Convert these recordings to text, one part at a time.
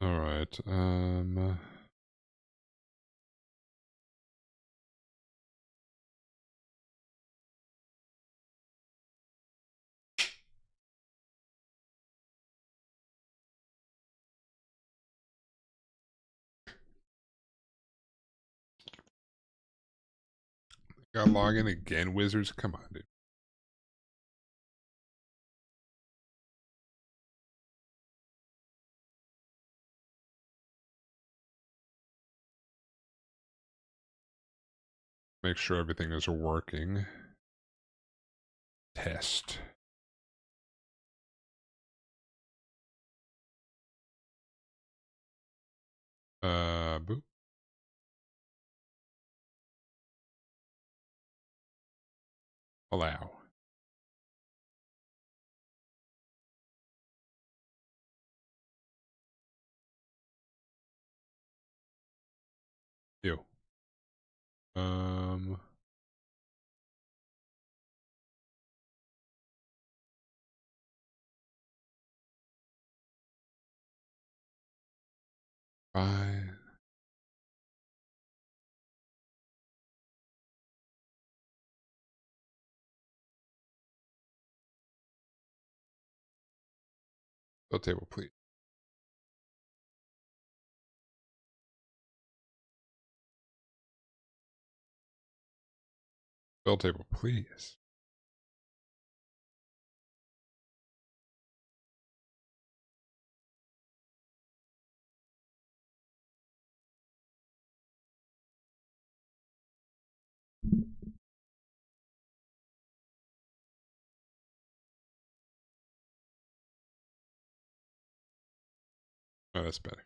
All right. Got to log in again, Wizards. Come on, dude. Make sure everything is working. Test. Boop. Allow. You. Um. Fine. Fill table, please. Fill table, please. Oh, that's better.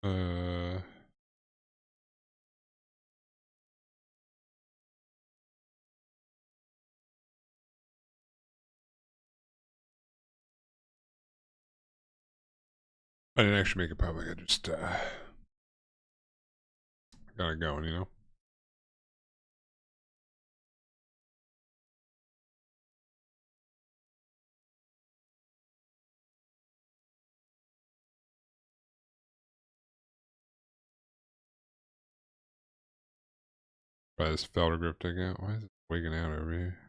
Uh. I didn't actually make it public. I just got it going, you know. Try this Phelddagrif takeout. Why is it wigging out over here?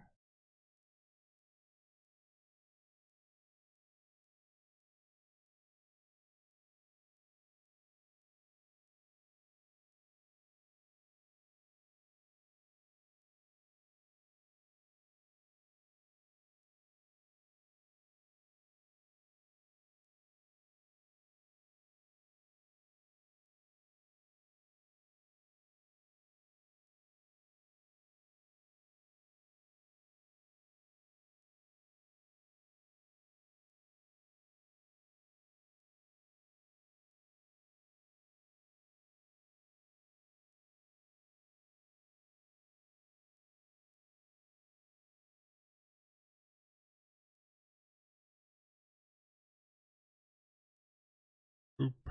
Oop.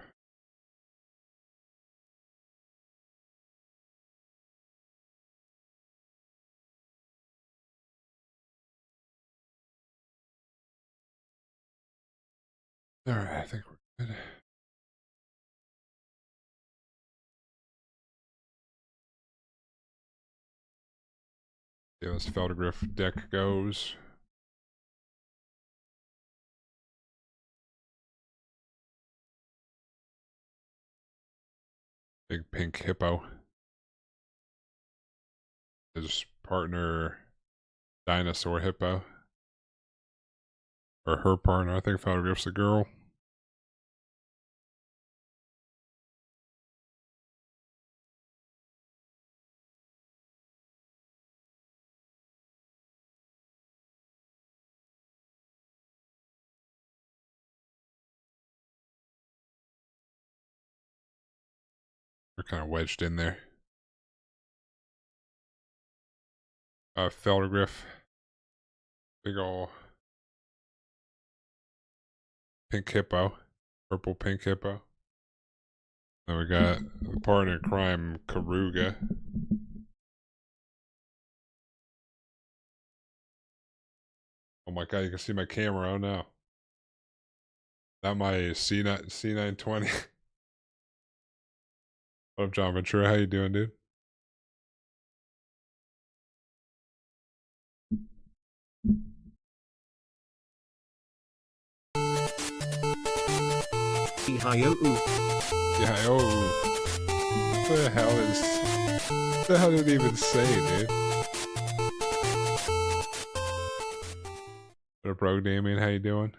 All right, I think we're good. Yeah, this Phelddagrif deck goes. Big pink hippo. His partner, dinosaur hippo. Or her partner. I think Phelddagrif's a girl. kind of wedged in there. Phelddagrif. Big ol' pink hippo. Purple pink hippo. Then we got the partner in crime, Karuga. Oh my god, you can see my camera. Oh no. Not my C920. What up, John Ventura? How you doing, dude? Yeah, oh. What the hell is... What the hell did it even say, dude? What up, Rogue Damien? How you doing?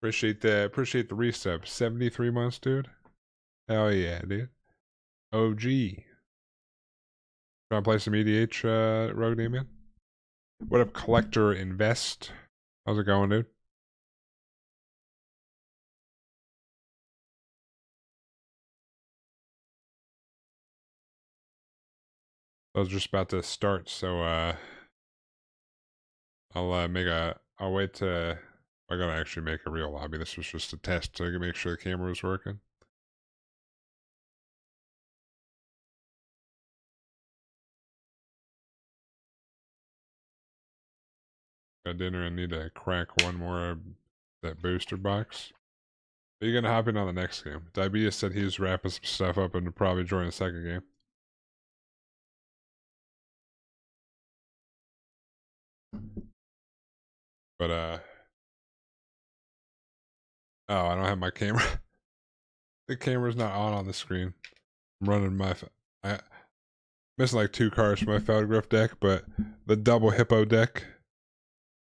Appreciate the resub. 73 months, dude. Hell yeah, dude. OG. Trying to play some EDH, Rogue Damien? What up, Collector Invest? How's it going, dude? I was just about to start, so I'll wait to I gotta actually make a real lobby. This was just a test to make sure the camera was working. Got dinner and need to crack one more that booster box. Are you gonna hop in on the next game? Diabetes said he was wrapping some stuff up and probably join the second game. But oh, I don't have my camera. The camera's not on the screen. I'm running my I missing like 2 cards from my Phelddagrif deck, but the double hippo deck,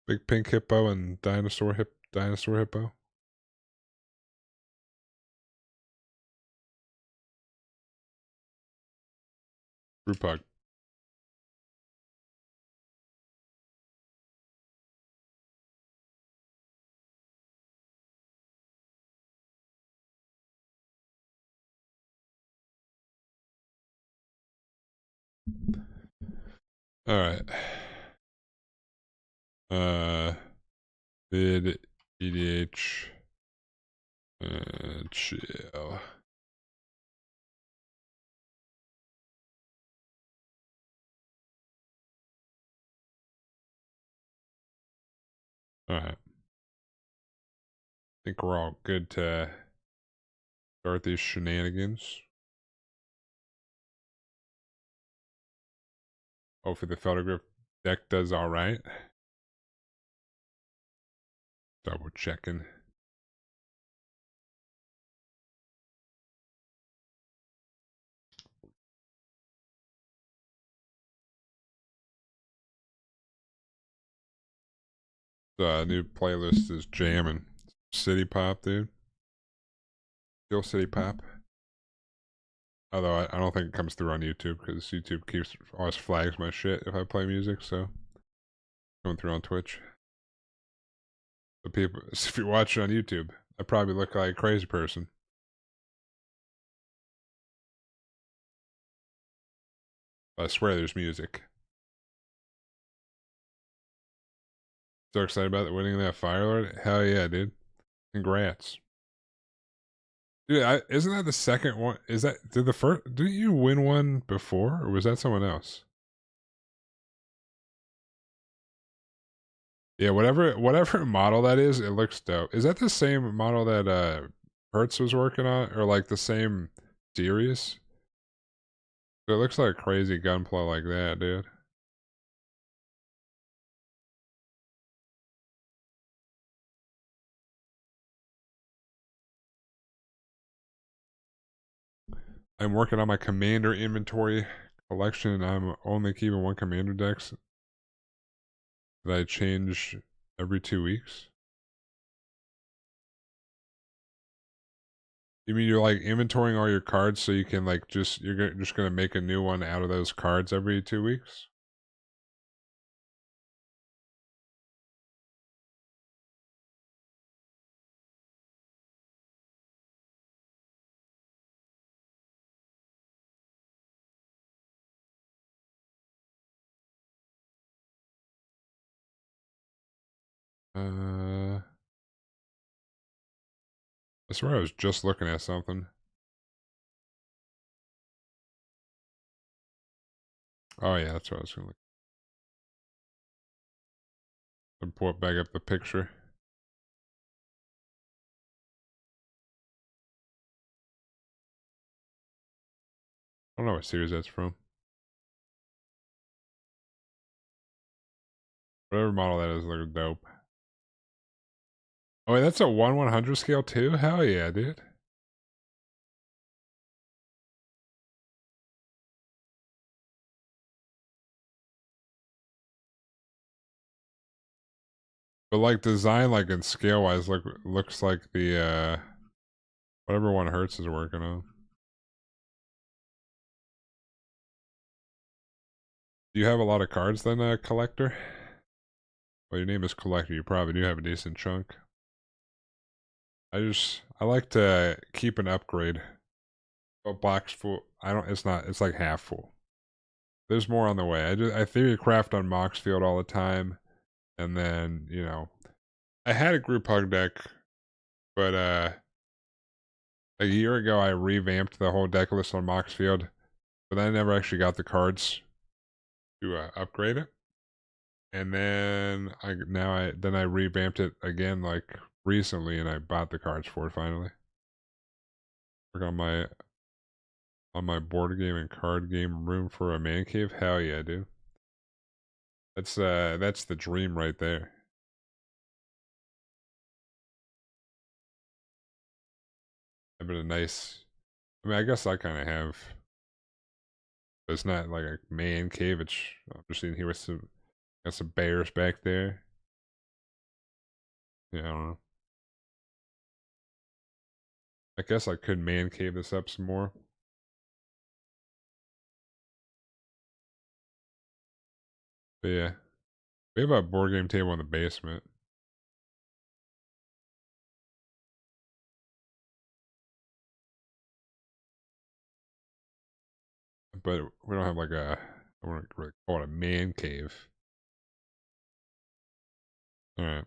big pink hippo and dinosaur hippo. Group hug. All right. Bid EDH. Chill. All right. I think we're all good to start these shenanigans. Hopefully the Phelddagrif deck does all right. Double checking. The new playlist is jamming. City Pop, dude. Still City Pop. Although I don't think it comes through on YouTube because YouTube always flags my shit if I play music, so coming through on Twitch. The people, if you watch it on YouTube, I probably look like a crazy person. But I swear there's music. So excited about winning that Firelord? Hell yeah, dude. Congrats. Dude, isn't that the second one? Didn't you win one before, or was that someone else? Yeah, whatever model that is, it looks dope. Is that the same model that Hertz was working on, or like the same series? So it looks like crazy gunpla like that, dude. I'm working on my commander inventory collection. I'm only keeping one commander decks that I change every 2 weeks. You mean you're like inventorying all your cards so you can like you're just gonna make a new one out of those cards every 2 weeks? I swear I was just looking at something. Oh yeah, that's what I was gonna look. And pull it back up the picture. I don't know what series that's from. Whatever model that is, looks dope. Oh wait, that's a 1/100 scale too? Hell yeah, dude. But like design, like in scale wise, looks like the whatever one Hertz is working on. Do you have a lot of cards then, collector? Well, your name is collector. You probably do have a decent chunk. I like to keep an upgrade. A box full. I don't. It's not. It's like half full. There's more on the way. I theory craft on Moxfield all the time, and then I had a group hug deck, but a year ago I revamped the whole deck list on Moxfield, but I never actually got the cards to upgrade it. And then I revamped it again like recently, and I bought the cards for it finally. Work on my board game and card game room for a man cave. Hell yeah, dude. That's the dream right there. Having a nice. I mean, I guess I kind of have. But it's not like a man cave. I'm just sitting here with got some bears back there. Yeah, I don't know. I guess I could man cave this up some more. But yeah, we have a board game table in the basement. But we don't have like I want to really call it a man cave. All right.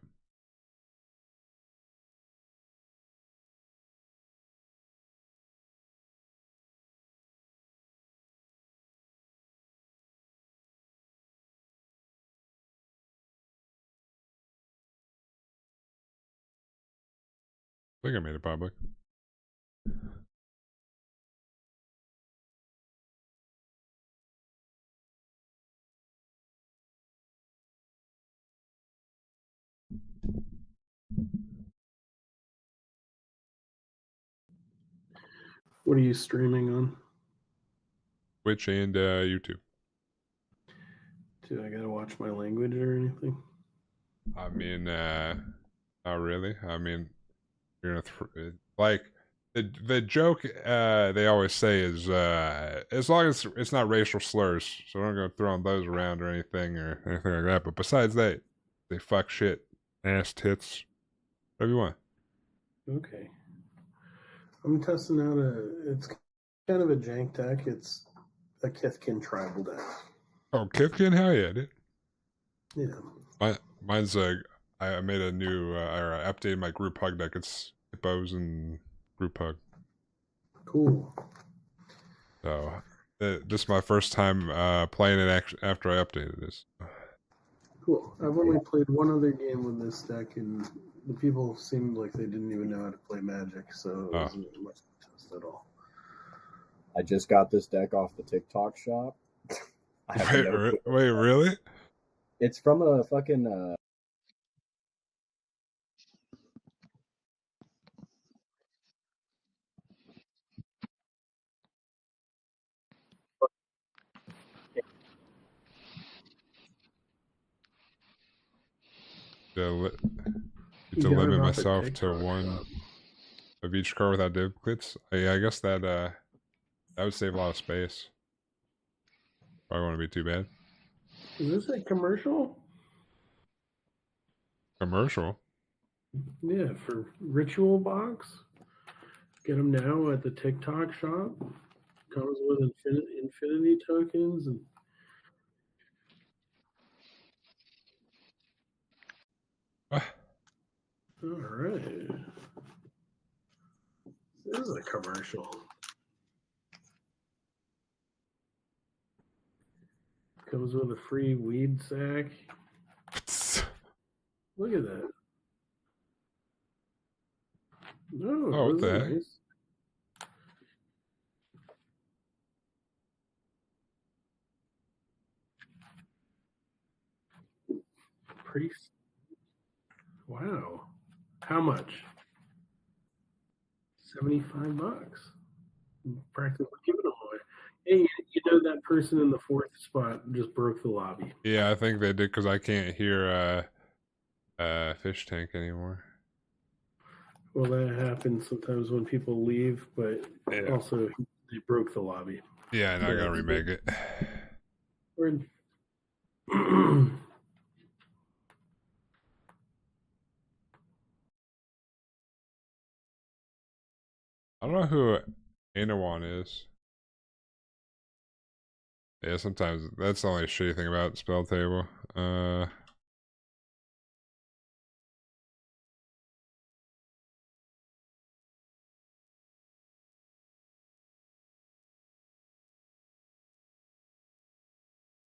I think I made it public. What are you streaming on? Twitch and YouTube. Do I gotta watch my language or anything? I mean, not really. I mean, you're gonna like the joke they always say is as long as it's not racial slurs, so I'm not gonna throw those around or anything like that. But besides that, they fuck shit, ass tits, whatever you want. Okay. I'm testing out it's kind of a jank deck. It's a Kithkin tribal deck. Oh, Kipkin, hell yeah, dude. Yeah. Mine's I made a new or I updated my group hug deck. It's hippos and group hug. Cool. So this is my first time playing it after I updated this. Cool. I've only played one other game with this deck, and the people seemed like they didn't even know how to play Magic, so it wasn't much of a test at all. I just got this deck off the TikTok shop. Wait, really? It's from a fucking To limit myself to one of each card without duplicates. I guess that would save a lot of space. Probably wouldn't be too bad. Is this a commercial? Commercial? Yeah, for Ritual Box. Get them now at the TikTok shop. Comes with infinity tokens and. All right. This is a commercial. Comes with a free weed sack. Look at that. No, Oh, what this the is heck? nice. Pretty. Wow. How much? $75. Practically giving them away. Hey, you know that person in the fourth spot just broke the lobby. Yeah, I think they did because I can't hear fish tank anymore. Well, that happens sometimes when people leave, but Yeah. also they broke the lobby. Yeah, and I gotta But remake it. we're in. I don't know who Anawan is. Yeah, sometimes that's the only shitty thing about spell table.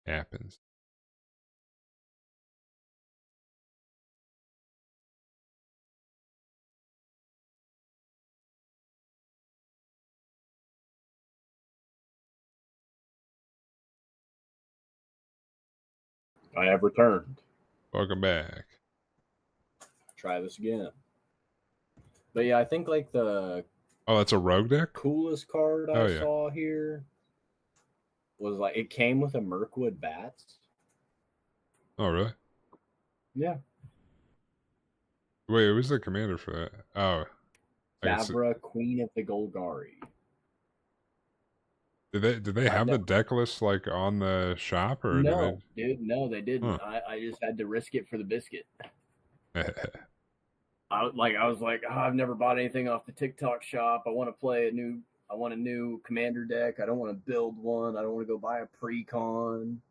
Happens. I have returned. Welcome back. Try this again. But yeah, I think like the Oh, that's a rogue deck? coolest card Oh I yeah. saw here was like it came with a Mirkwood Bats. Oh really? Yeah. Wait, who's the commander for that? Oh. I can see. Savra, Queen of the Golgari. Did they I have the never. deck list like on the shop or did No, dude, no, they didn't. huh. I just had to risk it for the biscuit. I was like, oh, I've never bought anything off the TikTok shop. I want to play I want a new commander deck. I don't want to build one. I don't want to go buy a pre-con.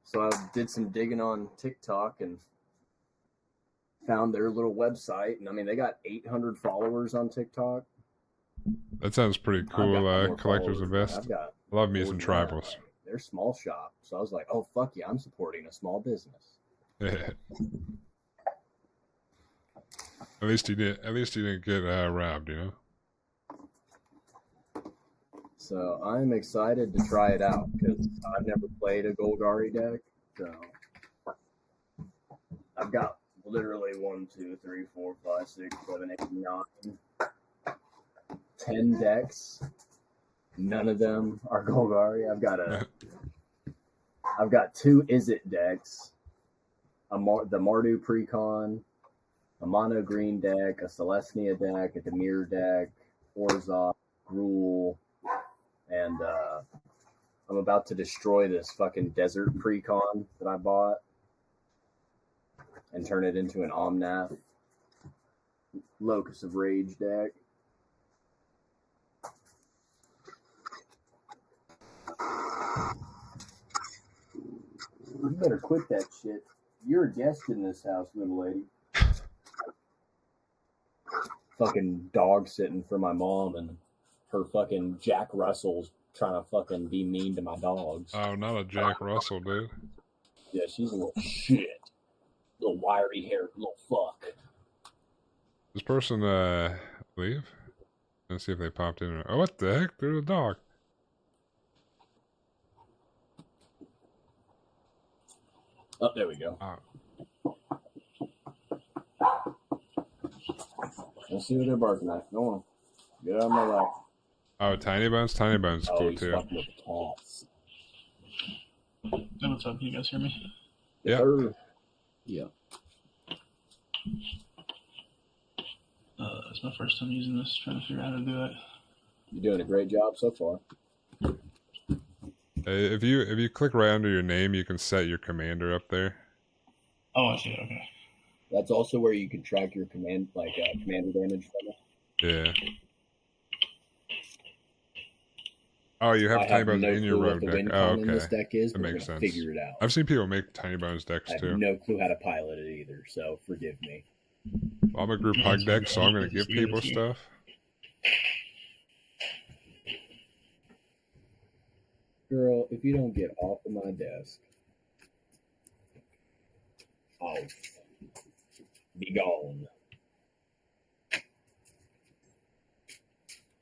So I did some digging on TikTok and found their little website. And I mean, they got 800 followers on TikTok. That sounds pretty I've cool, got more collector's followers, but invest. I've got I love me more some than that. tribals. Like, they're small shop. So I was like, oh, fuck yeah, I'm supporting a small business. At least you didn't get robbed, you know? So I'm excited to try it out because I've never played a Golgari deck. So I've got literally 1, 2, 3, 4, 5, 6, 7, 8, 9, 10 decks. None of them are Golgari. I've got 2 Izzet decks, the Mardu Precon, a mono green deck, a Celestia deck, a Demir deck, Orzhov, Gruul, and I'm about to destroy this fucking desert precon that I bought and turn it into an Omnath Locus of Rage deck. You better quit that shit. You're a guest in this house, little lady. Fucking dog sitting for my mom and her fucking Jack Russell's trying to fucking be mean to my dogs. Oh, not a Jack Russell, dude. Yeah, she's a little shit. Little wiry haired little fuck. This person leave? Let's see if they popped in. Oh, what the heck? There's a dog. Oh, there we go. Oh. Let's see what they're barking at. Go on. Get out of my life. Oh, Tiny Bones? Tiny Bones is cool he's too. fucking with the cats. Hey, what's up? Can you guys hear me? Yeah. Yeah. It's my first time using this, trying to figure out how to do it. You're doing a great job so far. If you click right under your name, you can set your commander up there. Oh, I see it. Okay. That's also where you can track your commander damage from it. Yeah. Oh, you have I tiny have bones no in your clue what rogue the deck. win Oh, con in this okay. deck is, That but we're makes gonna sense. figure it out. I've seen people make tiny bones decks I have too. no clue how to pilot it either, so forgive me. Well, I'm a group Yeah, hug it's deck, pretty so I'm good. gonna give It's good people too. stuff. Girl, if you don't get off of my desk, I'll be gone.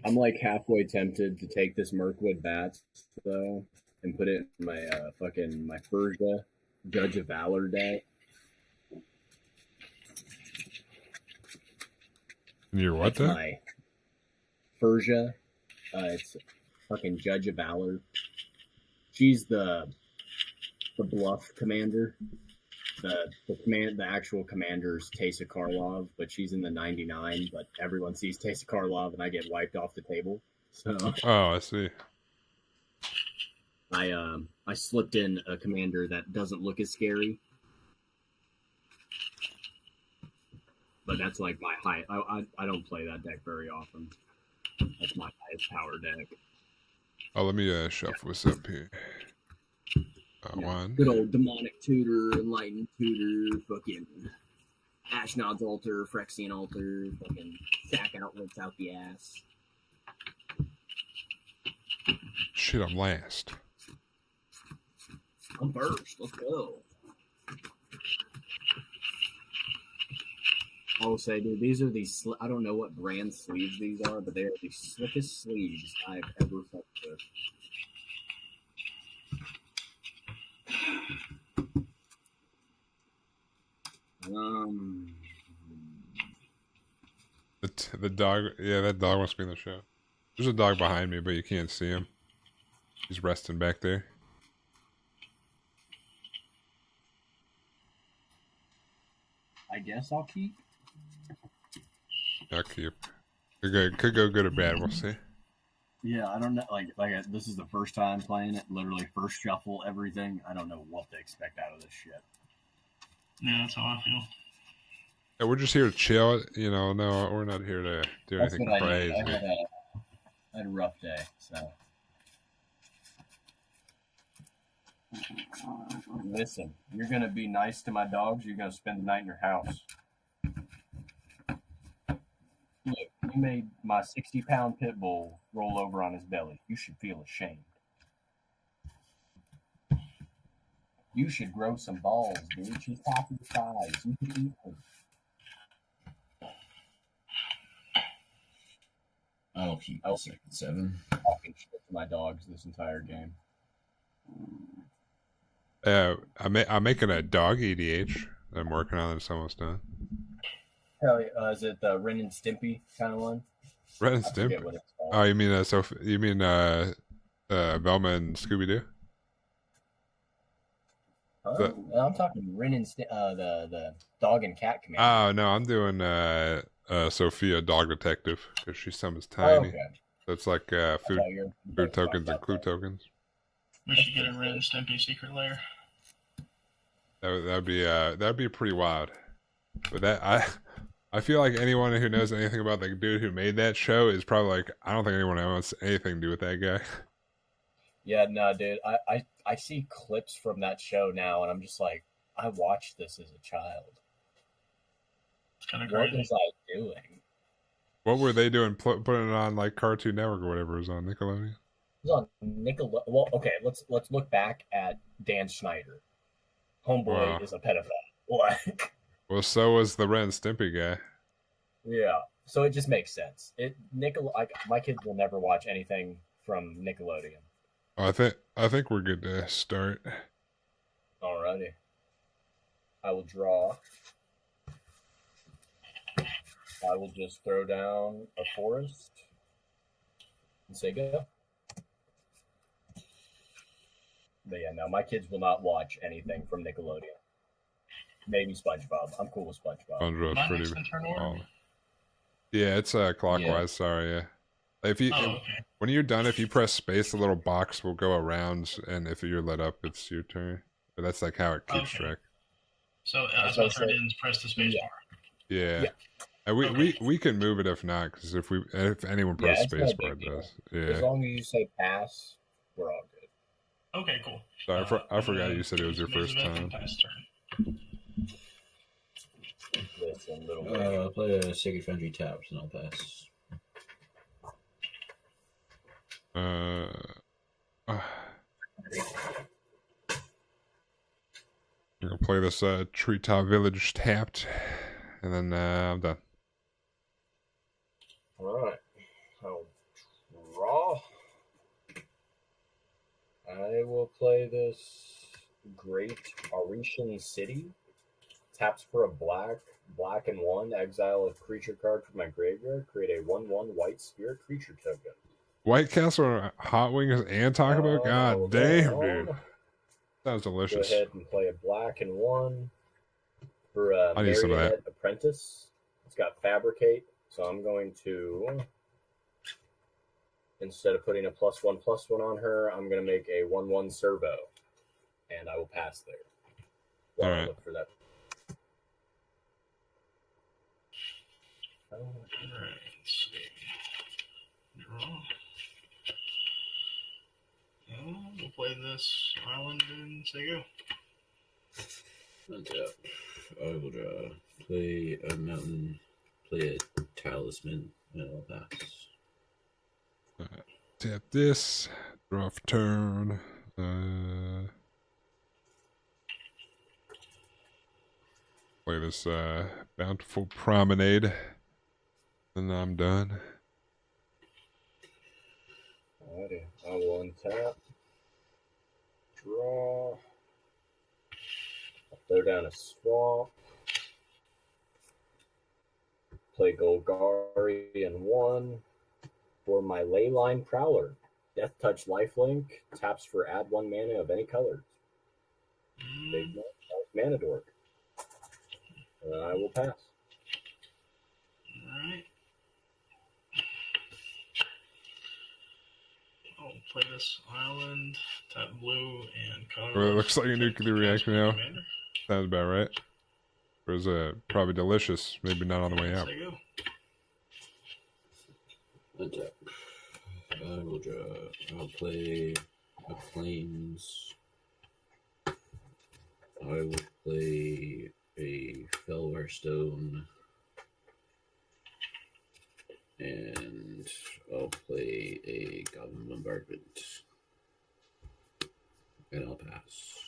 I'm like halfway tempted to take this Mirkwood Bats though and put it in my my Persia Judge of Valor deck. And you're what That's then? my Persia. It's fucking Judge of Valor. She's the bluff commander. The actual commander's Taysa Karlov, but she's in the 99. But everyone sees Taysa Karlov, and I get wiped off the table. So Oh, I see. I slipped in a commander that doesn't look as scary, but that's like my high. I don't play that deck very often. That's my highest power deck. Oh, let me shuffle this up here. Yeah. One. Good old demonic tutor, enlightened tutor, fucking Ashnod's altar, Phyrexian altar, fucking sack outlets out the ass. Shit, I'm last. I'm first. Let's go. I will say, dude, these are these. I don't know what brand sleeves these are, but they are the slickest sleeves I've ever fucked with. The dog, yeah, that dog must be in the show. There's a dog behind me, but you can't see him. He's resting back there. I guess I'll keep. I'll keep. Could go good or bad. We'll see. Yeah, I don't know. This is the first time playing it. Literally, first shuffle, everything. I don't know what to expect out of this shit. Yeah, that's how I feel. Yeah, we're just here to chill. You know, no, we're not here to do That's anything what I crazy. did. I had a rough day, so. Listen, you're gonna be nice to my dogs. You're gonna spend the night in your house. Look, you made my 60-pound pit bull roll over on his belly. You should feel ashamed. You should grow some balls, dude. She's half your size. You can eat her. I'll keep the second 7. Talking shit to my dogs this entire game. I'm making a dog EDH. I'm working on it. It's almost done. Hell yeah. Is it the Ren and Stimpy kind of one? Ren and I forget Stimpy. what it's called. Oh, you mean Velma and Scooby Doo? Huh? I'm talking Ren and the dog and cat commander. Oh no, I'm doing Sophia Dog Detective because she summons Oh, tiny. okay. So it's like food tokens and clue tokens. We should get a Ren and Stimpy secret lair. That'd be pretty wild. But I feel like anyone who knows anything about the dude who made that show is probably like, I don't think anyone wants anything to do with that guy. Yeah, no, dude. I see clips from that show now, and I'm just like, I watched this as a child. It's kind of What crazy. was I doing? What were they doing? Putting it on like Cartoon Network or whatever it was on Nickelodeon. It was on Nickelodeon. Well, okay, let's look back at Dan Schneider. Homeboy Wow. is a pedophile. Like, Well, so was the Ren and Stimpy guy. yeah. So it just makes sense. My kids will never watch anything from Nickelodeon. Oh, I think we're good to start. Alrighty. I will draw. I will just throw down a forest and say go. But yeah, no, my kids will not watch anything from Nickelodeon. Maybe SpongeBob. I'm cool with SpongeBob. SpongeBob's Mine pretty. next in turn order? Yeah, it's clockwise. Yeah. Sorry, yeah. If you Oh, okay. when you're done, if you press space, the little box will go around, and if you're let up, it's your turn. But that's like how it keeps Okay. track. So That's as what my I turn said. ends, press the space Yeah. bar. Yeah. Yeah. We can move it if not, because if anyone Yeah, press it's no spacebar, it big deal. does. As Yeah. long as you say pass, we're all good. Okay, cool. Sorry, I I'm forgot gonna you said it was your use first Elizabeth time. and pass turn. Listen, little Play a Sacred Foundry taps and I'll pass. I'm gonna play this Treetop Village tapped, and then I'm done. Alright. I'll draw. I will play this Great Arishan City. Taps for a black and 1. Exile a creature card from my graveyard. Create a 1/1 white spirit creature token. White Castle, Hot Wings, and Taco Bell. God damn, dude. Sounds Go delicious. ahead and play a black and 1 for a I need some of that. Marionette Apprentice. It's got Fabricate, so I'm going to, instead of putting a +1/+1 on her, I'm going to make a 1/1 Servo, and I will pass there. While I Alright. look for that. Alright, let's see. Draw. We'll play this island and say go. Untap. I will draw. Play a mountain. Play a talisman, and I'll pass. Tap this. Draw for turn. Play this Bountiful Promenade. Then I'm done. Alrighty, I will untap. Draw. I'll throw down a swamp. Play Golgari and 1 for my Leyline Prowler. Death Touch Lifelink. Taps for add 1 mana of any color. Big mana dork. And I will pass. Alright. I'll play this island, tap blue, and color. Well, it looks like a nuclear reactor now. Commander. Sounds about right. It was probably delicious. Maybe not on the way out. Say go. Untap. I will draw. I'll play a Plains. I will play a Fellwar Stone. And I'll play a Goblin Bombardment. And I'll pass.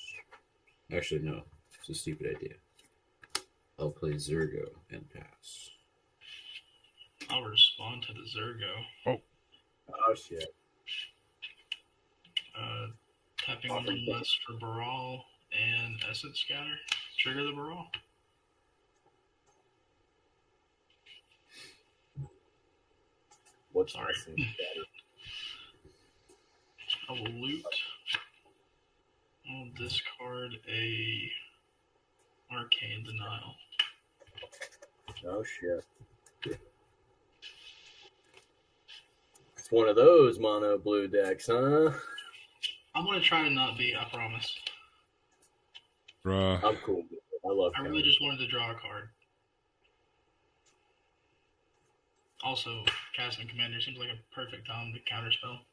Actually, no. It's a stupid idea. I'll play Zergo and pass. I'll respond to the Zergo. Oh, shit. Tapping one less for Baral and Essence Scatter. Trigger the Baral. What's Sorry. I will loot. I'll discard a Arcane Denial. Oh, shit. It's one of those mono blue decks, huh? I'm going to try to not be, I promise. Draw. I'm cool. I love I really just wanted to draw a card. Also, casting Commander seems like a perfect time to counterspell.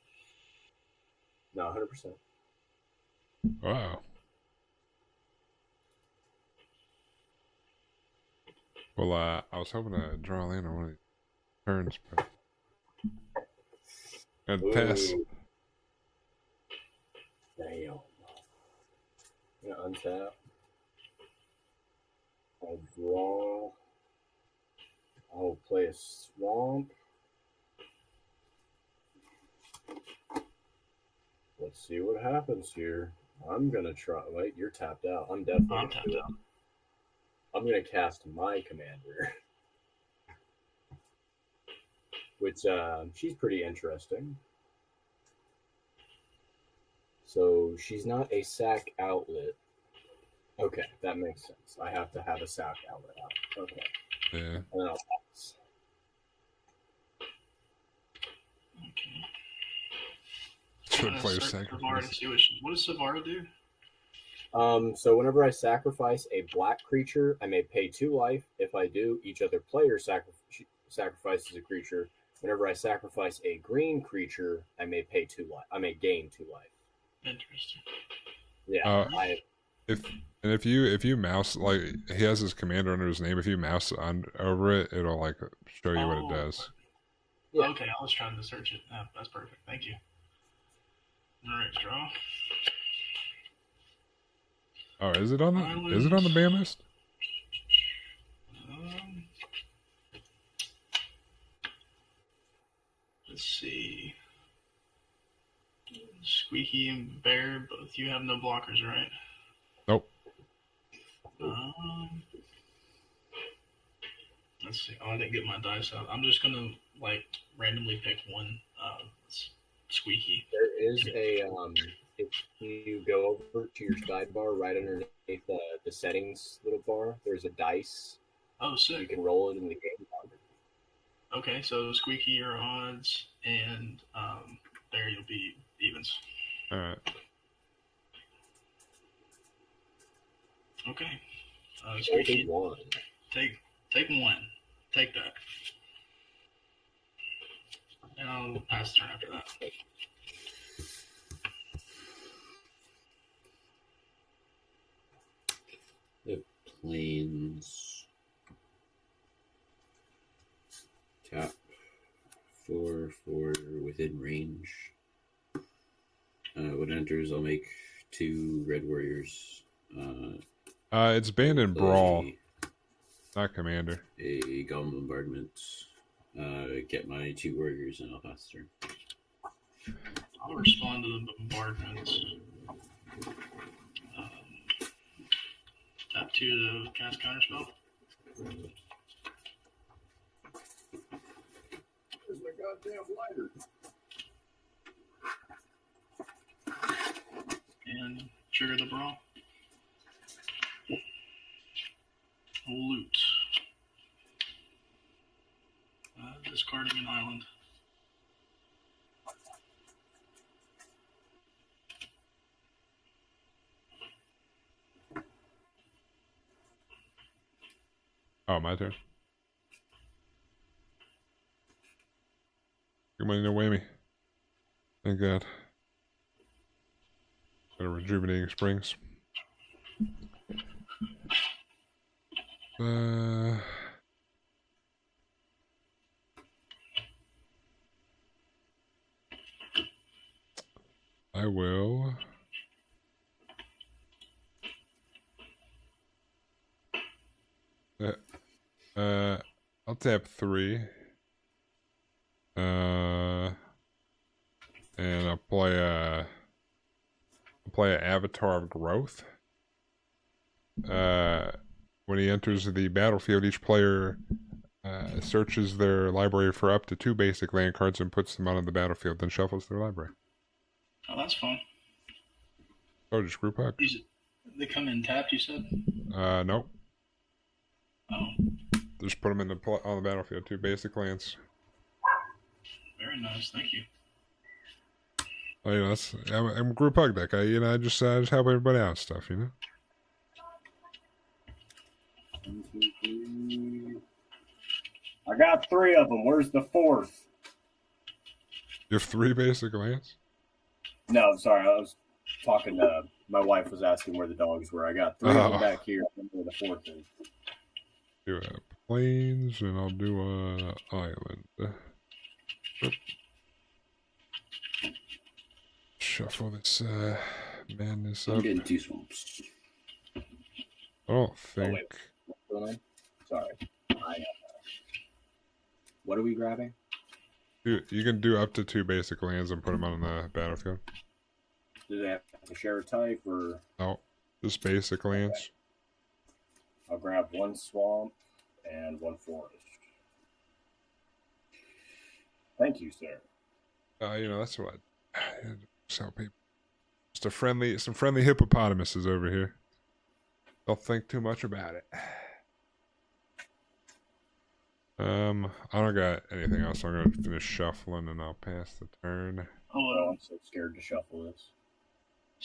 No, 100%. Wow. Well, I was hoping to draw in on one of these turns, but and pass. Ooh. Damn. I'm gonna untap. I'll draw. I'll play a swamp. Let's see what happens here. I'm gonna try. Wait, you're tapped out. I'm definitely. I'm tapped out. I'm gonna cast my commander, which she's pretty interesting. So she's not a sack outlet. Okay, that makes sense. I have to have a sack outlet out. Okay. Yeah. And then I'll pass. Okay. Should play a Search second. Savara to see what does Savara do? So whenever I sacrifice a black creature, I may pay 2 life. If I do, each other player sacrifices a creature. Whenever I sacrifice a green creature, I may pay 2 life. I may gain 2 life. Interesting. Yeah, If you mouse, like, he has his commander under his name. If you mouse on over it, it'll like show you what it does. Yeah. Okay, I was trying to search it. That's perfect. Thank you. All right, draw. Oh, is it on the ban list? Let's see. Squeaky and Bear, both you have no blockers, right? Nope. Let's see. Oh, I didn't get my dice out. I'm just gonna like randomly pick one. Squeaky. There is a if you go over to your sidebar right underneath the settings little bar, there's a dice. Oh, sick. You can roll it in the game. Okay, so Squeaky are odds, and Bear you'll be evens. All right. Okay. Squeaky one. Take one. Take that. And I'll pass the turn after that. The planes. Tap 4 within range. When it enters, I'll make 2 red warriors. It's banned in Brawl, not Commander. A Golem Bombardment. Get my 2 warriors and I'll pass the turn. I'll respond to the bombardments. Tap 2 to cast counterspell. Where's my goddamn lighter? And trigger the brawl. Loot. Discarding an island. Oh, my turn. Good money, no whammy. Thank God. Got a rejuvenating springs. I will. I'll tap 3. And I'll play a Avatar of Growth. When he enters the battlefield, each player searches their library for up to 2 basic land cards and puts them onto the battlefield, then shuffles their library. Oh, that's fun. Oh, just group hug. They come in tapped, you said? Nope. Oh. Just put them on the battlefield, 2 basic lands. Very nice, thank you. Oh, you know, I'm a group hug deck. I just help everybody out and stuff, you know? 1, 2, 3. I got 3 of them. Where's the 4th? You have 3 basic lands? No, sorry. I was talking to my wife. Was asking where the dogs were. I got 3 of them back here. I don't know where the 4th is. Do a plains, and I'll do a island. Shuffle this madness I'm up. getting 2 swamps. I don't think. Wait. Sorry. What are we grabbing? You can do up to 2 basic lands and put them on the battlefield. Do they have to share a type or? No, just basic lands. Okay. I'll grab 1 swamp and 1 forest. Thank you, sir. You know, that's what I tell people. Just some friendly hippopotamuses over here. Don't think too much about it. I don't got anything else. I'm gonna finish shuffling and I'll pass the turn. Oh, Oh, I'm so scared to shuffle this.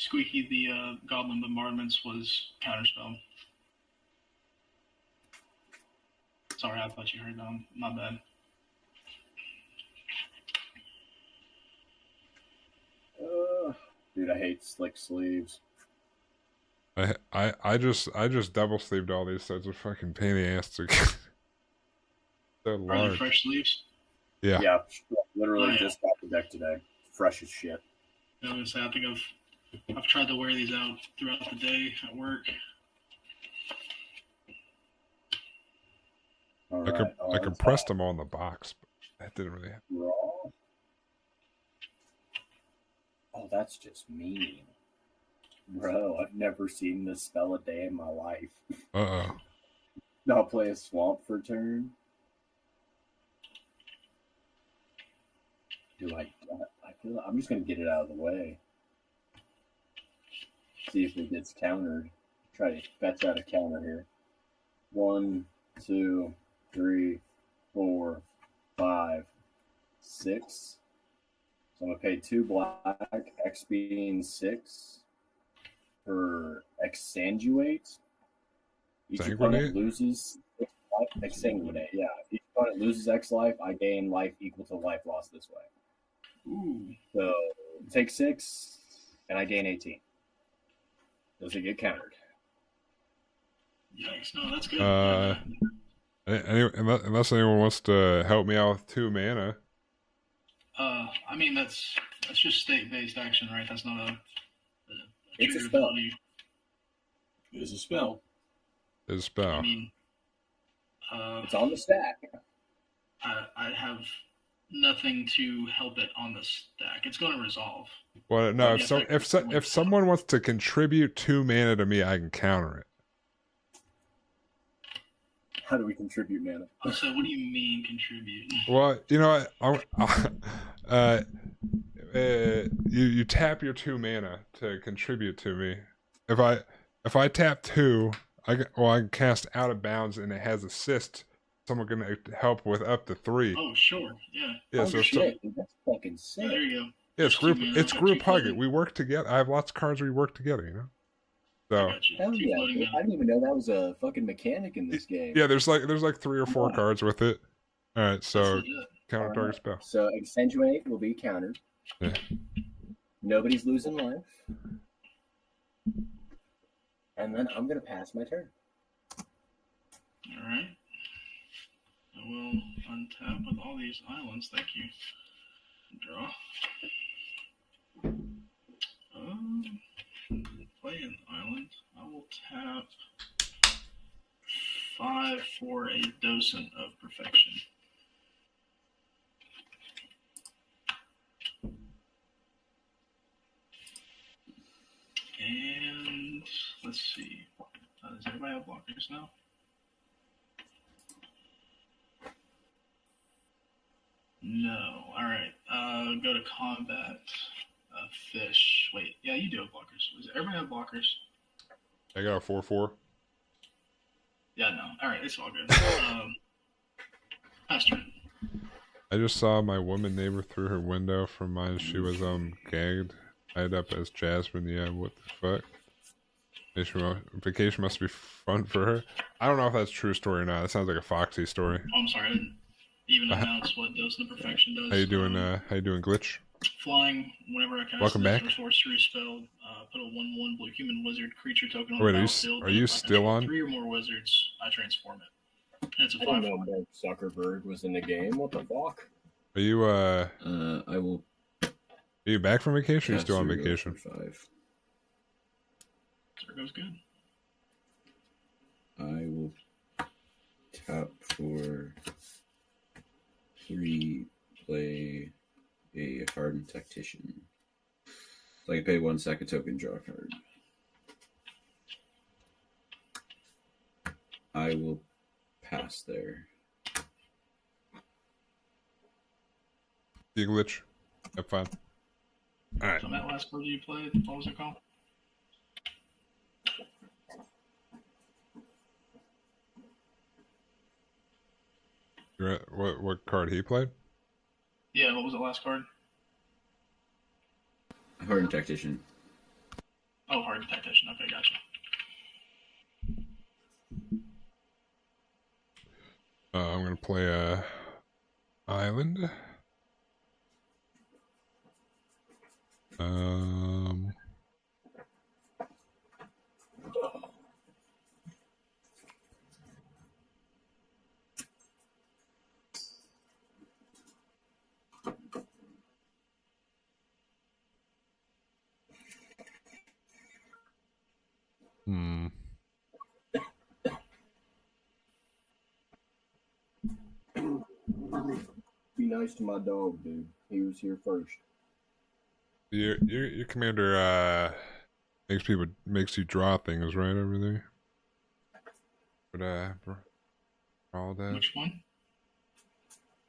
Squeaky the Goblin Bombardments was counterspell. Sorry, I thought you heard that. My bad. Dude, I hate slick sleeves. I just double sleeved all these, so it's a fucking pain in the ass to get. So Are they large. fresh sleeves? Yeah. Yeah, literally Oh, yeah. just got the deck today. Fresh as shit. I was gonna say, I think I've tried to wear these out throughout the day at work. All I, right. I compressed them all in the box, but that didn't really happen. Raw. Oh, that's just mean. Bro, I've never seen this spell a day in my life. Uh-oh. I'll play a swamp for turn. I feel I'm just gonna get it out of the way. See if it gets countered. Try to fetch out a counter here. 1, 2, 3, 4, 5, 6. So I'm gonna pay 2 black, X being 6 for exsanguinate. Each opponent loses life. Exsanguinate, yeah. Each opponent loses X life. I gain life equal to life lost this way. Ooh. So take 6, and I gain 18. Does it get countered? Yikes! No, that's good. Unless anyone wants to help me out with 2 mana. I mean that's just state-based action, right? That's not a It's a trigger spell. ability. It is a spell. It's a spell. I mean, It's on the stack. I have nothing to help it on the stack. It's going to resolve. Well, no. Yeah, If someone wants to contribute 2 mana to me, I can counter it. How do we contribute mana? Oh, so what do you mean contribute? Well, you know, you tap your 2 mana to contribute to me. If I tap 2, I can cast Out of Bounds, and it has assist. Someone can help with up to 3. Oh, sure, yeah. Yeah, Oh, so shit, dude, that's fucking sick. There you go. yeah, it's group. Two It's mana, group two hugging. floating. We work together. I have lots of cards we work together. You know. So I got you. Hell 2 yeah, floating dude. mana. I didn't even know that was a fucking mechanic in this game. yeah, there's like 3 or 4 Wow. cards with it. All right, That's so legit. counter target spell. So exsanguinate will be countered. Yeah. Nobody's losing life. And then I'm gonna pass my turn. All right. I will untap with all these islands. Thank you. Draw. Play an island. I will tap 5 for a Docent of Perfection. And let's see. Does everybody have blockers now? No. All right. Go to combat. Fish. Wait. Yeah, you do have blockers. Does everybody have blockers? I got a 4/4. Yeah, no. All right. It's all good. Pass turn. I just saw my woman neighbor through her window from mine. She was gagged, tied up as Jasmine. Yeah, what the fuck? Vacation must be fun for her. I don't know if that's a true story or not. It sounds like a Foxy story. Oh, I'm sorry. I didn't even announce what Docent of Perfection does. How you doing? How you doing, Glitch? Flying. Whenever I cast Welcome this back. sorcery spell, put a 1/1 blue human wizard creature token on Wait, the are you battlefield. are you If I still control on? 3 or more wizards, I transform it. And it's a I didn't 5/4. know Mark Zuckerberg was in the game. What the fuck? Are you I will are you back from vacation? Or are you cast still on Zergo vacation? for 5. Zergo's good. I will tap for 3, play a Hardened Tactician. So I can pay 1 sack a token, draw a card. I will pass there. See you, Glitch. Have fun. All right. So that last card you played, what was it called? What card he played? Yeah, what was the last card? Hardened Tactician. Oh, hard tactician. Okay, gotcha. I'm gonna play a island. Hmm. Be nice to my dog, dude. He was here first. Your commander makes you draw things right over there. But all that. Which one?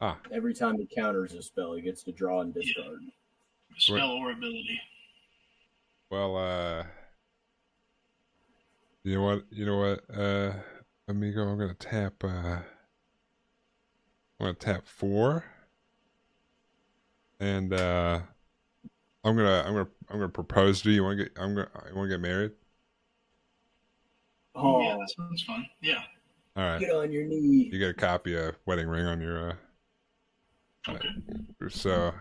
Ah, Every time he counters a spell, he gets to draw and discard. Spell or ability. well, you know what, amigo, I'm gonna tap 4, and I'm gonna propose to you. You want to get married? Oh, yeah, that sounds fun. Yeah. All right. Get on your knee. You get a copy of wedding ring on your Okay. So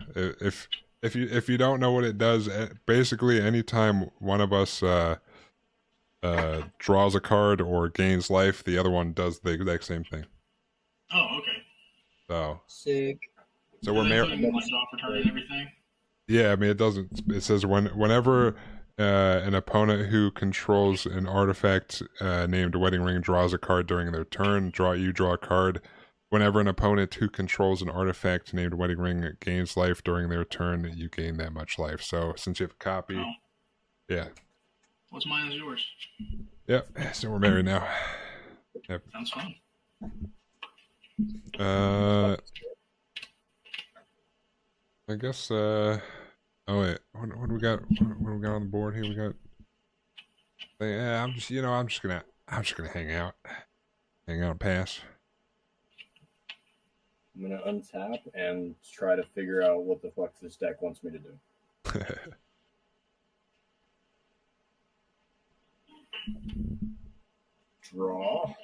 if you don't know what it does, basically anytime one of us draws a card or gains life, the other one does the exact same thing. Oh, okay. So Sick. So we're married. Like off return and everything. Yeah, I mean it doesn't. It says whenever an opponent who controls an artifact named Wedding Ring draws a card during their turn, you draw a card. Whenever an opponent who controls an artifact named Wedding Ring gains life during their turn, you gain that much life. So since you have a copy, yeah. What's mine is yours. Yep. So we're married now. Yep. Sounds fun. I guess. Oh wait. What do we got? What do we got on the board here? We got. Yeah, I'm just gonna hang out and pass. I'm gonna untap and try to figure out what the fuck this deck wants me to do. Draw.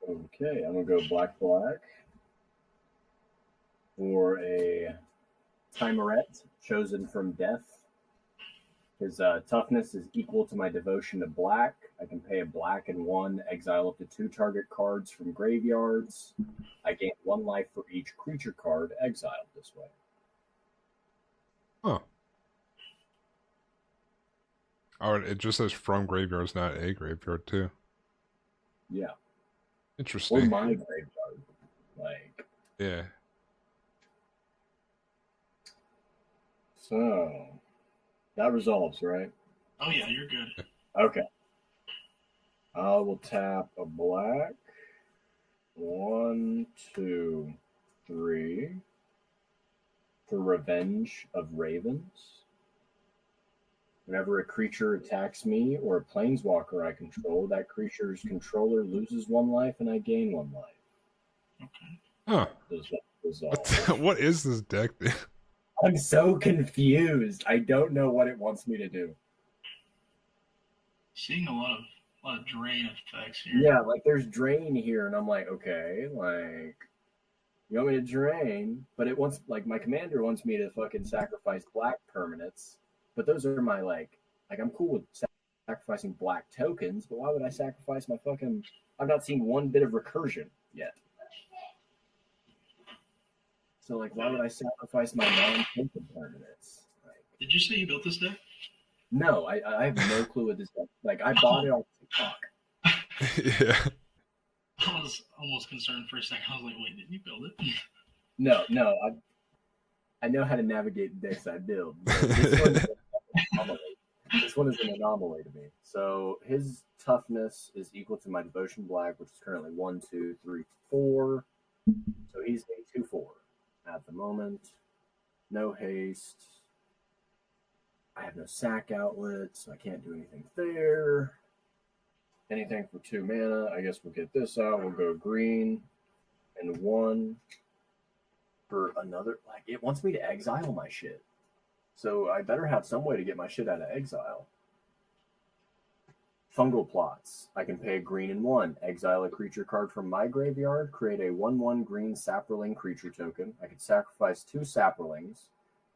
Okay, I'm gonna go black for a Timeret chosen from death. His toughness is equal to my devotion to black. I can pay a black and 1, exile up to 2 target cards from graveyards. I gain 1 life for each creature card exiled this way. Huh. Oh, it just says from graveyards, not a graveyard too. Yeah. Interesting. Or my graveyard. Like. Yeah. So that resolves, right? Oh yeah, you're good. Okay. I will tap a black. 1, 2, 3 for Revenge of Ravens. Whenever a creature attacks me or a planeswalker I control, that creature's controller loses 1 life and I gain 1 life. Okay. Huh. Resolve. What is this deck? I'm so confused. I don't know what it wants me to do. Seeing a lot of drain effects here. Yeah, like there's drain here, and I'm like, okay, like you want me to drain, but it wants like my commander wants me to fucking sacrifice black permanents, but those are my like I'm cool with sacrificing black tokens, but why would I sacrifice my fucking? I've not seen 1 bit of recursion yet. So like, why would I sacrifice my non-token permanents? Like, did you say you built this deck? No, I have no clue what this deck. Like I bought it on TikTok. Yeah. I was almost concerned for a second. I was like, wait, did you build it? No, I know how to navigate the decks I build. This one is an anomaly to me. So his toughness is equal to my devotion black, which is currently 1, 2, 3, 4. So he's a 2/4 at the moment. No haste. I have no sack outlet, so I can't do anything there. anything for 2 mana. I guess we'll get this out. We'll go green and 1 for another. Like, it wants me to exile my shit. So I better have some way to get my shit out of exile. Fungal plots. I can pay green and 1. Exile a creature card from my graveyard. Create a 1/1 green sapperling creature token. I can sacrifice 2 sapperlings,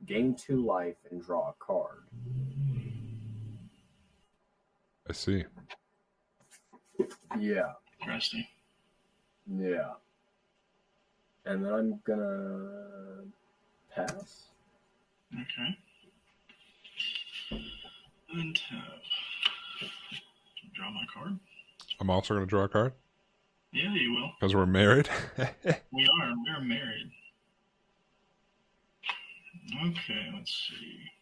gain 2 life, and draw a card. I see. Yeah. Interesting. Yeah. And then I'm gonna pass. Okay. Untap. Draw my card. I'm also going to draw a card Yeah, you will. because we're married. We are. We're married. Okay, let's see.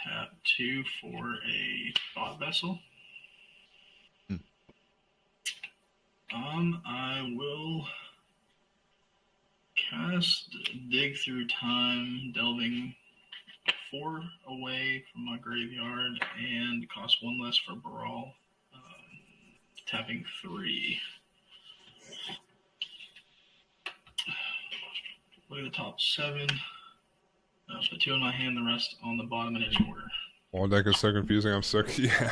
Tap 2 for a thought vessel. I will cast Dig Through Time, delving 4 away from my graveyard, and cost 1 less for Brawl. Tapping 3. Look at the top 7. Put 2 in my hand, the rest on the bottom in any order. All deck is so confusing. I'm so yeah.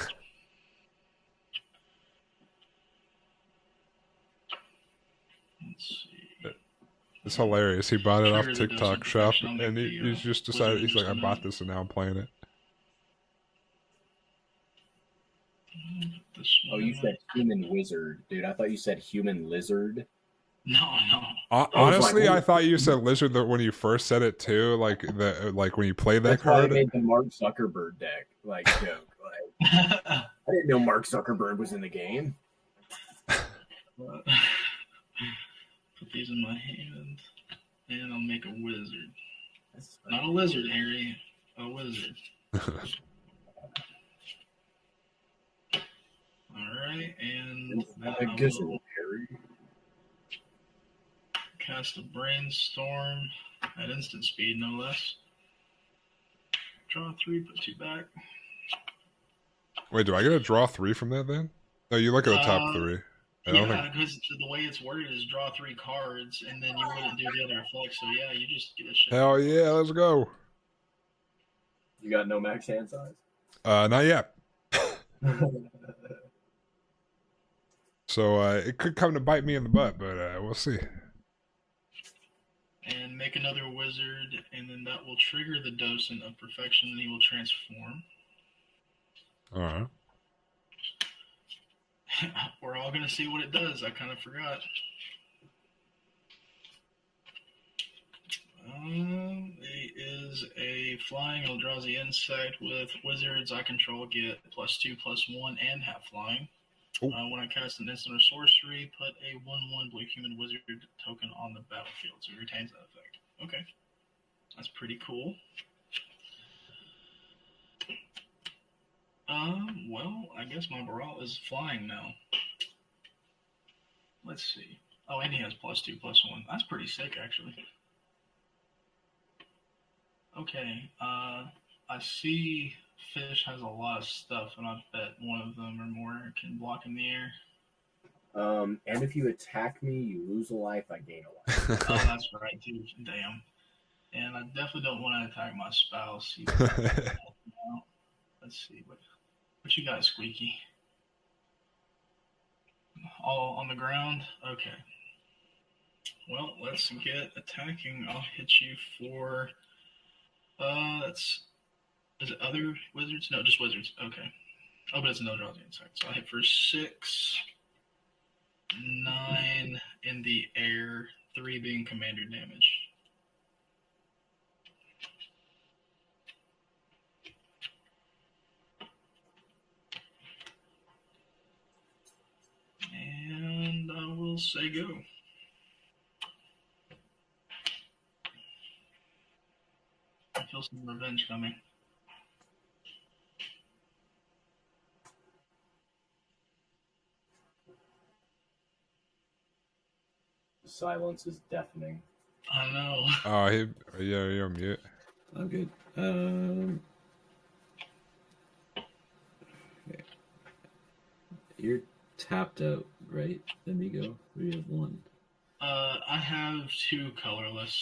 Let's see. It's hilarious. He bought it off Trigger the TikTok dose of shop, perfection. I'll and make he's the, just decided. He's like, I wizard bought just this, and now I'm playing it. This Oh, one. you said human wizard. Dude, I thought you said human lizard. No. Honestly, like, I thought you said lizard when you first said it too. Like when you played that That's why I card. made the Mark Zuckerberg deck. Like, joke. Like, I didn't know Mark Zuckerberg was in the game. Put these in my hand, and I'll make a wizard. Not a lizard, Harry. A wizard. Alright, and then I will cast a Brainstorm at instant speed, no less. Draw 3, put 2 back. Wait, do I get to draw 3 from that then? No, you look at the top 3. I don't Yeah, think. because the way it's worded is draw 3 cards, and then you wouldn't do the other effects. So yeah, you just get a shit. Hell yeah, let's go. You got no max hand size? Not yet. So it could come to bite me in the butt, but we'll see. And make another wizard, and then that will trigger the Docent of Perfection, and he will transform. All right. We're all gonna see what it does. I kind of forgot. It is a flying Eldrazi insect with wizards I control get +2/+1 and have flying. When I cast an instant or sorcery, put a 1/1 blue human wizard token on the battlefield, so it retains that effect. Okay, that's pretty cool. Well, I guess my Baral is flying now. Let's see. Oh, and he has +2/+1. That's pretty sick, actually. Okay, I see Fish has a lot of stuff, and I bet one of them or more can block in the air. And if you attack me, you lose a life, I gain a life. Oh, that's right, too. Damn. And I definitely don't want to attack my spouse. Let's see. What you got, Squeaky? All on the ground? Okay. Well, let's get attacking. I'll hit you for... Is it other wizards? No, just wizards. Okay. Oh, but it's an Eldrazi insect. So I hit for 6, 9 in the air, 3 being commander damage. And I will say go. I feel some revenge coming. The silence is deafening. I know. Oh, you're on mute. I'm good. you're tapped out, right, Amigo? We have one. I have 2 colorless.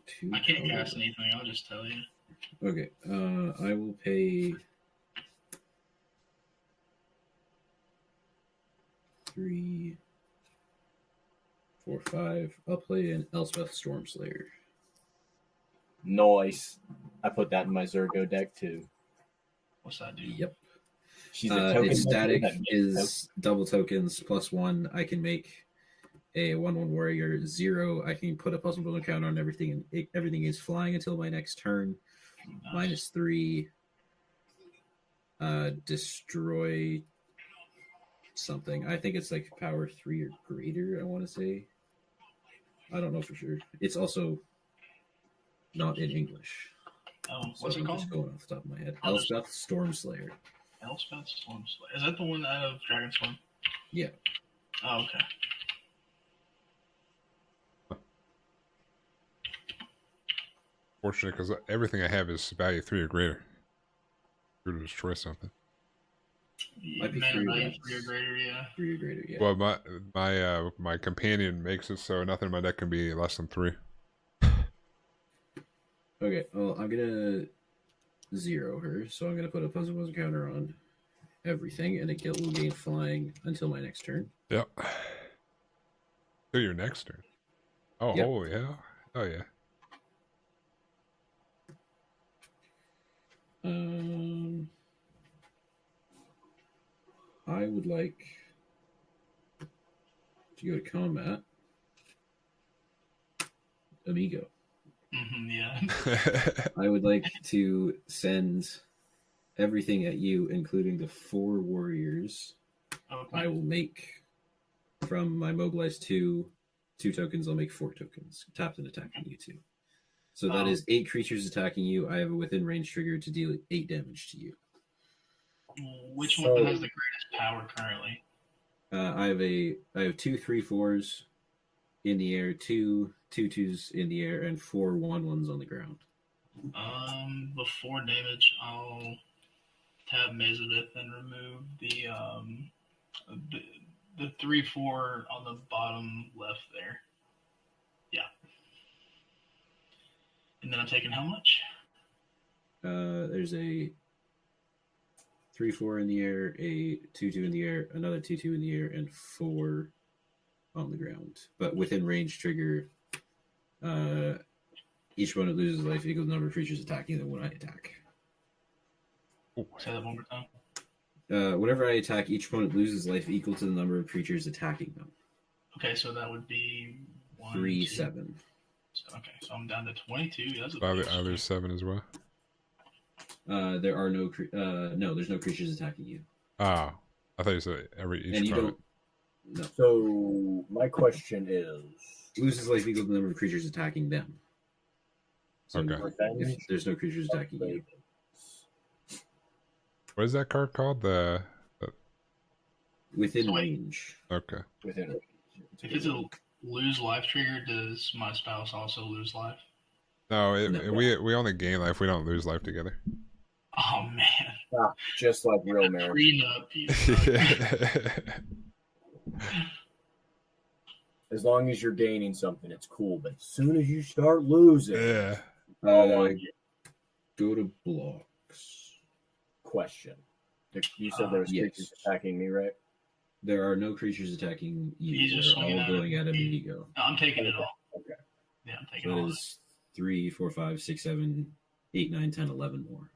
Two. I can't colorless. cast anything. I'll just tell you. Okay. I will pay 3, 4, 5. I'll play an Elspeth Stormslayer. Nice. I put that in my Zergo deck too. What's that do? Yep. She's a token. Its static that makes is double tokens +1. I can make a 1/1 warrior 0. I can put a puzzle builder counter on everything, and everything is flying until my next turn. Nice. -3. Destroy something. I think it's like power 3 or greater, I want to say. I don't know for sure. It's also not in English. Oh, So what's it I'm called? just going off the top of my head. I'll just- Elspeth Stormslayer. Elspeth Stormslayer. Is that the one out of Dragonstorm? Yeah. Oh, okay. Fortunate, because everything I have is value 3 or greater. You're to destroy something. Might be Mana 3 value less. 3 or greater, yeah. 3 or greater, yeah. Well, my companion makes it so nothing in my deck can be less than 3. Okay, well, I'm gonna 0 her, so I'm gonna put a puzzle builder counter on everything, and it will gain flying until my next turn. Yep. Till your next turn. Oh, Yep. holy hell. Oh, yeah. I would like to go to combat. Amigo. Yeah. I would like to send everything at you, including the 4 warriors. Okay. I will make from my mobilize 2 tokens. I'll make 4 tokens. Tapped and attacking you 2. So that is 8 creatures attacking you. I have a within range trigger to deal 8 damage to you. Which one has the greatest power currently? I have 2 3/4s in the air, 2 2/2s in the air, and 4 1/1s on the ground. Before damage, I'll tap Mezabith and remove the 3/4 on the bottom left there. Yeah. And then I'm taking how much? There's a 3/4 in the air, a 2/2 in the air, another 2/2 in the air, and 4 on the ground. But within range trigger, each one that loses life equals the number of creatures attacking them when I attack. Say that one more time. Whenever I attack, each opponent loses life equal to the number of creatures attacking them. Okay, so that would be 1, 3, 2. 7. Okay, so I'm down to 22. That's a Are there 7 as well? There are no no. There's no creatures attacking you. Oh. I thought you said And you opponent. don't. No. So my question is, Loses life equal to the number of creatures attacking them. So Okay. if there's no creatures attacking you. What is that card called? The Within So wait. range. okay. within it. If it's a lose life trigger, does my spouse also lose life? No, No. we only gain life. We don't lose life together. Oh man, Just like real marriage. prenup. You As long as you're gaining something, it's cool. But as soon as you start losing, Yeah. oh my Go to blocks. question. You said there was Yes. creatures attacking me, right? There are no creatures attacking you. He's just They're swinging all at going it. at Amigo. No, I'm taking it all. Okay. Yeah, I'm taking So all. that is 3, 4, 5, 6, 7, 8, 9, 10, 11 more.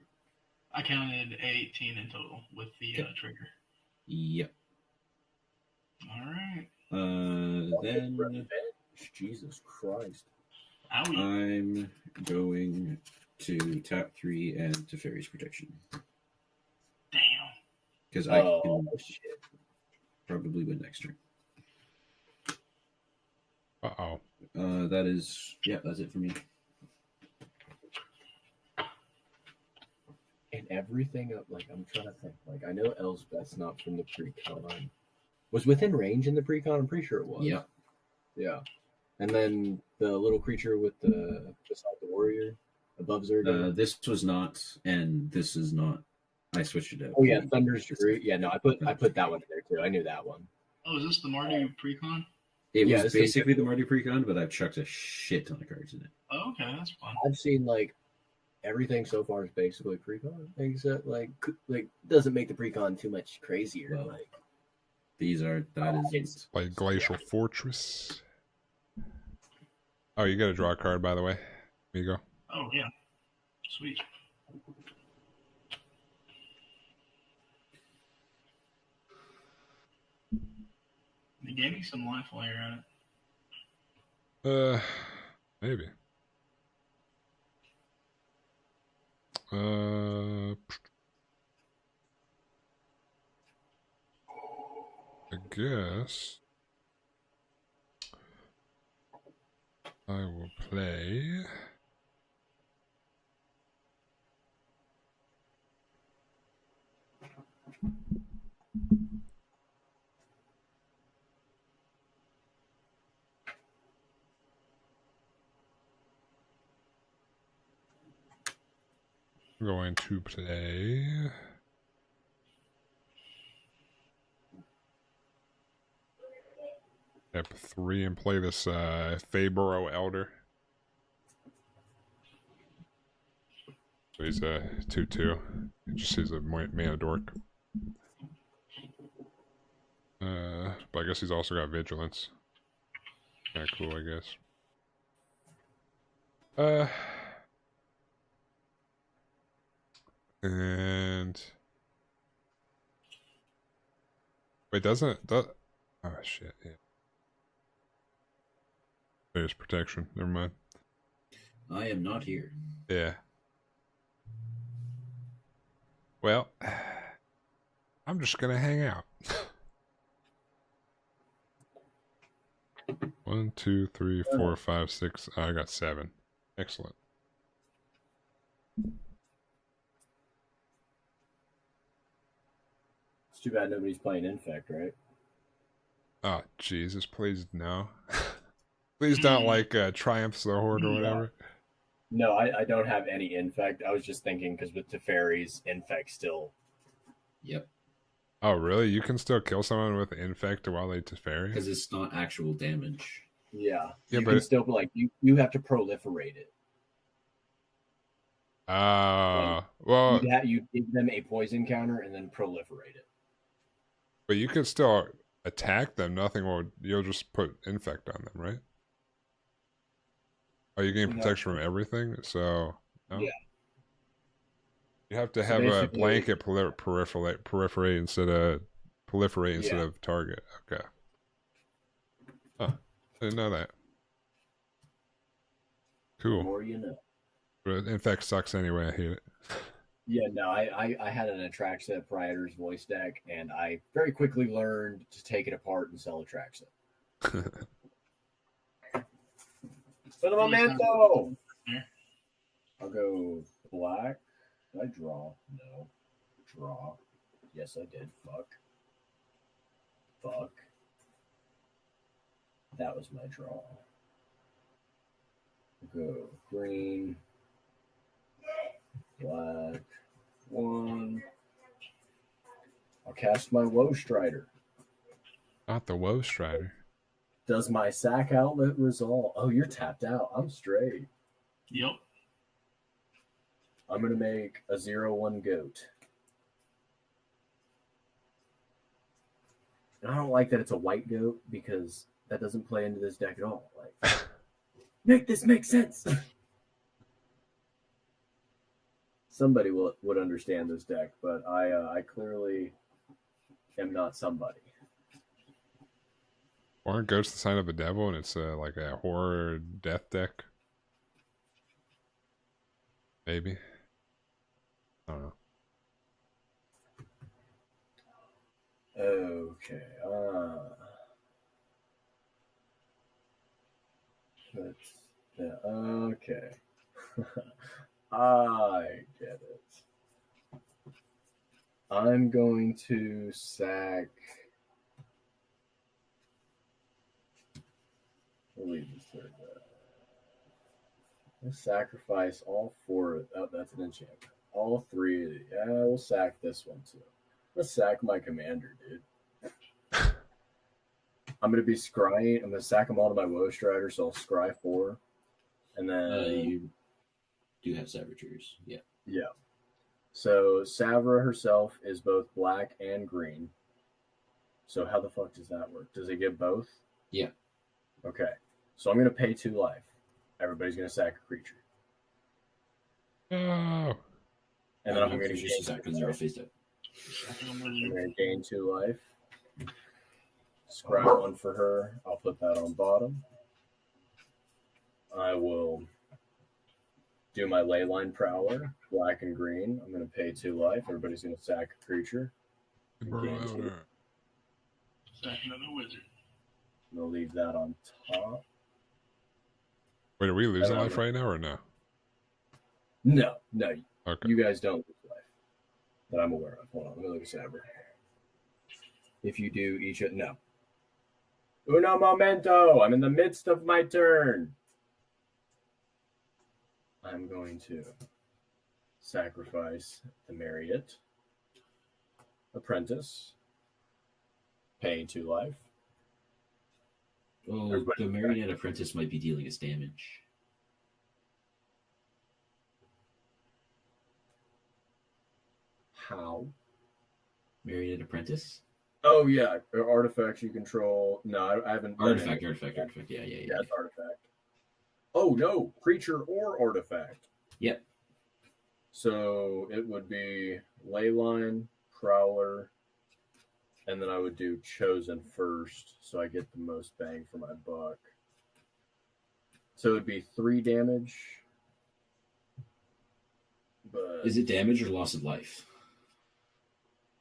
I counted 18 in total with the trigger. Yep. All right. Then Revenge. Jesus Christ. Owie. I'm going to tap 3 and Teferi's Protection. Damn. Because I Oh can shit. probably win next turn. Uh-oh. That is, yeah, that's it for me. And everything up, like I'm trying to think. Like I know Elspeth's not from the pre-con. Was within range in the pre-con? I'm pretty sure it was. Yep. Yeah. And then the little creature with the beside the warrior above Zergo. This was not, and this is not I switched it out. Oh yeah, Thunder's Degree. Yeah, no, I put that one in there too. I knew that one. Oh, is this the Mardu Precon? It Yeah, was it's basically the Mardu Precon, but I've chucked a shit ton of cards in it. Oh, okay, that's fun. I've seen like everything so far is basically Precon, except like doesn't make the Precon too much crazier. Well, Like that is it's Like Glacial Fortress. Oh, you got to draw a card, by the way. Here you go. Oh yeah, sweet. They gave me some life while you're at it. Maybe. I guess I will play. I'm going to play. Step 3 and play this Fabro Elder. So he's a 2/2. He's a mana dork. But I guess he's also got vigilance. Kind of cool, I guess. And wait, oh shit, yeah. There's protection. Never mind. I am not here. Yeah. Well, I'm just gonna hang out. 1, 2, 3, 4, 5, 6. Oh, I got 7. Excellent. It's too bad nobody's playing Infect, right? Oh, Jesus, please no. Please don't like Triumphs of the Horde or whatever. No, I don't have any Infect. I was just thinking because with Teferi's Infect still. Yep. Oh, really? You can still kill someone with Infect while they Teferi? Because it's not actual damage. Yeah. Yeah, you but can still like you have to proliferate it. well, You give them a poison counter and then proliferate it. but you can still attack them. Nothing will. You'll just put Infect on them, right? Oh, you gain protection from everything, so no? Yeah. You have to have a blanket proliferate instead of target. Okay. Huh. I didn't know that. Cool. The more you know. But Infect sucks anyway. I hate it. Yeah, no, I had an Atraxa Praetor's voice deck, and I very quickly learned to take it apart and sell Atraxa. Cinnamomento! I'll go black. Did I draw? No. Draw. Yes, I did. Fuck. That was my draw. Go green. Black. 1. I'll cast my Woe Strider. Not the Woe Strider. Does my sack outlet resolve? Oh, you're tapped out. I'm straight. Yep. I'm going to make a 0/1 goat. And I don't like that it's a white goat because that doesn't play into this deck at all. Like, make this make sense. Somebody would understand this deck, but I clearly am not somebody. Aren't goats the sign of the devil, and it's like a horror death deck? Maybe. I don't know. Okay. Okay. I get it. I'm going to sack. We'll leave this there. Let's sacrifice all 4. Oh, that's an enchantment. all three. Yeah, we'll sack this one too. Let's sack my commander, dude. I'm gonna be scrying. I'm gonna sack them all to my Woe Strider, so I'll scry 4, and then You do have saboteurs. Yeah. yeah. So Savra herself is both black and green. So how the fuck does that work? Does it get both? Yeah. Okay. So I'm gonna pay 2 life. Everybody's gonna sack a creature, Oh. and then I'm gonna creatures to sack when they're all faced up. I'm gonna gain 2 life. Scry 1 for her. I'll put that on bottom. I will do my Leyline Prowler, black and green. I'm going to pay 2 life. Everybody's going to sack a creature. Brother. Sack another wizard. I'm going to leave that on top. Wait, are we losing life right now or no? No. Okay. You guys don't lose life that I'm aware of. Hold on, let me look at Saber. If you do each of no. Uno momento. I'm in the midst of my turn. I'm going to sacrifice the Marriott Apprentice, paying 2 life. Oh, Everybody- the Marionette Apprentice might be dealing us damage. How? Marionette Apprentice? Oh yeah, artifacts you control. No, I haven't. done Artifact. any. Yeah. Yeah, it's artifact. Oh no, creature or artifact. Yep. So it would be Leyline, Prowler, and then I would do Chosen first, so I get the most bang for my buck. So it would be 3 damage. But Is it damage or loss of life?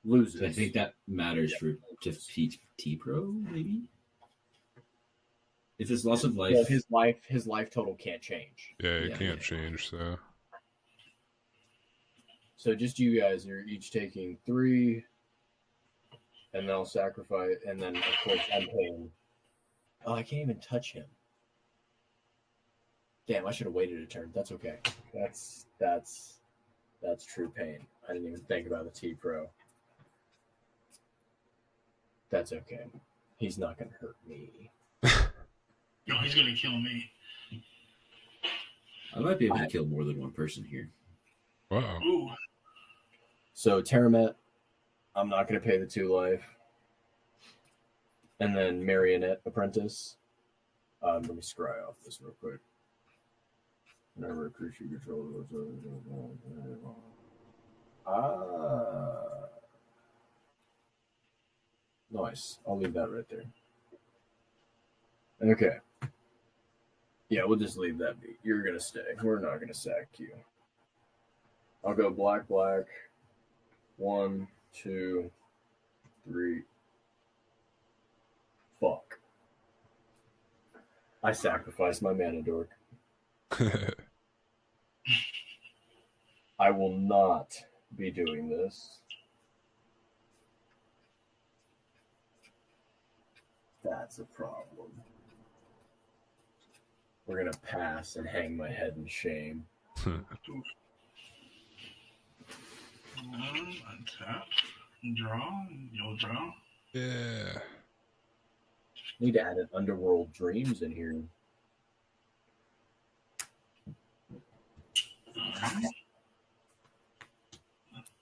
loses? I think that matters for just T Pro, maybe. If it's loss of life, Well, his life total can't change. Yeah, it Yeah, can't yeah. change, so. So just you guys are each taking 3, and then I'll sacrifice, and then of course I'm paying. Oh, I can't even touch him. Damn, I should have waited a turn. That's okay. That's true pain. I didn't even think about the T Pro. That's okay. He's not gonna hurt me. No, he's gonna kill me. I might be able to kill more than one person here. Wow. Ooh. So Terramet, I'm not gonna pay the 2 life. And then Marionette Apprentice. Let me scry off this real quick. Whenever a creature you control nice. I'll leave that right there. Okay. Yeah, we'll just leave that be. You're gonna stay. We're not gonna sack you. I'll go black. 1, 2, 3. Fuck. I sacrificed my mana dork. I will not be doing this. That's a problem. We're gonna pass and hang my head in shame. Untap. Draw. You'll draw. Yeah. Need to add an Underworld Dreams in here.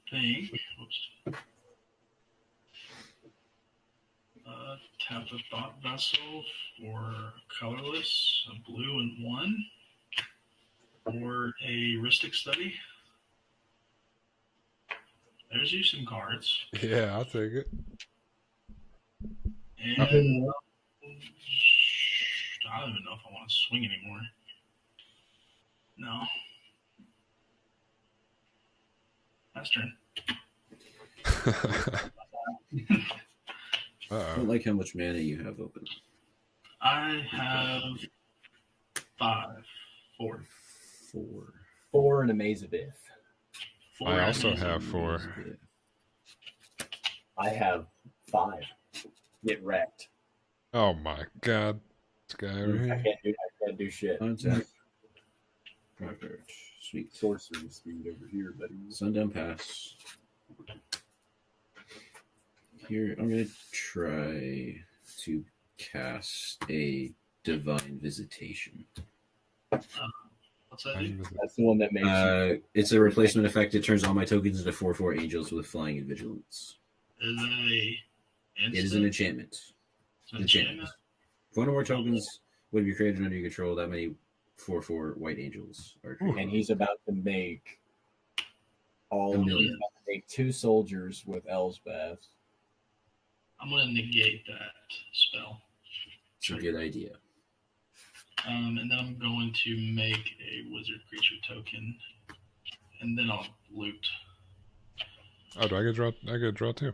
Think. Oops. Tap the Thought Vessel for colorless, a blue and 1, or a Rhystic Study. There's you some cards. Yeah, I'll take it. And I don't even know if I want to swing anymore. No. That's turn. I Uh-oh. don't like how much mana you have open. I have 4. 4 and a Maze of Ith. 4 I also enemies. have 4. I have 5. Get wrecked. Oh my god. This guy over I here. can't do shit. Untap. Draw cards. Sweet. sorcery speed over here, buddy. Sundown Pass. Here, I'm going to try to cast a Divine Visitation. What's that do? That's the one that makes you. It's a replacement effect. It turns all my tokens into 4/4 angels with flying and vigilance. Is it a It is an enchantment. It's an enchantment? If one or more tokens would be created under your control, that many 4/4 white angels are created. And he's about to make A million. he's about to make 2 soldiers with Elsbeth. I'm going to negate that spell. It's a good idea. And then I'm going to make a wizard creature token, and then I'll loot. Oh, do I get draw? I get draw too.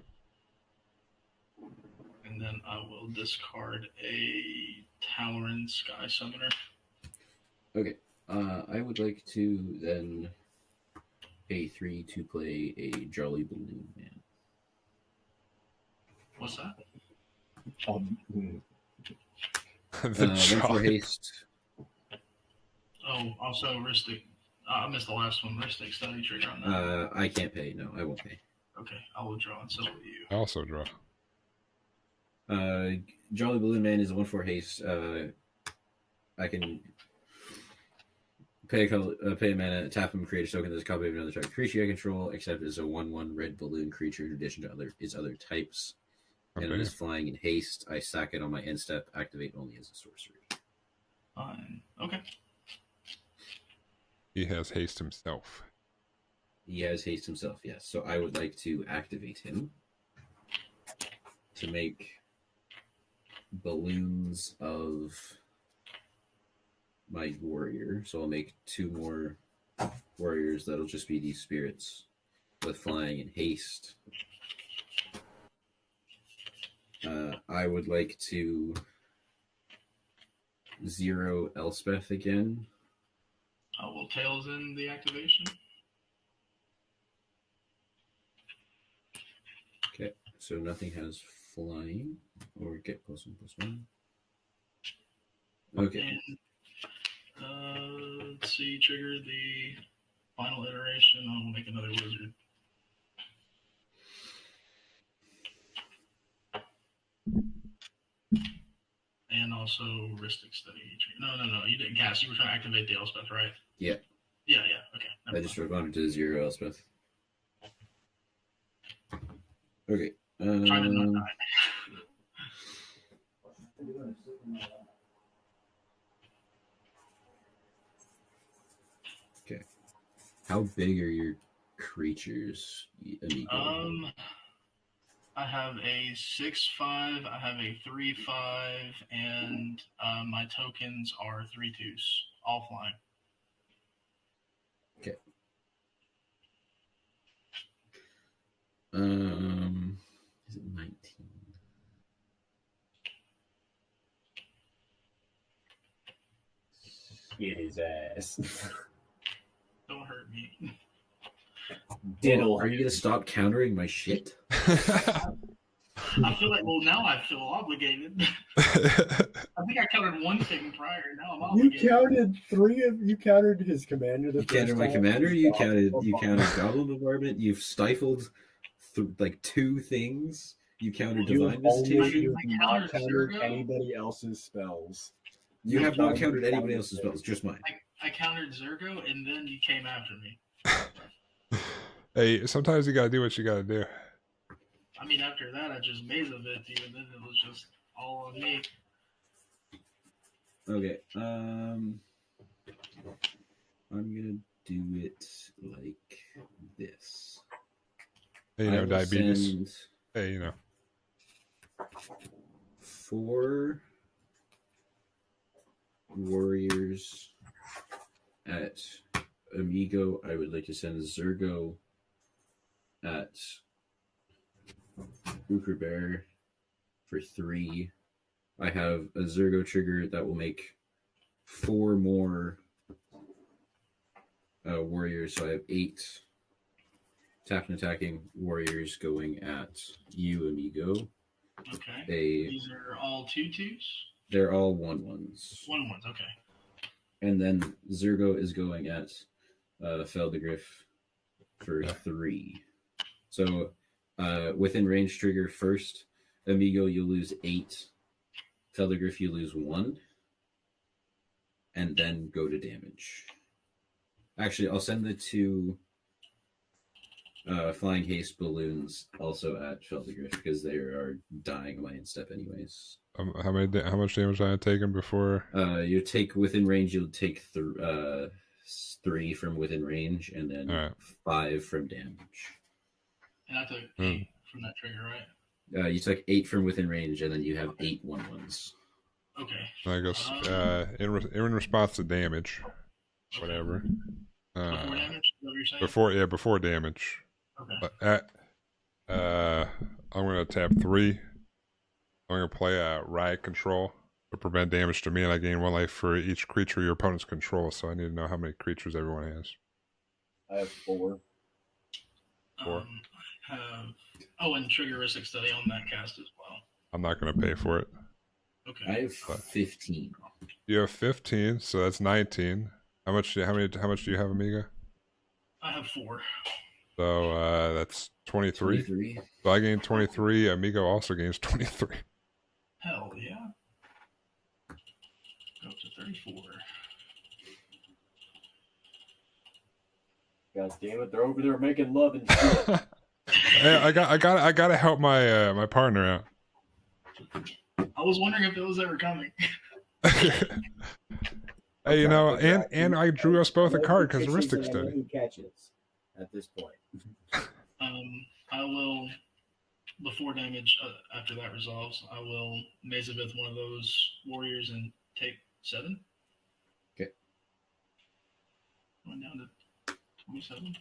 And then I will discard a Towering Sky Summoner. Okay. I would like to then pay 3 to play a Jolly Balloon Man. What's that? The 1 for jolly- haste. Oh, also Ristic. I missed the last one. Ristic study trigger on that. I can't pay. No, I won't pay. Okay, I will draw and so will you. I also draw. Jolly Balloon Man is a 1/4 haste. I can pay a mana, tap him, create a token that's a copy of another type of creature I control, except it's a 1/1 red balloon creature in addition to its other types. And it is flying in haste. I sack it on my end step, activate only as a sorcery. Fine. Okay. He has haste himself. He has haste himself, yes. So I would like to activate him to make balloons of my warrior. So I'll make 2 more warriors. That'll just be these spirits with flying and haste. I would like to 0 Elspeth again. Will Tails in the activation? Okay, so nothing has flying or get +1/+1. Okay. And let's see, trigger the final iteration. I'll make another wizard. And also Ristic Study. No, you didn't cast. You were trying to activate the Elspeth, right? Yeah. Yeah, okay. I just responded to 0 Elspeth. Okay. Try to not die. Okay. How big are your creatures, amigo? I have a 6/5, I have a 3/5, and my tokens are 3/2s, all flying. Okay. Is it 19? Get his ass. Don't hurt me. Diddle. Are you gonna stop countering my shit? I feel like, well, now I feel obligated. I think I counted one thing prior. Now I'm You obligated. counted 3 of you counted his commander. You counted my commander. You counted Goblin Bombardment. You've stifled like 2 things. You countered Divine Visitation. You have not I countered countered Zergo. anybody else's spells. You have not countered anybody else's spells, just mine. I countered Zergo, and then you came after me. Hey, sometimes you gotta do what you gotta do. I mean, after that, I just Mazavit you, and then it was just all on me. Okay. I'm gonna do it like this. Hey, I will diabetes. send Hey, 4 warriors at Amigo. I would like to send Zergo at Uker Bear for 3. I have a Zergo trigger that will make 4 more warriors. So I have 8 tap and attacking warriors going at you, Amigo. Okay. They These are all 2/2s? they're all 1/1s. 1/1s, okay. And then Zergo is going at Phelddagrif for Yeah. 3. So, within range trigger first, Amigo, you lose 8. Phelddagrif, you lose 1. And then go to damage. Actually, I'll send the 2 Flying Haste balloons also at Phelddagrif because they are dying my instep anyways. How much damage I had taken before? You take within range, you'll take 3 from within range, and then All right. 5 from damage. And I took 8 from that trigger, right? You took 8 from within range, and then you have 8 1/1s. Okay. I guess in response to damage, whatever. Before damage? Is that what you're saying? Before damage. Okay. But I'm gonna tap 3. I'm gonna play a riot control to prevent damage to me, and I gain 1 life for each creature your opponents control. So I need to know how many creatures everyone has. I have 4. 4. I have... Oh, and triggeristic study on that cast as well. I'm not gonna pay for it. Okay. I have 15. You have 15, so that's 19. How much do you have, Amiga? I have 4. So that's 23. 23. So I gain 23. Amigo also gains 23. Hell yeah. Go up to 34. God damn it, they're over there making love and shit. Hey, I gotta help my my partner out. I was wondering if it was ever coming. Hey, you know, and I drew us both a card because heuristic I know study. who catches at this point. I will, before damage, after that resolves, I will Mazavith one of those warriors and take 7. Okay. Going down to 27.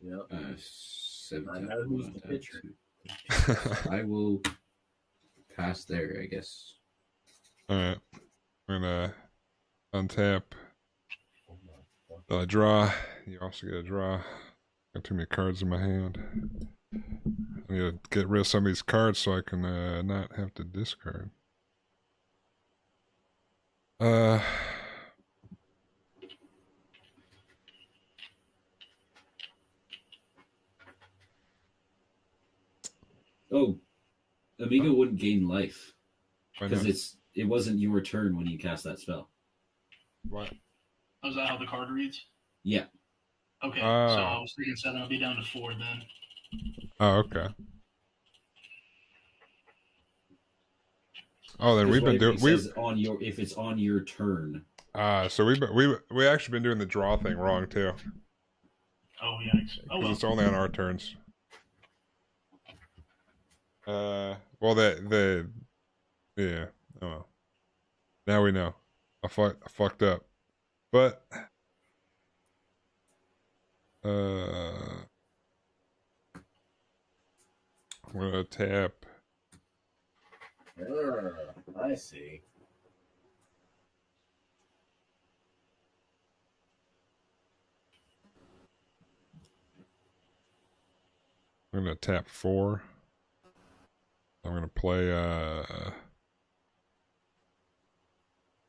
Yep. 7. I know who's the pitcher. I will pass there, I guess. Alright. I'm gonna untap. I draw. You also get a draw. Got too many cards in my hand. I need to get rid of some of these cards so I can not have to discard. Oh, Amigo wouldn't gain life Why because not? it wasn't your turn when you cast that spell. What? Oh, is that how the card reads? Yeah. Okay, so I was thinking 7. I'll be down to 4 then. Oh, okay. Oh, then we've been doing if it's on your turn. So we actually been doing the draw thing wrong too. Oh yikes! Oh 'Cause well. it's only on our turns. Well, yeah. Oh well. Now we know. I fucked up, but I'm gonna tap. I see. I'm gonna tap 4. I'm gonna play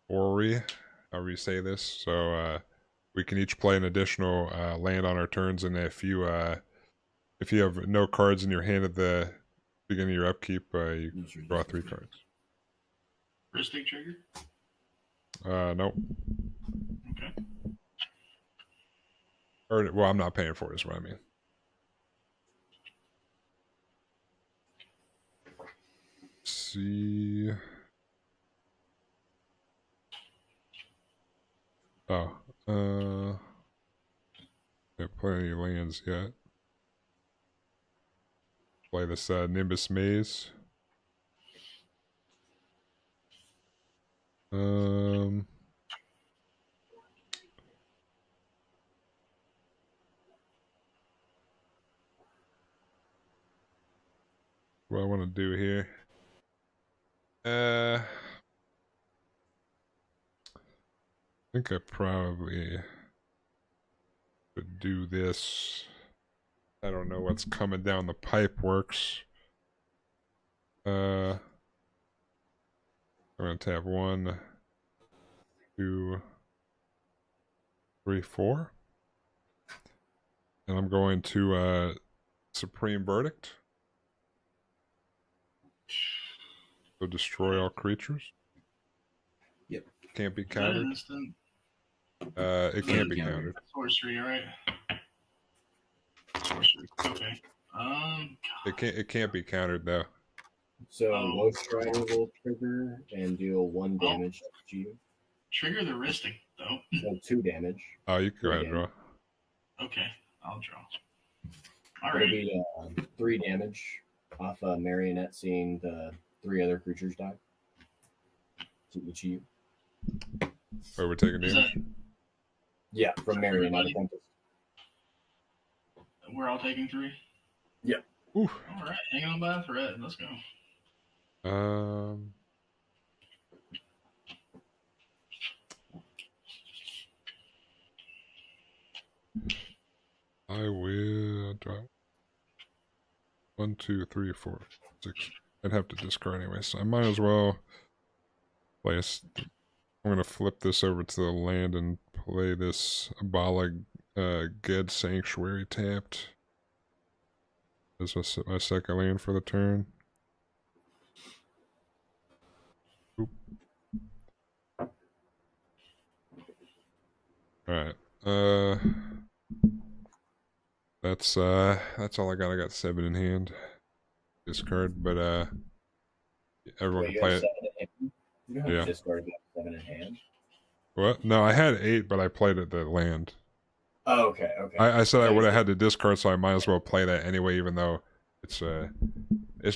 Ori, however you say this. So we can each play an additional land on our turns, and if you have no cards in your hand at the beginning of your upkeep, you draw 3 cards. Heuristic trigger. Nope. Okay. Or well, I'm not paying for it. Is what I mean. Let's see. Oh, can't play any lands yet. Play this Nimbus Maze. What I want to do here. I think I probably could do this. I don't know what's coming down the pipe works. I'm gonna tap 1, 2, 3, 4. And I'm going to Supreme Verdict. So destroy all creatures. Yep. Can't be Is that countered. an instant? It can't be countered. countered. Sorcery, right? Sorcery. Okay. It can't be countered though. So Oh. Ghost Strider will trigger and deal 1 Oh. damage to you. Trigger the wristing, though. So 2 damage. Oh, you can go ahead and Again. draw. Okay, I'll draw. It'll Alright. be 3 damage off a Marionette seeing the 3 other creatures die. To each of you. Oh, we're taking Is damage. that, Yeah, from For Marionette everybody? Apprentice. we're all taking 3? Ooh. Alright, hanging on by a thread. Let's go. I will draw 1, 2, 3, 4, 6. I'd have to discard anyway, so I might as well place. I'm gonna flip this over to the land and play this Abala Ged Sanctuary tapped. This was my second land for the turn. Oop. Alright. That's all I got. I got 7 in hand. Discard, but everyone Wait, can you play have it. 7 in hand? You don't have Yeah. to discard, you have 7 in hand. What? No, I had 8, but I played it the land. Oh, okay, okay. I said I So would have you- had to discard, so I might as well play that anyway, even though it's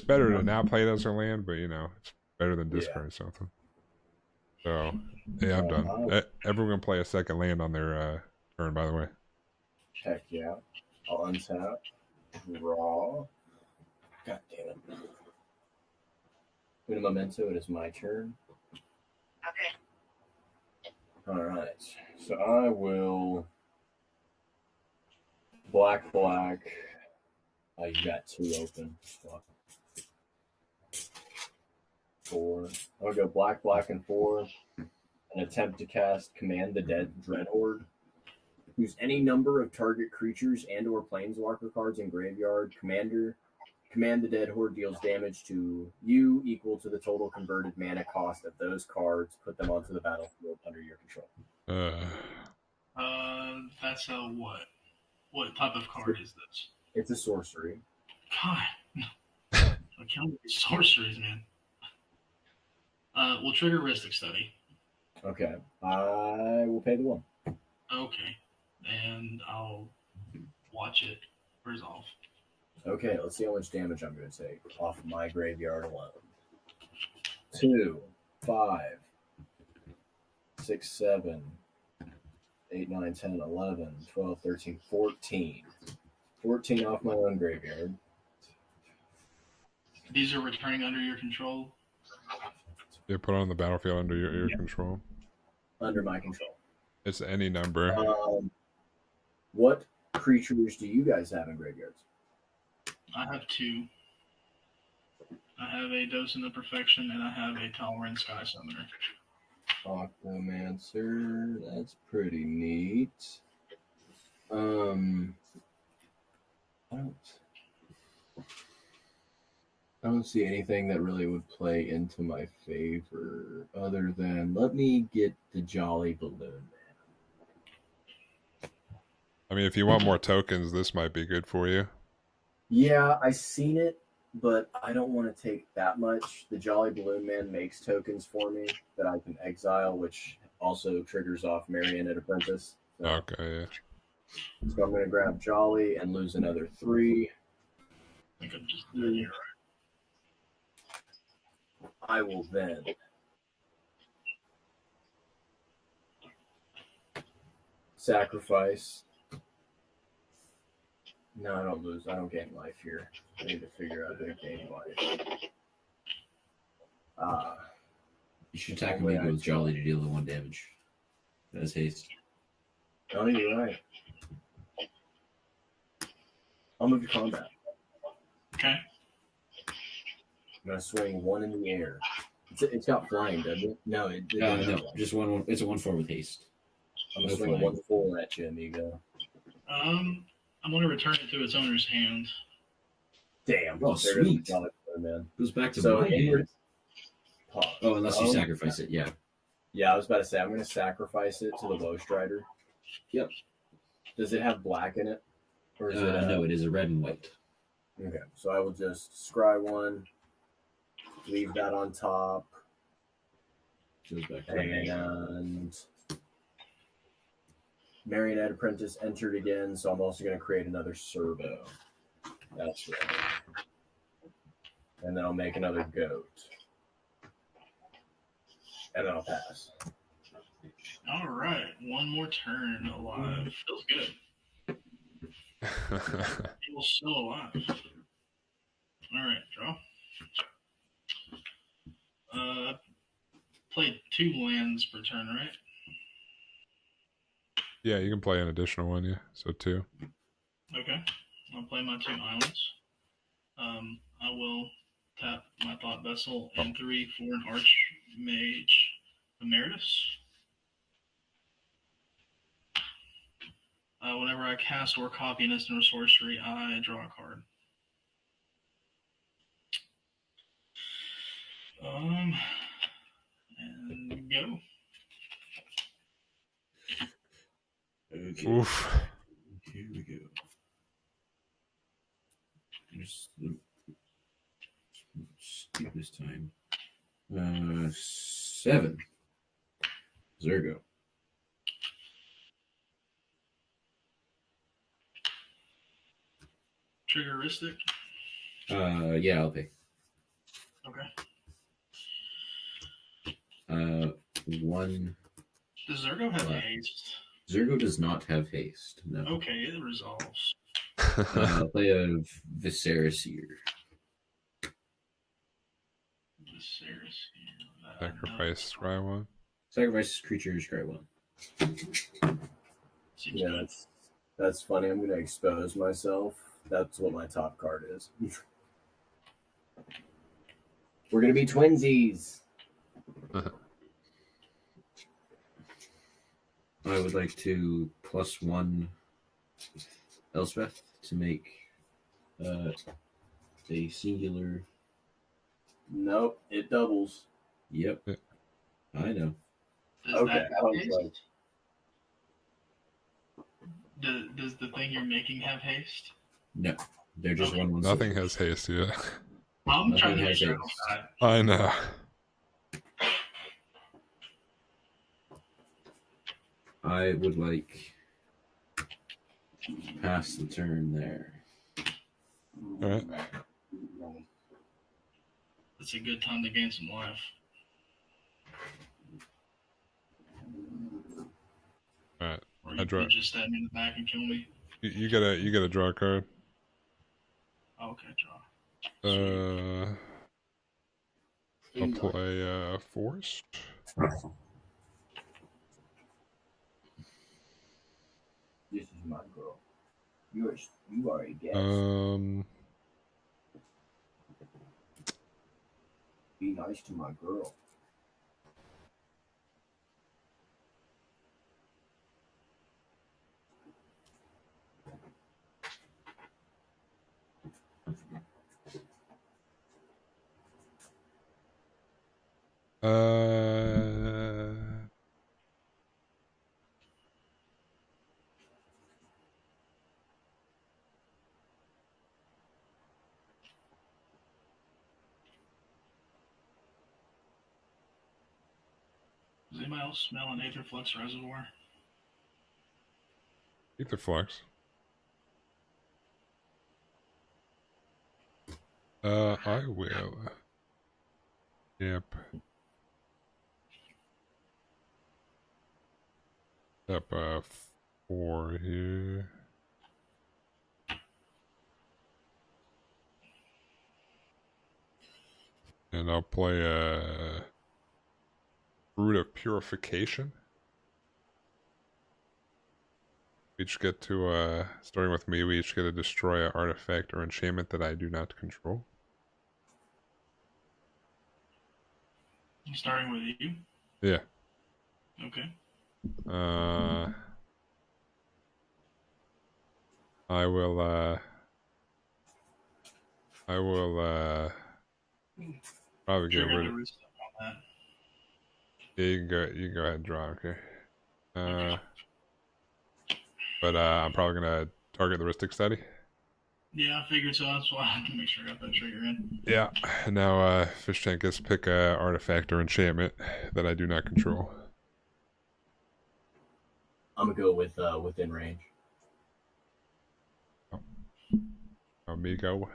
better to not play it as a land, but you know, it's better than Yeah. discard something. So yeah, I'm done. Everyone can play a second land on their turn, by the way. Heck yeah. I'll untap. Draw. God damn it. Una Memento, it is my turn. Okay. Alright. So I will black. Oh, you got 2 open. Fuck. 4. I'll go black, and 4. And attempt to cast Command the Dreadhorde. Use any number of target creatures and/or planeswalker cards in graveyard. Command the Dreadhorde deals damage to you equal to the total converted mana cost of those cards. Put them onto the battlefield under your control. That's a what? What type of card is this? It's a sorcery. God. I can't these sorceries, man. We'll trigger Ristic Study. Okay. I will pay the 1. Okay. And I'll watch it resolve. Okay, let's see how much damage I'm going to take off of my graveyard alone. 2, 5, 6, 7, 8, 9, 10, 11, 12, 13, 14. 14 off my own graveyard. These are returning under your control. You put on the battlefield under your control. Under my control. It's any number. What creatures do you guys have in graveyards? I have 2. I have a Docent of Perfection and I have a Tolerant Sky Summoner. Octomancer, that's pretty neat. I don't see anything that really would play into my favor other than let me get the Jolly Balloon Man. I mean, if you want more tokens, this might be good for you. Yeah, I seen it, but I don't want to take that much. The Jolly Balloon Man makes tokens for me that I can exile, which also triggers off Marionette Apprentice. So, Okay, yeah. so I'm going to grab Jolly and lose another 3. I think I'm just doing it right. I will then sacrifice. No, I don't lose. I don't gain life here. I need to figure out how to gain life. You should attack him with Jolly to deal the 1 damage. That's haste. Oh, you're right. I'll move to combat. Okay. I'm going to swing 1 in the air. It's got flying, doesn't it? No, it No, doesn't. no, just one. It's a 1/4 with haste. I'm No swinging flying. 1-4 at you, amigo. I'm going to return it to its owner's hand. Damn. Oh, there goes sweet. the dollar, man. Goes back to So my in hand. Pause. Oh, unless you sacrifice it, yeah. Yeah, I was about to say I'm going to sacrifice it to the Low Strider. Yep. Does it have black in it, or is it? No, it is a red and white. Okay, so I will just scry one, leave that on top, Goes back to my hand. and Marionette Apprentice entered again. So I'm also going to create another servo. That's right. And then I'll make another goat, and then I'll pass. All right, one more turn alive. Feels good. Feels so alive. All right, draw. Played 2 lands per turn, right? Yeah, you can play an additional one, yeah. So 2. Okay. I'll play my 2 islands. I will tap my Thought Vessel and 3 for an Archmage Emeritus. Whenever I cast or copy an instant or sorcery, I draw a card. And go. Okay. Oof. Here we go. Here's the stupidest time. 7. Zergo. Triggeristic. Yeah, I'll pay. Okay. 1. Does Zergo have haste? Zergo does not have haste. No. Okay, it resolves. I'll play a Visceraseer. Sacrifice, scry one. Sacrifice creatures, scry 1. Seems Yeah, good. that's funny. I'm going to expose myself. That's what my top card is. We're going to be twinsies. I would like to +1 Elspeth to make a singular. Nope, it doubles. Yep. I know. Does Okay, that I was have like, haste? Does the thing you're making have haste? No. They're just Okay. 1/1. Nothing has haste yet. I'm Nothing trying to has figure haste. out. I know. I would like pass the turn there. Alright. It's a good time to gain some life. Alright. Or I you draw. could just stab me in the back and kill me. You gotta draw a card. Okay, draw. I'll play Forest. this is my girl. You are a guest. Be nice to my girl. Does anybody else smell an Aetherflux reservoir? Aetherflux. I will. Yep. Step 4 here. And I'll play a Root of Purification. We each get to, starting with me, we each get to destroy an artifact or enchantment that I do not control. I'm starting with you. Yeah. Okay. I will probably get Trigger rid the of. wrist on that. Yeah, you can go ahead and draw. Okay. But I'm probably gonna target the Ristic Study. Yeah, I figured so. That's why I had to make sure I got that trigger in. Yeah. Now Fish Tank gets to pick a artifact or enchantment that I do not control. I'm gonna go with within range. Amigo.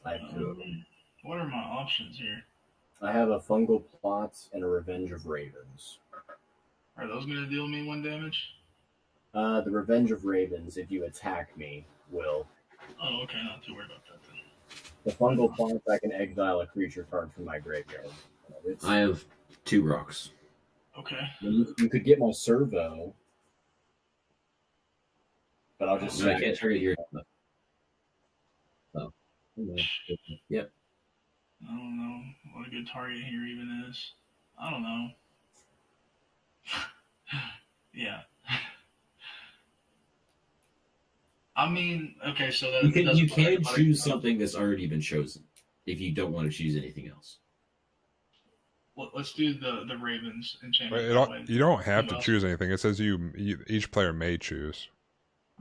I have two of them. What are my options here? I have a fungal plot and a Revenge of Ravens. Are those going to deal me 1 damage? The Revenge of Ravens, if you attack me, will. Oh, okay. Not too worried about that then. The fungal plot, I can exile a creature card from my graveyard. I have 2 rocks. Okay. You could get my servo, but I'll just No, I sack can't it. target your. Oh. Yep. I don't know what a good target here even is. I don't know. Yeah. I mean, okay, so that You can choose something that's already been chosen if you don't want to choose anything else. Let's do the Ravens enchantment. You don't have Who to else? choose anything. It says each player may choose.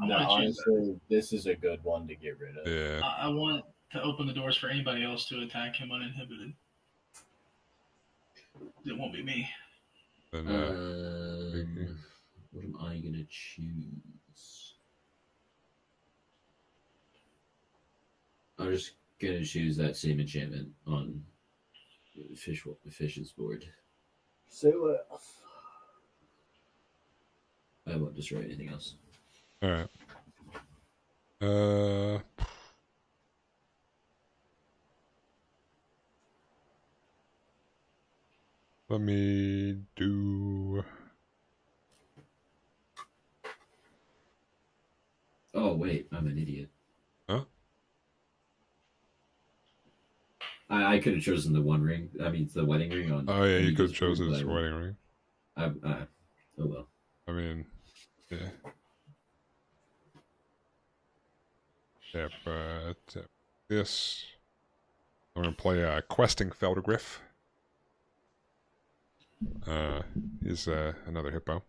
I No, want to choose that. honestly, this is a good one to get rid of. Yeah. I want to open the doors for anybody else to attack him uninhibited. It won't be me. Then, what am I gonna choose? I'm just gonna choose that same enchantment on Fish's board. So, I won't destroy anything else. all right. Let me do. Oh wait, I'm an idiot. Huh? I could have chosen the one ring. I mean, the wedding ring on. Oh yeah, you could Amigo's have chosen board, his but I wedding ring. oh well. I mean, yeah. Tap this. I'm gonna play Questing Phelddagrif. He's another hippo.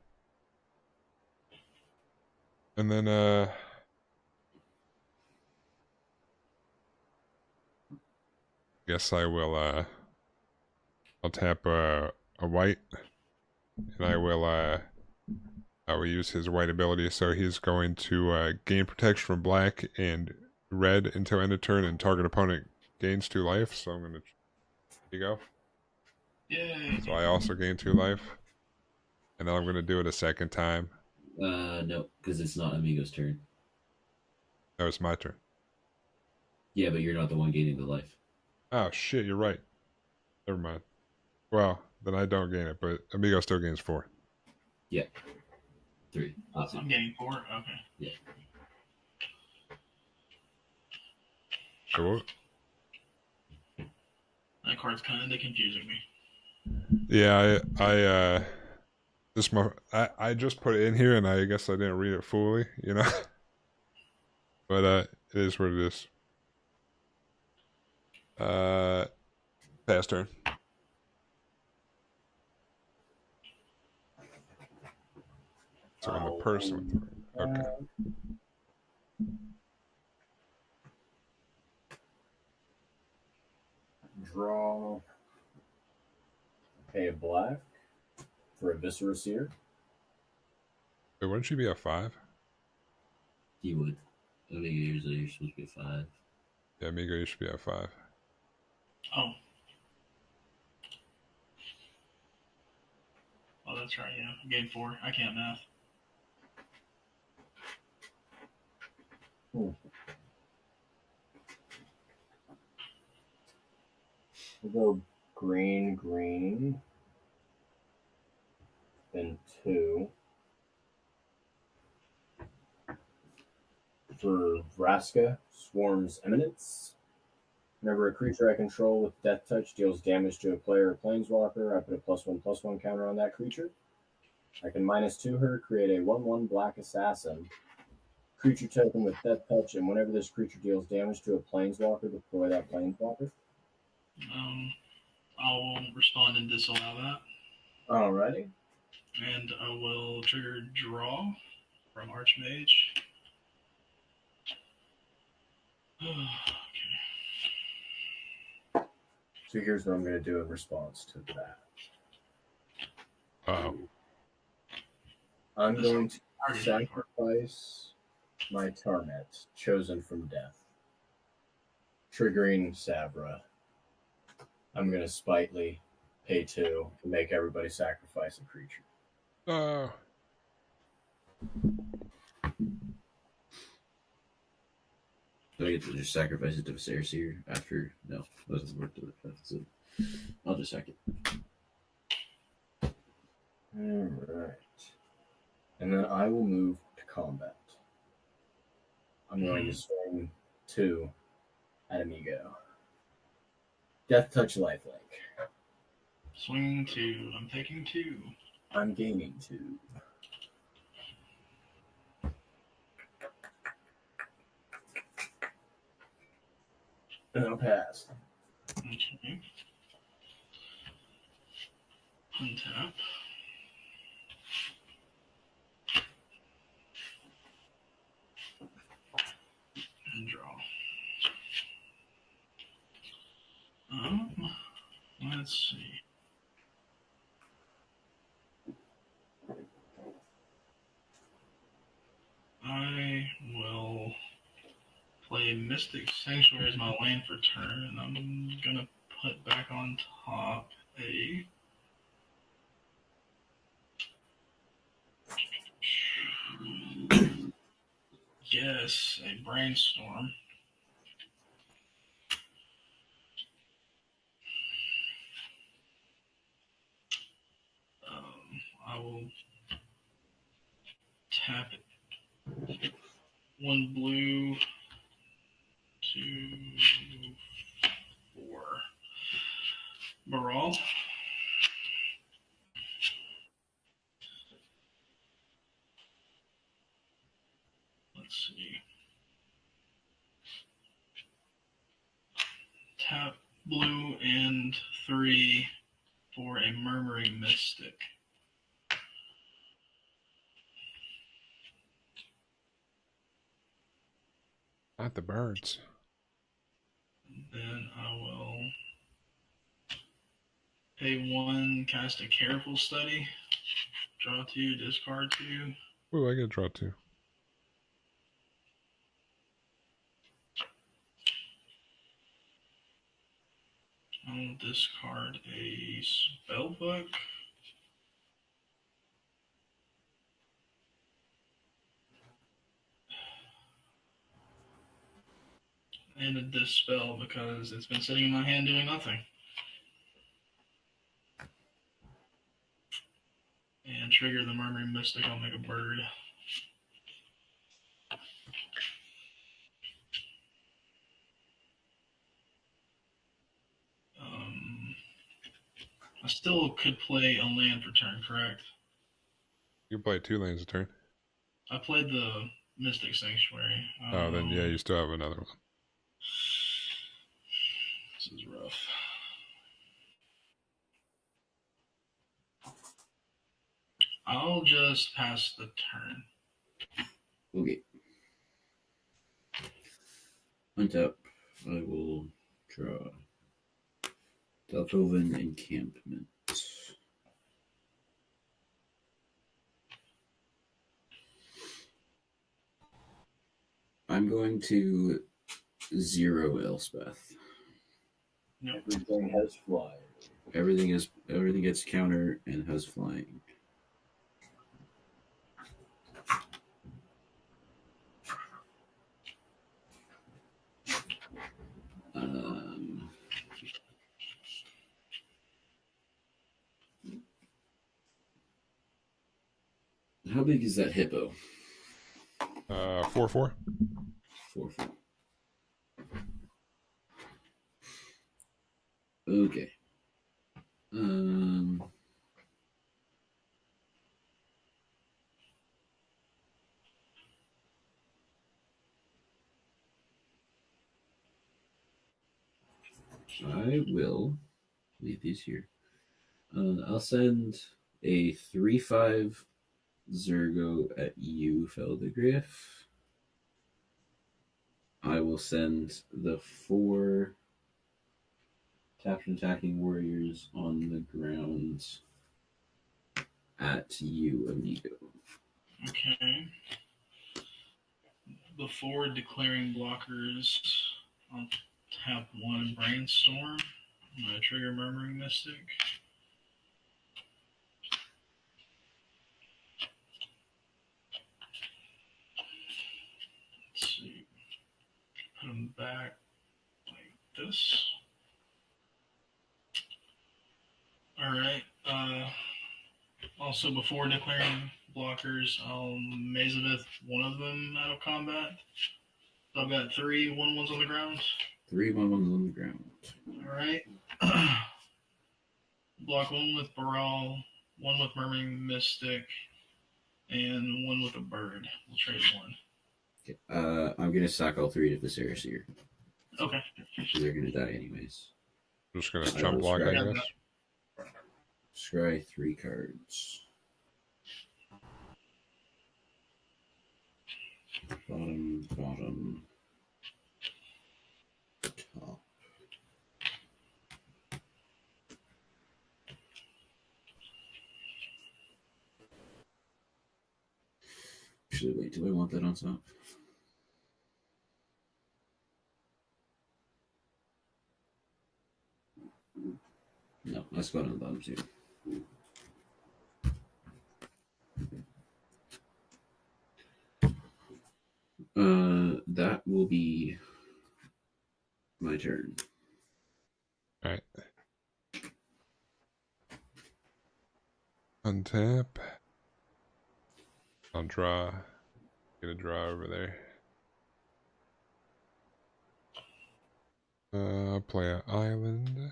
And then guess I will I'll tap a white, and I will use his white ability, so he's going to gain protection from black and red until end of turn, and target opponent gains 2 life. So I'm gonna. Here you go. Yay. So I also gain 2 life, and then I'm gonna do it a second time. No, because it's not Amigo's turn. No, it's my turn. Yeah, but you're not the one gaining the life. Oh shit, you're right. Never mind. Well, then I don't gain it, but Amigo still gains 4. Yeah. 3. I'm getting 4. Okay. Yeah. So what? That card's kind of confusing me. Yeah, I just put it in here, and I guess I didn't read it fully, you know. But it is what it is. Pass turn. So on the person. Okay. draw. Pay a black for a Viscera Seer. Wait, wouldn't she be a 5? You would. Amigo usually you're supposed to be a 5. Yeah, Amigo, you should be at 5. Oh. Oh, that's right, yeah. Game 4. I can't math. We'll go green, green. Then 2. For Vraska, Swarm's Eminence. Whenever a creature I control with Death Touch deals damage to a player or planeswalker, I put a +1/+1 counter on that creature. I can -2 her, create a 1/1 black assassin. Creature token with Death Touch, and whenever this creature deals damage to a planeswalker, deploy that planeswalker. I'll respond and disallow that. Alrighty. And I will trigger draw from Archmage. Okay. So here's what I'm going to do in response to that. I'm going to sacrifice my Tarnet, chosen from death, triggering Sabra. I'm going to spitely pay 2 and make everybody sacrifice a creature. Do I get to just sacrifice it to Viserys here after? No, that doesn't work. So I'll just sack it. Alright. And then I will move to combat. I'm going to swing 2 at Amigo. Death Touch Lifelink. Swing 2. I'm taking 2. I'm gaining 2. And I'll pass. Okay. Untap. And draw. Let's see. I will play Mystic Sanctuary as my land for turn, and I'm gonna put back on top a yes, a Brainstorm. I will tap it. 1 blue, 2, 4. Baral. Let's see. Tap blue and 3 for a Murmuring Mystic. Not the birds. Then I will pay 1, cast a Careful Study, draw 2, discard 2. Ooh, I get to draw 2. I'll discard a Spellbook. And a Dispel because it's been sitting in my hand doing nothing. And trigger the Murmuring Mystic, I'll make a bird. I still could play a land for turn, correct? You play 2 lanes a turn. I played the Mystic Sanctuary. Oh, then yeah, you still have another one. This is rough. I'll just pass the turn. Okay. Untap. I will draw Delphoven Encampment. I'm going to 0 Elspeth. Nope. Everything has flying. Everything gets counter and has flying. How big is that hippo? 4/4. 4/4. Okay. I will leave these here. I'll send a 3/5 Zergo at you, Phelddagrif. I will send the 4 tapped and attacking warriors on the ground at you, amigo. Okay. Before declaring blockers, I'll tap 1 brainstorm. I'm gonna trigger Murmuring Mystic. Let's see. Put them back like this. Alright. Also, before declaring blockers, I'll Mazabeth one of them out of combat. So I've got 3 1/1s on the ground. 3 1/1s on the ground. Alright. Block 1 with Baral, 1 with Murmuring Mystic, and 1 with a bird. We'll trade 1. Okay. I'm gonna sack all 3 to the Seer. Okay. So they're gonna die anyways. Just gonna chump block, I guess. Scry 3 cards. Bottom, top. Actually, wait, do I want that on top? No, let's go on the bottom too. That will be my turn. Alright. Untap. I'll draw. Get a draw over there. I'll play an island.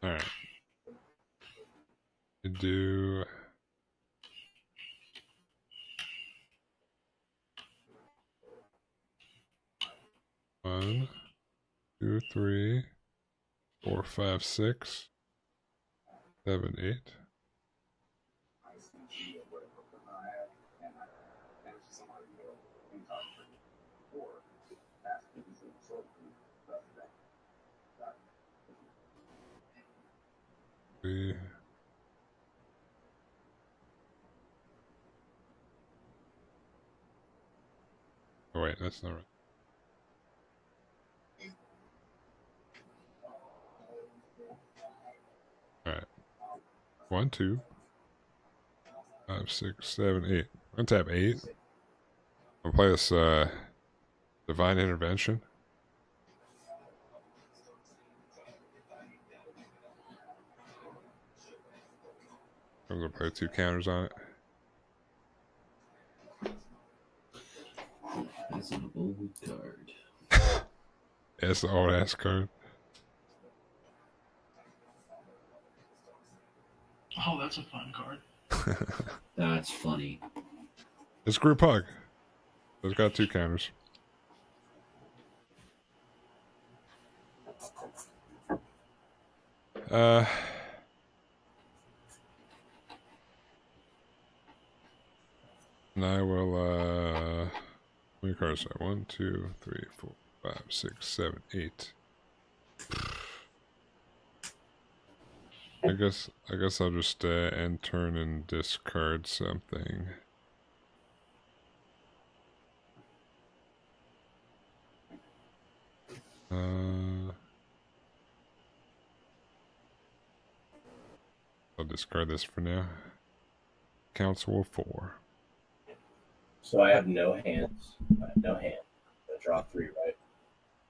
Alright. You do 1, 2, 3, 4, 5, 6, 7, 8. Oh wait, that's not right. Alright. 1, 2, 5, 6, 7, 8. I'm gonna tap 8. I'll play this Divine Intervention. I'm gonna play 2 counters on it. That's an old card. It's the old ass card. Oh, that's a fun card. That's funny. It's Group Hug. It's got 2 counters. And I will, how many cards do I have? 1, 2, 3, 4, 5, 6, 7, 8. I guess I'll just end turn and discard something. I'll discard this for now. Council of 4. So I have no hands. I have no hand. I draw 3, right?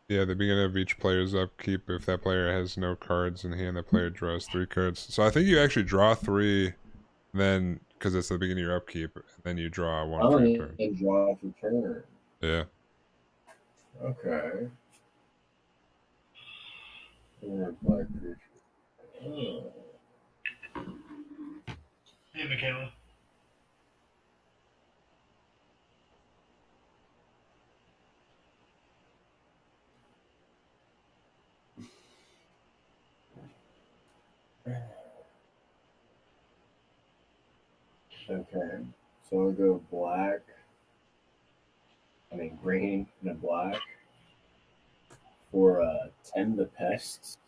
Yeah, the beginning of each player's upkeep, if that player has no cards in hand, the player draws 3 cards. So I think you actually draw 3, then because it's the beginning of your upkeep, and then you draw one Oh, for your turn. and draw for turn. Yeah. Okay. Or black creature. Oh. Hey, Michaela. Okay. So I'll go black. I mean green and a black for Tend the Pests,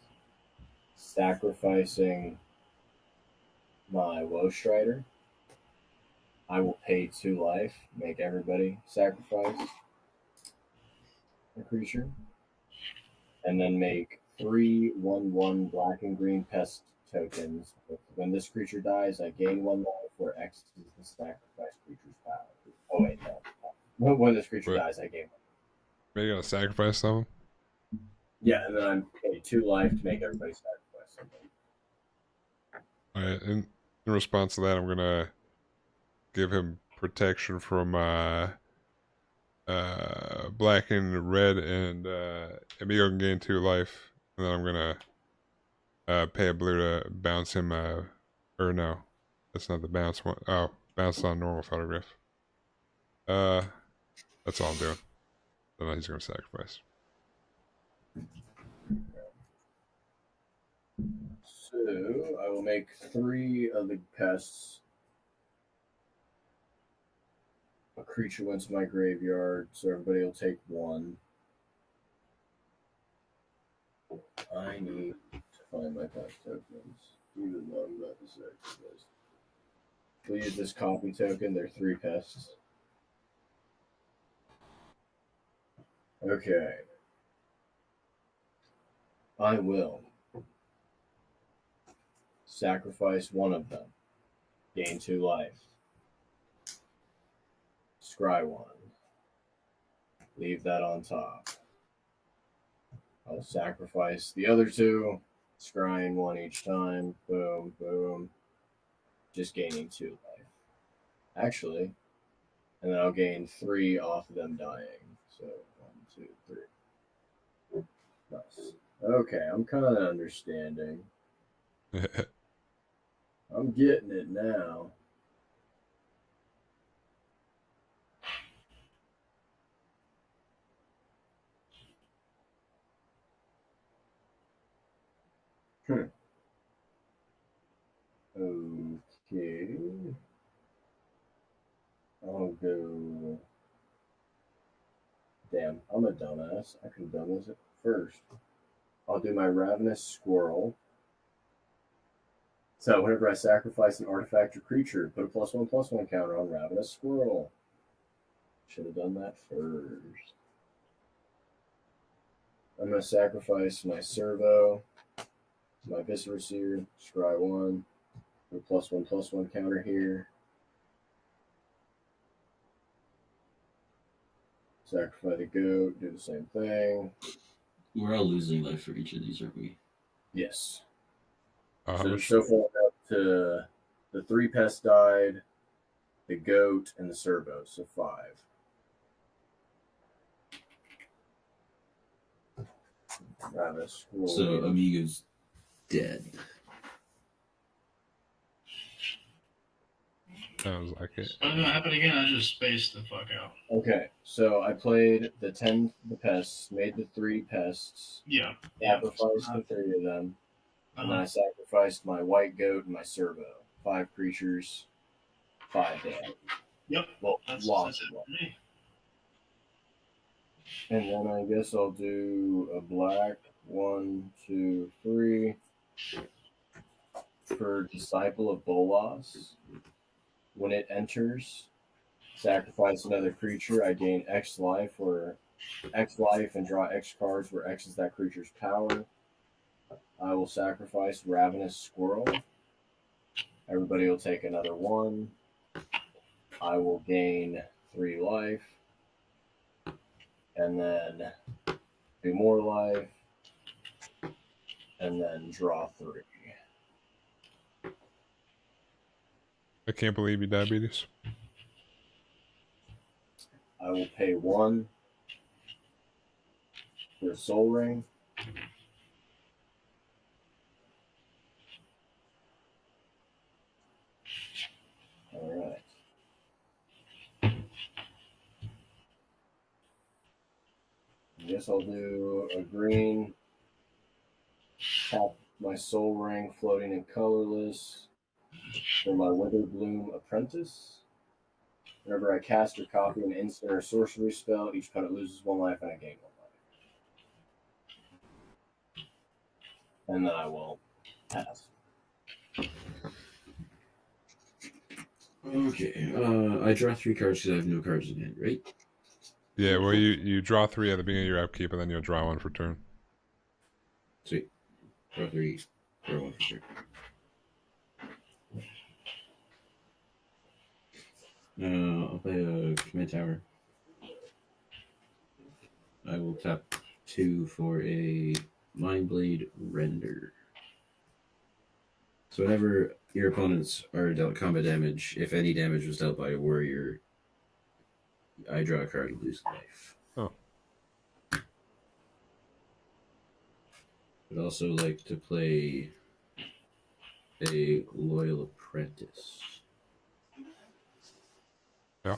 sacrificing my Woe Strider. I will pay 2 life, make everybody sacrifice a creature, and then make 3/1/1 black and green pest tokens. When this creature dies, I gain 1 life, where X is the sacrifice creature's power. Oh wait, no. When this creature Wait. dies, I gain 1. Maybe you gotta sacrifice someone. Yeah, and then I'm paid 2 life to make everybody sacrifice something. Alright, in response to that, I'm gonna give him protection from black and red, and Amigo can gain 2 life, and then I'm gonna pay a blue to bounce him. Or no, that's not the bounce one. Oh, bounce on normal Phelddagrif. That's all I'm doing. Then he's gonna sacrifice. So I will make 3 of the pests a creature went to my graveyard, so everybody will take 1. I need to find my pest tokens, even though I'm about to sacrifice. We'll use this copy token. There are 3 pests. Okay. I will sacrifice 1 of them. Gain 2 life. Scry 1. Leave that on top. I'll sacrifice the other 2. Scrying 1 each time. Boom, boom. Just gaining 2 life. Actually, and then I'll gain 3 off of them dying. So 1, 2, 3. Nice. Okay, I'm kind of understanding. I'm getting it now. Okay. I'll go. Damn, I'm a dumbass. I could have done this first. I'll do my Ravenous Squirrel. So whenever I sacrifice an artifact or creature, put a +1/+1 counter on Ravenous Squirrel. Should have done that first. I'm going to sacrifice my Servo, my Visceraseer, scry 1, put a +1/+1 counter here. Sacrifice the goat, do the same thing. We're all losing life for each of these, aren't we? Yes. How So, much? so far up to the 3 pests died, the goat, and the Servo, so 5. Ravenous Squirrel. So Amigo's dead. Sounds like it. If it happen again, I just spaced the fuck out. Okay, so I played the pests, made the 3 pests, Yeah. sacrificed the 3 of them, and then I sacrificed my white goat and my Servo. 5 creatures, 5 dead. Yep. Well, That's lost it one. for me. And then I guess I'll do a black 1, 2, 3 for Disciple of Bolas. When it enters, sacrifice another creature. I gain X life and draw X cards where X is that creature's power. I will sacrifice Ravenous Squirrel. Everybody will take another 1. I will gain 3 life. And then do more life. And then draw 3. I can't believe you diabetes. I will pay 1 for a soul ring. All right. I guess I'll do a green. Tap my soul ring, floating and colorless, for my Witherbloom Apprentice. Whenever I cast or copy an instant or sorcery spell, each opponent loses 1 life and I gain 1 life. And then I will pass. Okay. I draw 3 cards because I have no cards in hand, right? Yeah, well, you draw 3 at the beginning of your upkeep, and then you'll draw 1 for turn. Sweet. Draw 3. Draw 1 for sure. I'll play a command tower. I will tap 2 for a Mindblade Render. So whenever your opponents are dealt combat damage, if any damage was dealt by a warrior, I draw a card and lose life. Oh. I'd also like to play a Loyal Apprentice. Yeah.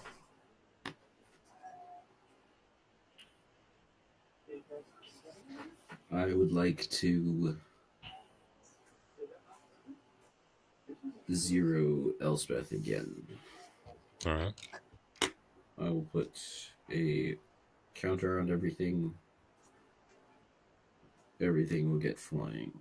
I would like to 0 Elspeth again. All right. I will put a counter on everything. Everything will get flying.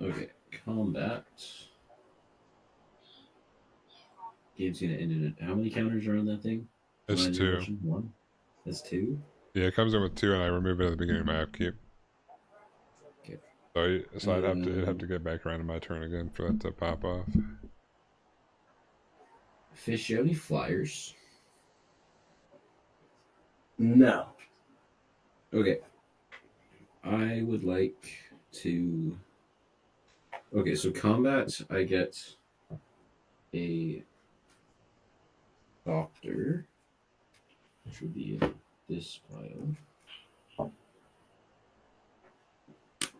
Okay. Combat. Game's gonna end in it. How many counters are on that thing? It's 2. 1? That's 2? Yeah, it comes in with 2, and I remove it at the beginning of my upkeep. Okay. So it'd have to get back around to my turn again for that to pop off. Fish, you have any flyers? No. Okay. I would like to. Okay, so combat, I get a doctor, which would be in this pile. It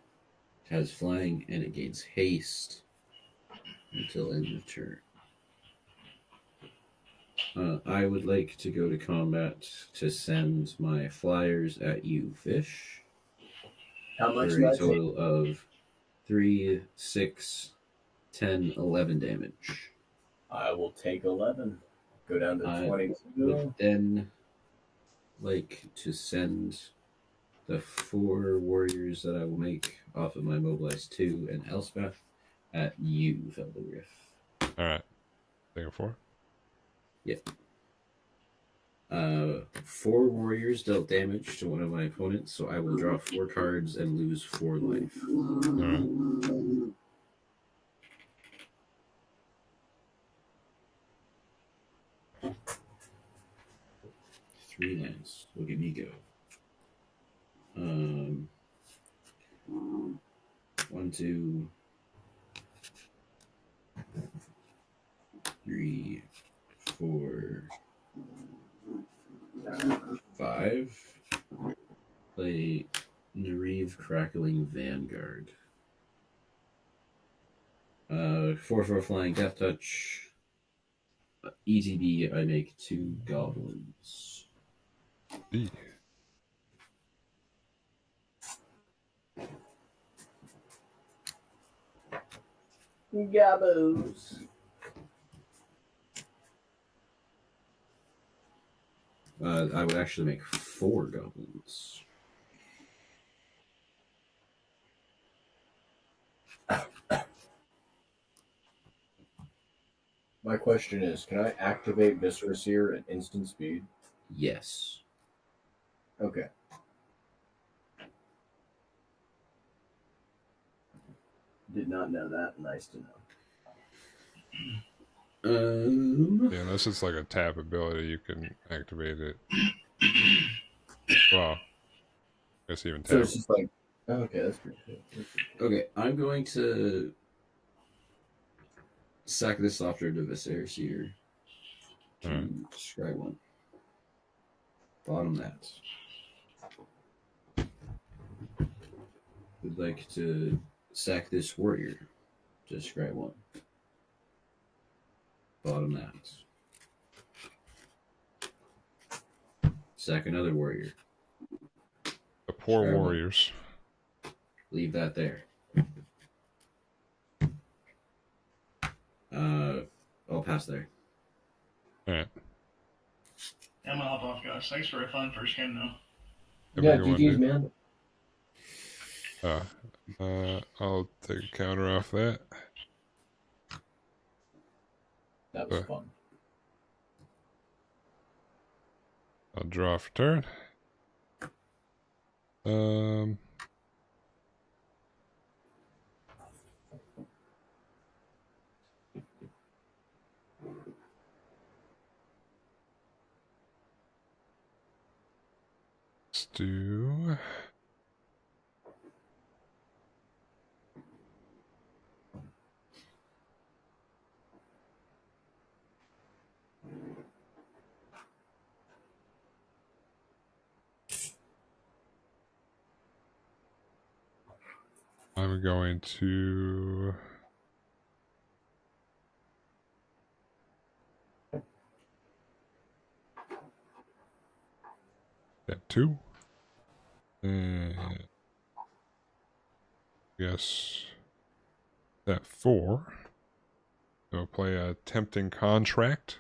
has flying and it gains haste until end of turn. I would like to go to combat to send my flyers at you, fish. How much for a does total of 3, 6, 10, 11 damage. I will take 11. Go down to I 22. would then like to send the 4 warriors that I will make off of my Mobilize 2 and Elspeth at you, Phelddagrif. All right. Take a 4. Yep. 4 warriors dealt damage to one of my opponents, so I will draw 4 cards and lose 4 life. All right. 3 lands. Look at me go. 1, 2, 3, 4, 5. Play Nariv Crackling Vanguard. 4/4 Flying Death Touch. ETB, I make 2 goblins. E. Gabos. I would actually make 4 goblins. My question is, can I activate Viscera Seer at instant speed? Yes. Okay. Did not know that. Nice to know. Yeah, unless it's like a tap ability, you can activate it. Well, I guess even So tap. it's just like, okay, that's pretty cool. Okay, I'm going to sack this after the Viserys here to Alright. scry one. Bottom that. Would like to sack this warrior to scry one. Bottom that. Sack another warrior. The poor Scry one. warriors. Leave that there. I'll pass there. Alright. I'm gonna hop off, guys. Thanks for a fun first game, though. Yeah, Have a good one, GG's, dude. man. I'll take a counter off that. That was fun. I'll draw for turn. Let's do. I'm going to. At 2. And. Yes. At 4. So play a tempting contract.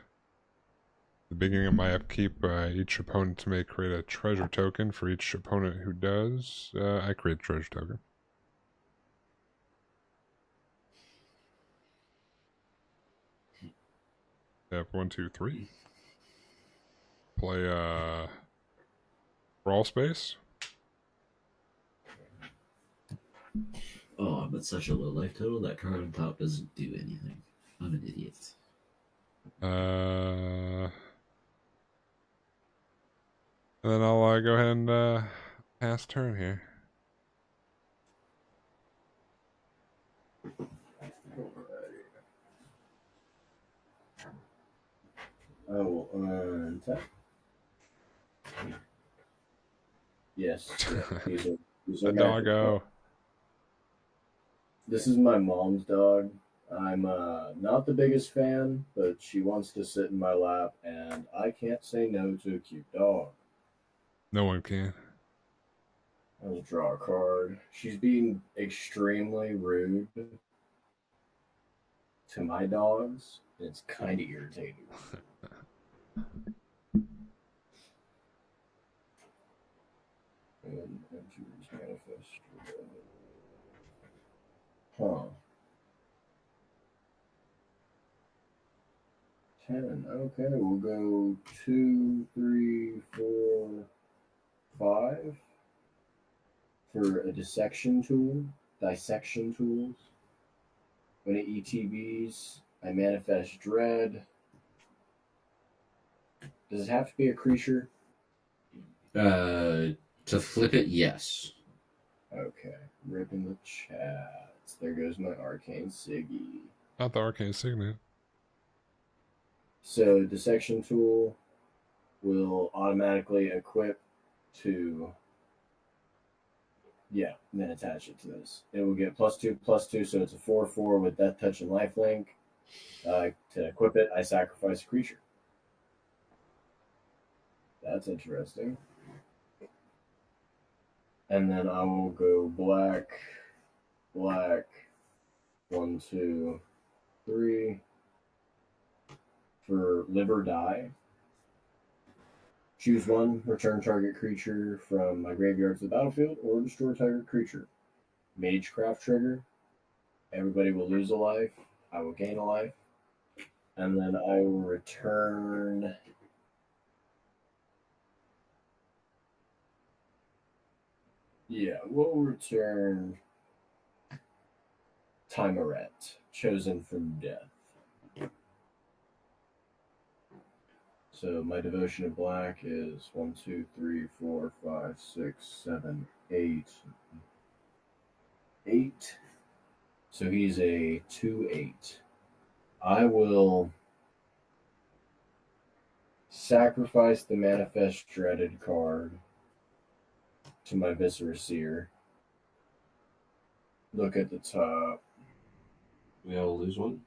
At the beginning of my upkeep, each opponent may create a treasure token. For each opponent who does, I create a treasure token. Step 1, 2, 3. Play Brawl Space. Oh, I'm at such a low life total. That card on top doesn't do anything. I'm an idiot. And then I'll go ahead and pass turn here. I will untap. Yes. These are The magic doggo. cards. This is my mom's dog. I'm not the biggest fan, but she wants to sit in my lap, and I can't say no to a cute dog. No one can. I will draw a card. She's being extremely rude to my dogs. It's kind of irritating. And enters manifest. Huh. 10. Okay, we'll go 2, 3, 4, 5 for a dissection tool. Dissection tools. When it ETBs, I manifest dread. Does it have to be a creature? To flip it, yes. Okay. Ripping the chats. There goes my arcane Siggy. Not the arcane signet. So dissection tool will automatically equip to, yeah, then attach it to this. It will get +2/+2, so it's a 4/4 with death touch and lifelink. To equip it, I sacrifice a creature. That's interesting. And then I will go black, 1, 2, 3 for live or die. Choose one, return target creature from my graveyard to the battlefield, or destroy target creature. Magecraft trigger. Everybody will lose a life. I will gain a life. And then I will return. Yeah, we'll return Timaret, chosen from death. So my devotion of black is 1, 2, 3, 4, 5, 6, 7, 8. 8. So he's a 2/8. I will sacrifice the Manifest Dreaded card to my Viscera Seer. Look at the top. We all lose one.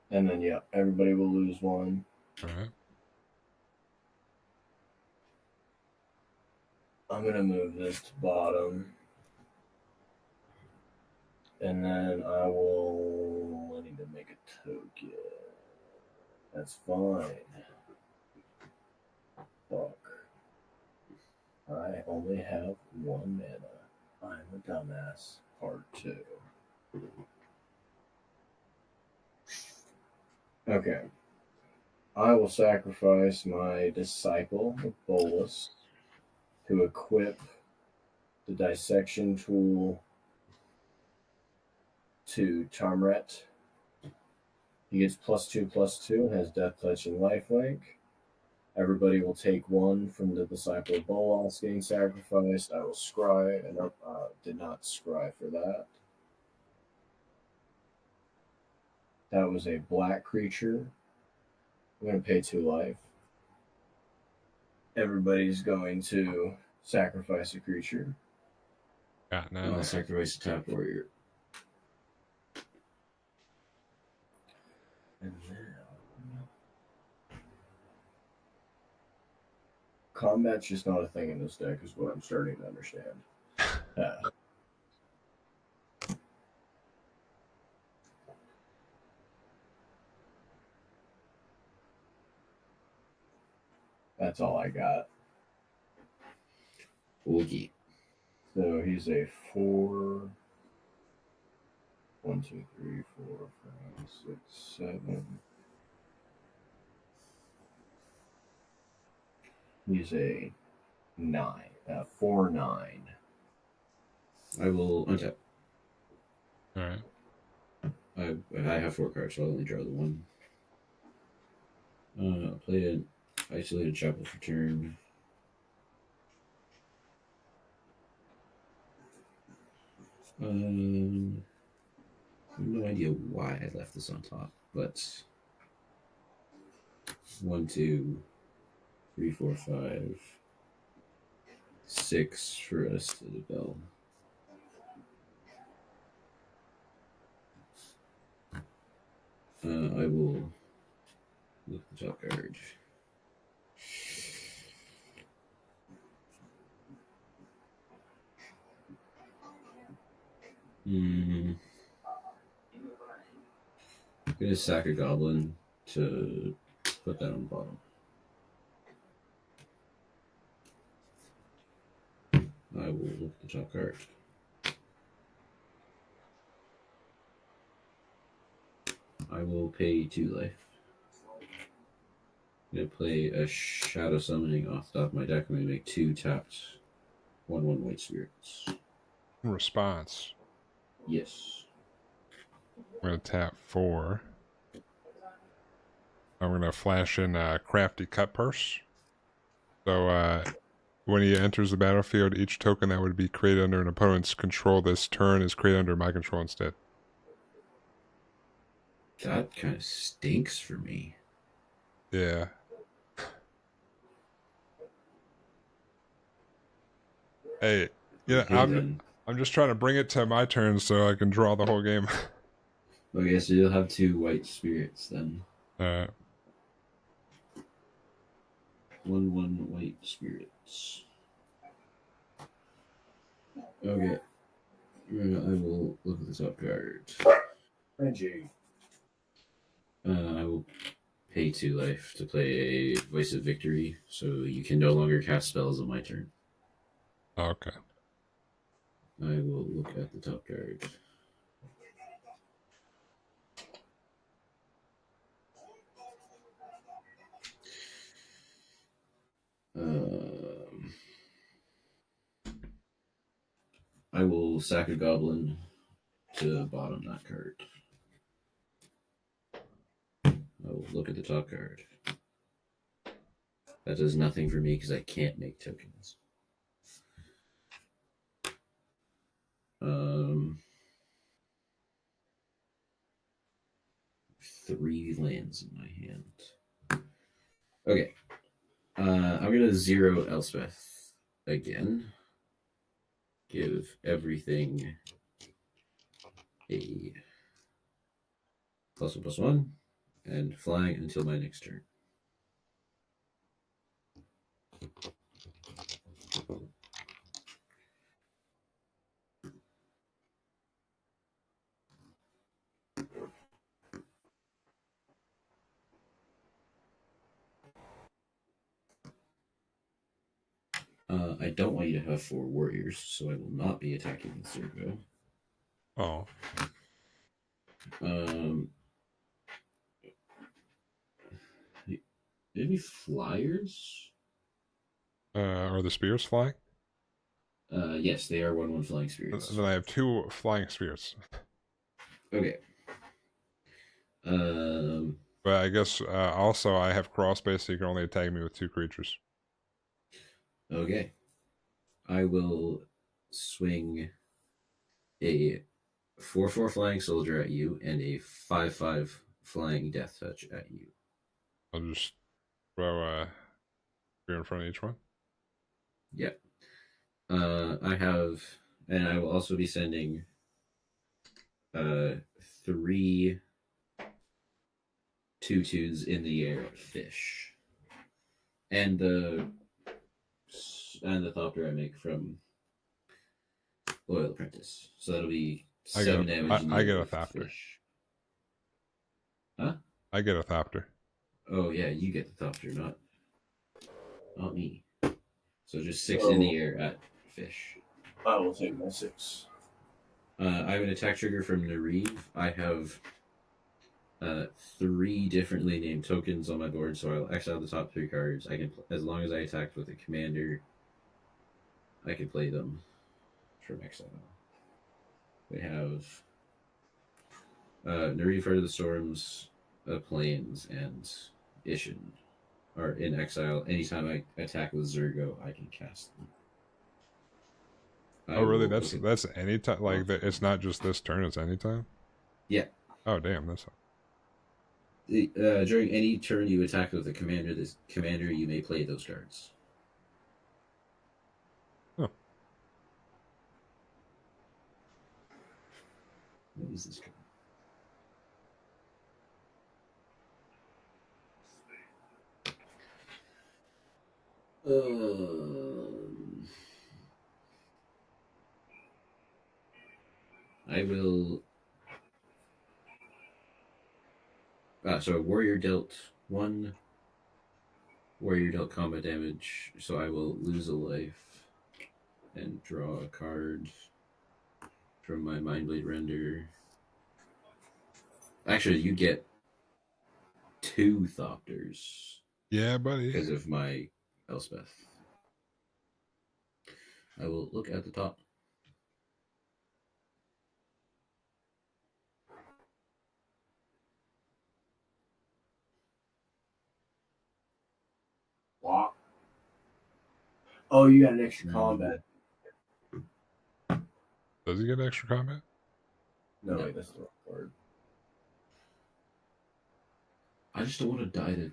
And then, yeah, everybody will lose one. Alright. I'm going to move this to bottom. And then I need to make a token. That's fine. Fuck. I only have 1 mana. I'm a dumbass. Part 2. Okay. I will sacrifice my Disciple of Bolus to equip the Dissection Tool to Charmret. He gets +2/+2 and has Death Touch and Lifelink. Everybody will take 1 from the Disciple of Bolas getting sacrificed. I will scry, and did not scry for that. That was a black creature. I'm going to pay 2 life. Everybody's going to sacrifice a creature. Got none. I'll sacrifice a tap warrior. And now, combat's just not a thing in this deck, is what I'm starting to understand. That's all I got. Okay. So he's a 4. 1, 2, 3, 4, 5, 6, 7. He's a 9. 4/9. I will untap. Alright. I have 4 cards, so I'll only draw the 1. Play an isolated chapel for turn. I have no idea why I left this on top, but 1, 2, 3, 4, 5, 6 for a Citadel. I will look at the top card. I'm gonna sack a goblin to put that on the bottom. I will look at the top card. I will pay 2 life. I'm gonna play a Shadow Summoning off the top of my deck. I'm gonna make 2 tapped 1/1 white spirits. Response. Yes. I'm going to tap 4. I'm going to flash in Crafty Cut Purse. So when he enters the battlefield, each token that would be created under an opponent's control this turn is created under my control instead. That kind of stinks for me. Yeah. Hey, yeah, Okay, I'm just trying to bring it to my turn so I can draw the whole game. Okay, so you'll have 2 white spirits then. 1/1 white spirits. Okay. I will look at the top card. Reggie. I will pay 2 life to play a Voice of Victory, so you can no longer cast spells on my turn. Okay. I will look at the top card. I will sack a goblin to bottom that card. I will look at the top card. That does nothing for me because I can't make tokens. 3 lands in my hand. Okay. I'm gonna 0 Elspeth again. Give everything a +1/+1 and flying until my next turn. I don't want you to have 4 warriors, so I will not be attacking with Zergo. Oh, Maybe flyers? are the spears flying? Yes, they are 1/1 flying spirits. Then I have 2 flying spears. Okay. But I guess also I have crawl space, so you can only attack me with 2 creatures. Okay. I will swing a 4/4 flying soldier at you and a 5/5 flying death touch at you. I'll just throw a spear in front of each one. Yep. I have, and I will also be sending 3 2/2s in the air at fish, and the thopter I make from Loyal Apprentice. So that'll be 7 damage. I get a thopter. Huh? I get a thopter. Oh yeah, you get the thopter, not me. So just 6 in the air at fish. I will take my 6. I have an attack trigger from Nariv. I have 3 differently named tokens on my board, so I'll exile the top 3 cards. I can, as long as I attacked with a commander, I can play them from exile. We have Nariv, Heart of the Storms, Plains, and Ishin are in exile. Anytime I attack with Zergo, I can cast them. Oh, really? That's any time? Like, it's not just this turn, it's any time? Yeah. Oh, damn, that's... During any turn you attack with a commander, you may play those cards. Oh. What is this card? I will. So a warrior dealt 1. Warrior dealt combat damage, so I will lose a life and draw a card from my Mindblade Render. Actually, you get 2 Thopters. Yeah, buddy. Because of my Elspeth. I will look at the top. Wow. Oh, you got an extra combat. Does he get extra combat? No, wait, that's the wrong card. I just don't want to die to.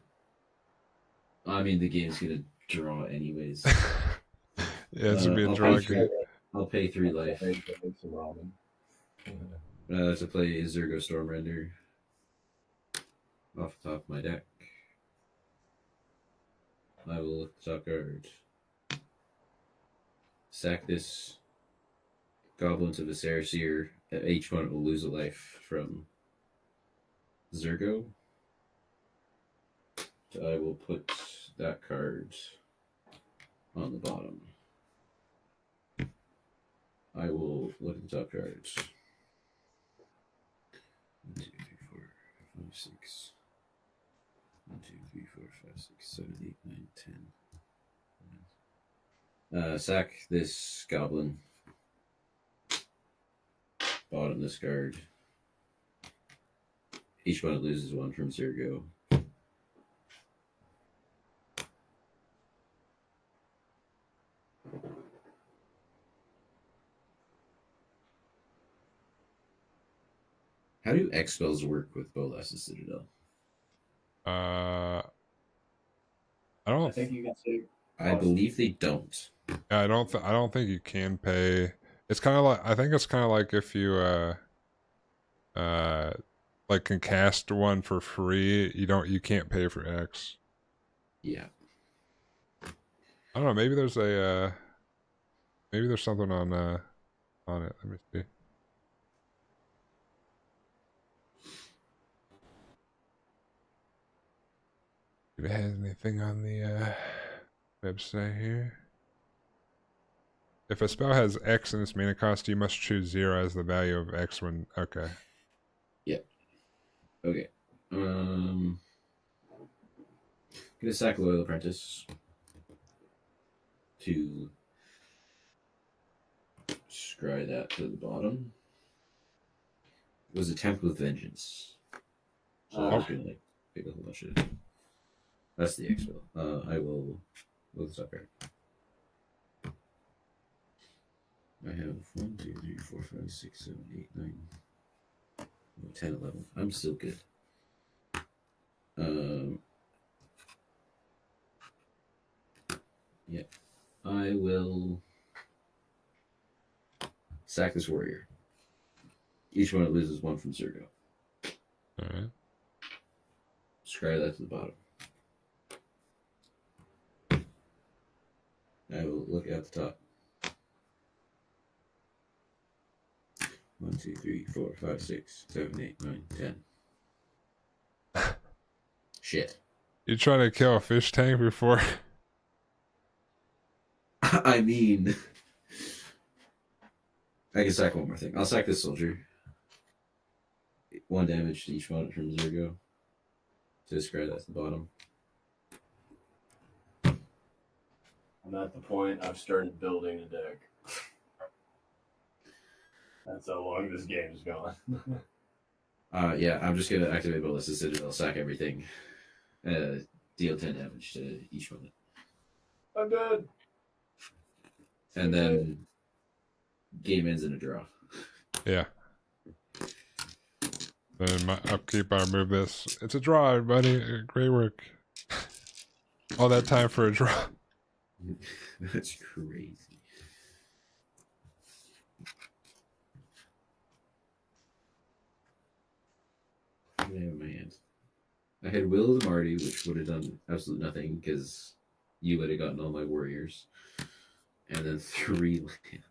I mean, the game's gonna draw anyways. Yeah, it's gonna be a draw game. I'll pay 3 life to play Zergo Stormrender off the top of my deck. I will look the top card. Sack this Goblin to Viscera. Each one will lose a life from Zergo. So I will put that card on the bottom. I will look at the top cards. 1, 2, 3, 4, 5, 6. 1, 2, 3, 4, 5, 6, 7, 8, 9, 10. Sack this goblin. Bottom this card. Each one loses 1 from Zergo. How do X spells work with Bolas's Citadel? I I don't. think you can say. I believe they don't. Yeah, I don't think you can pay. It's kind of like I think it's kind of like if you uh like can cast one for free. You can't pay for X. Yeah. I don't know. Maybe there's something on it. Let me see. If it has anything on the website here. If a spell has X in its mana cost, you must choose 0 as the value of X when. Okay. Okay. Gonna sack Loyal Apprentice to scry that to the bottom. It was Attempt with Vengeance. So I'm just gonna like pick a whole bunch of. That's the X spell. I will look this up here. I have 1, 2, 3, 4, 5, 6, 7, 8, 9, 10, 11. I'm still good. Yeah. I will sack this warrior. Each one it loses 1 from Zergo. Alright. Scry that to the bottom. I will look at the top. 1, 2, 3, 4, 5, 6, 7, 8, 9, 10. Shit. You trying to kill a fish tank before? I mean, I can sack one more thing. I'll sack this soldier. 1 damage to each one from Zergo. To scry that to the bottom. I'm at the point I've started building a deck. That's how long this game's gone. Yeah, I'm just gonna activate Ballistic Citadel, sack everything, deal 10 damage to each one, I'm dead. and then game ends in a draw. Yeah. Then my upkeep, I remove this. It's a draw, everybody. Great work. All that time for a draw. That's crazy. What do I have in my hand? I had Will of the Marty, which would have done absolutely nothing because you would have gotten all my warriors, and then 3 land.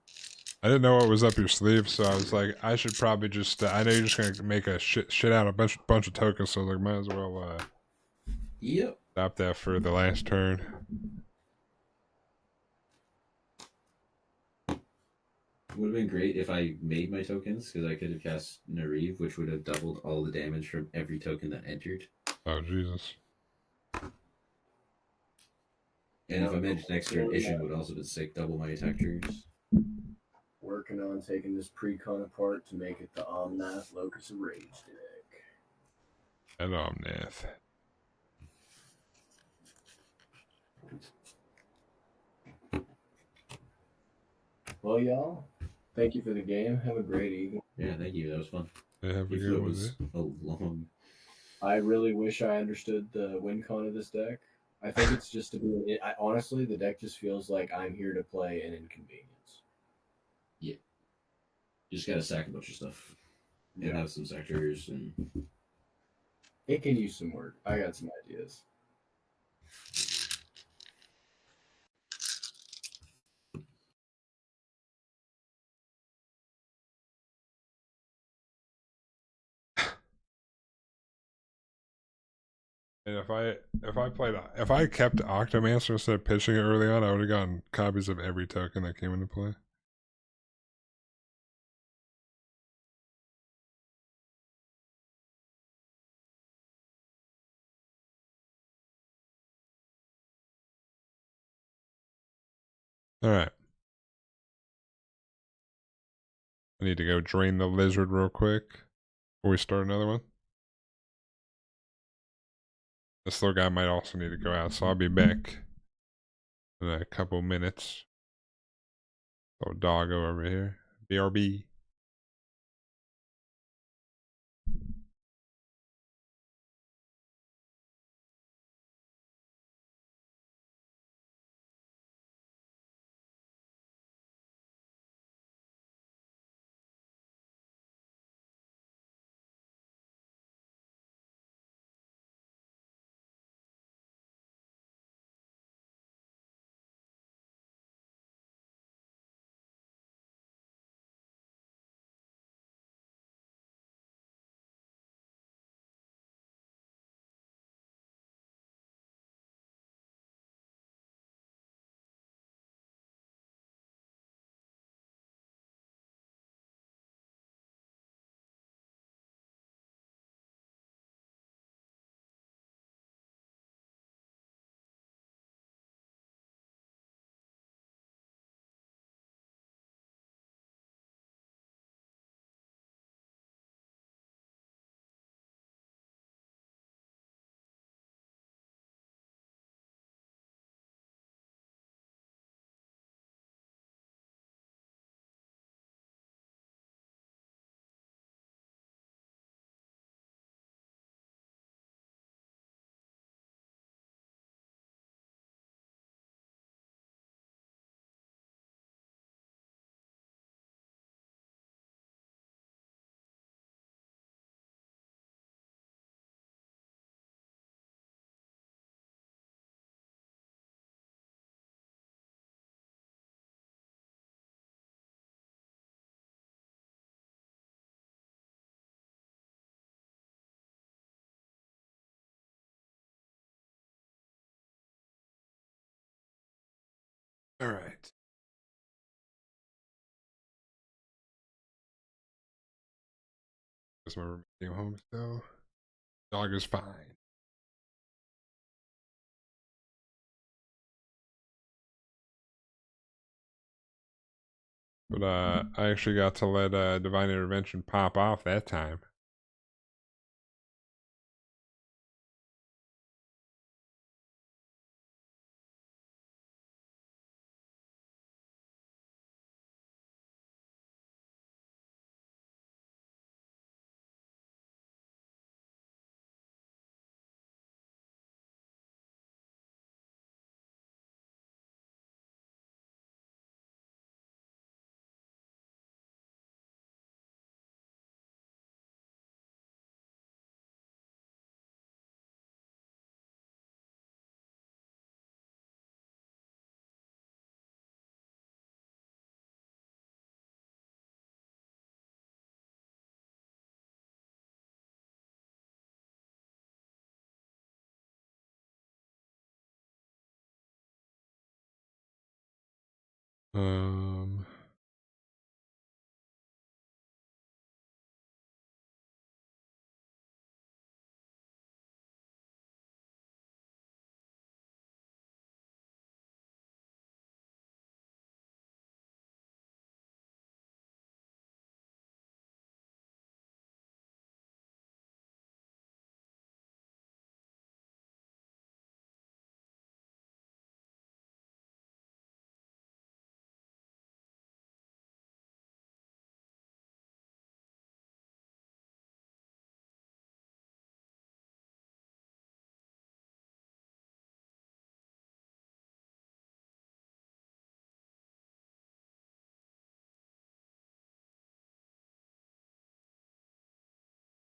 I didn't know what was up your sleeve, so I was like, I should probably just. I know you're just gonna make a shit out a bunch of tokens, so I was like, might as well Yep. stop that for the last turn. Would have been great if I made my tokens because I could have cast Nariv, which would have doubled all the damage from every token that entered. Oh Jesus! And if I managed next turn, Ishin would also be sick, double my attack triggers. Working on taking this pre-con apart to make it the Omnath Locus of Rage deck. And Omnath. Well, y'all, thank you for the game. Have a great evening. Yeah, thank you. That was fun. They have a Even good though it one. was a long. I really wish I understood the win con of this deck. I think it's just to be. Honestly, the deck just feels like I'm here to play an inconvenience. Yeah. You just gotta sack a bunch of stuff. And have some sectors and. It can use some work. I got some ideas. And if I kept Octomancer instead of pitching it early on, I would have gotten copies of every token that came into play. All right. I need to go drain the lizard real quick before we start another one. This little guy might also need to go out, so I'll be back in a couple minutes. Little doggo over here. BRB. Where's my remaining home still? Dog is fine. But I actually got to let Divine Intervention pop off that time. Um,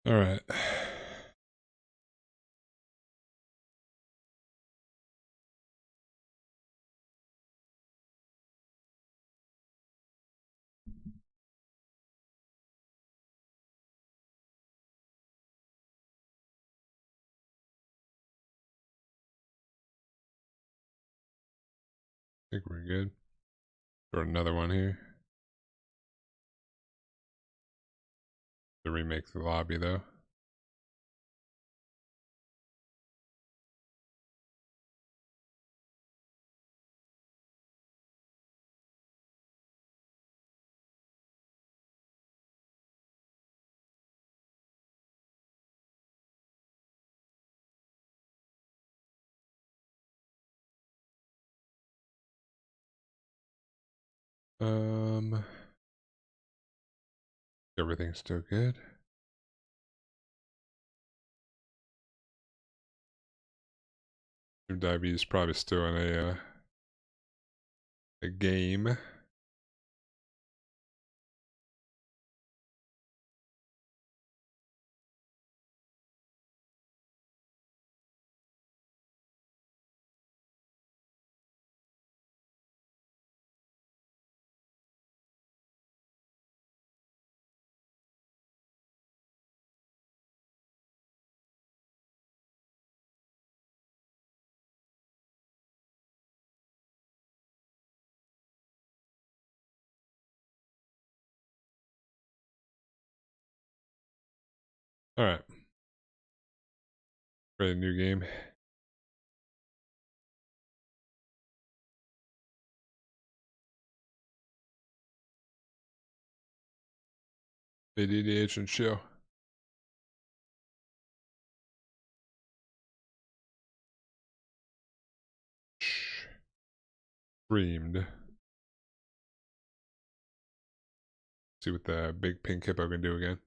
all right. I think we're good. Or another one here. To remake the lobby though. Everything's still good. Diabetes probably still in a game. All right. Ready, new game. ADDH and chill. Streamed. See what the big pink hippo can do again.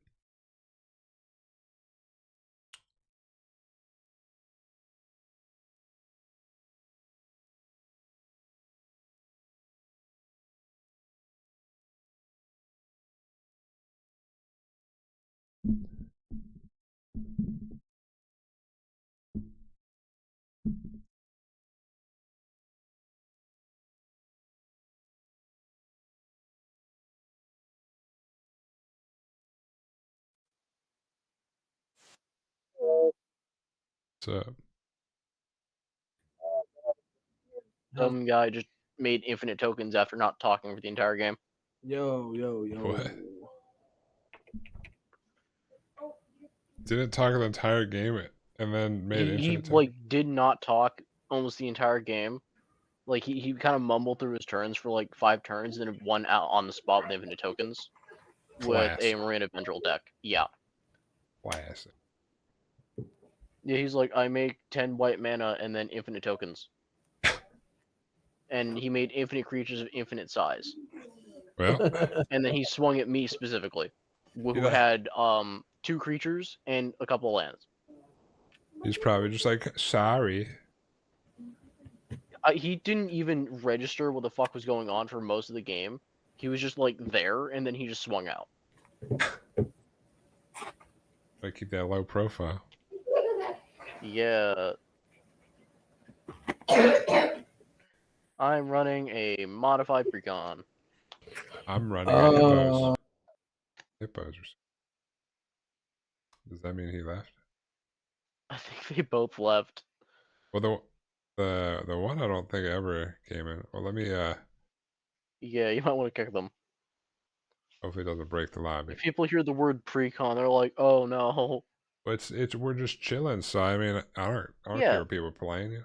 What's up? Some guy just made infinite tokens after not talking for the entire game. Yo. What? didn't talk the entire game and then made He infinite like tokens? did not talk almost the entire game. Like he kind of mumbled through his turns for like 5 turns, and then won out on the spot with infinite tokens with a Classic. Marina Vendrell deck. Yeah. Classic. Yeah, he's like, I make 10 white mana and then infinite tokens. And he made infinite creatures of infinite size. Well, And then he swung at me specifically, who Yeah. had 2 creatures and a couple of lands. he's probably just like, sorry. He didn't even register what the fuck was going on for most of the game. He was just like there, and then he just swung out. Gotta keep that low profile. Yeah. I'm running a modified precon. I'm running a hippos. Hippos. Does that mean he left? I think they both left. Well, the one I don't think ever came in. Well, let me Yeah, you might want to kick them. hopefully it doesn't break the lobby. If people hear the word precon, they're like, "Oh no." But it's we're just chilling. So I mean, I don't Yeah. care what people are playing.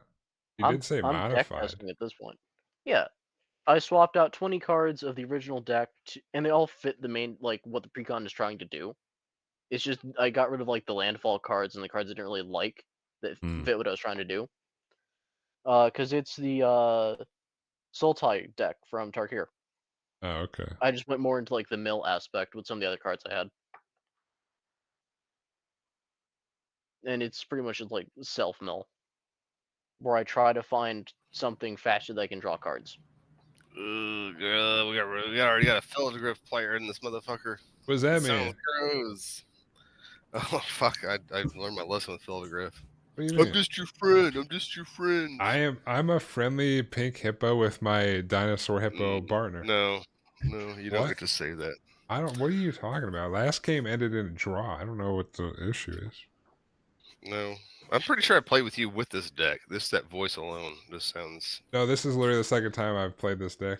You did say I'm deck modified. testing at this point. Yeah, I swapped out 20 cards of the original deck, and they all fit the main like what the precon is trying to do. It's just I got rid of like the landfall cards and the cards I didn't really like that fit what I was trying to do. Because it's the Sultai deck from Tarkir. Oh, okay. I just went more into like the mill aspect with some of the other cards I had. And it's pretty much just like self mill, where I try to find something faster that I can draw cards. Ooh, girl, we already got a Phelddagrif player in this motherfucker. What does that mean? Sounds gross. Oh fuck! I learned my lesson with Phelddagrif. What do you mean? I'm just your friend. I'm just your friend. I'm a friendly pink hippo with my dinosaur hippo partner. No, you don't What? get to say that. I don't. What are you talking about? Last game ended in a draw. I don't know what the issue is. No, I'm pretty sure I played with you with this deck. That voice alone just sounds No, this is literally the second time I've played this deck.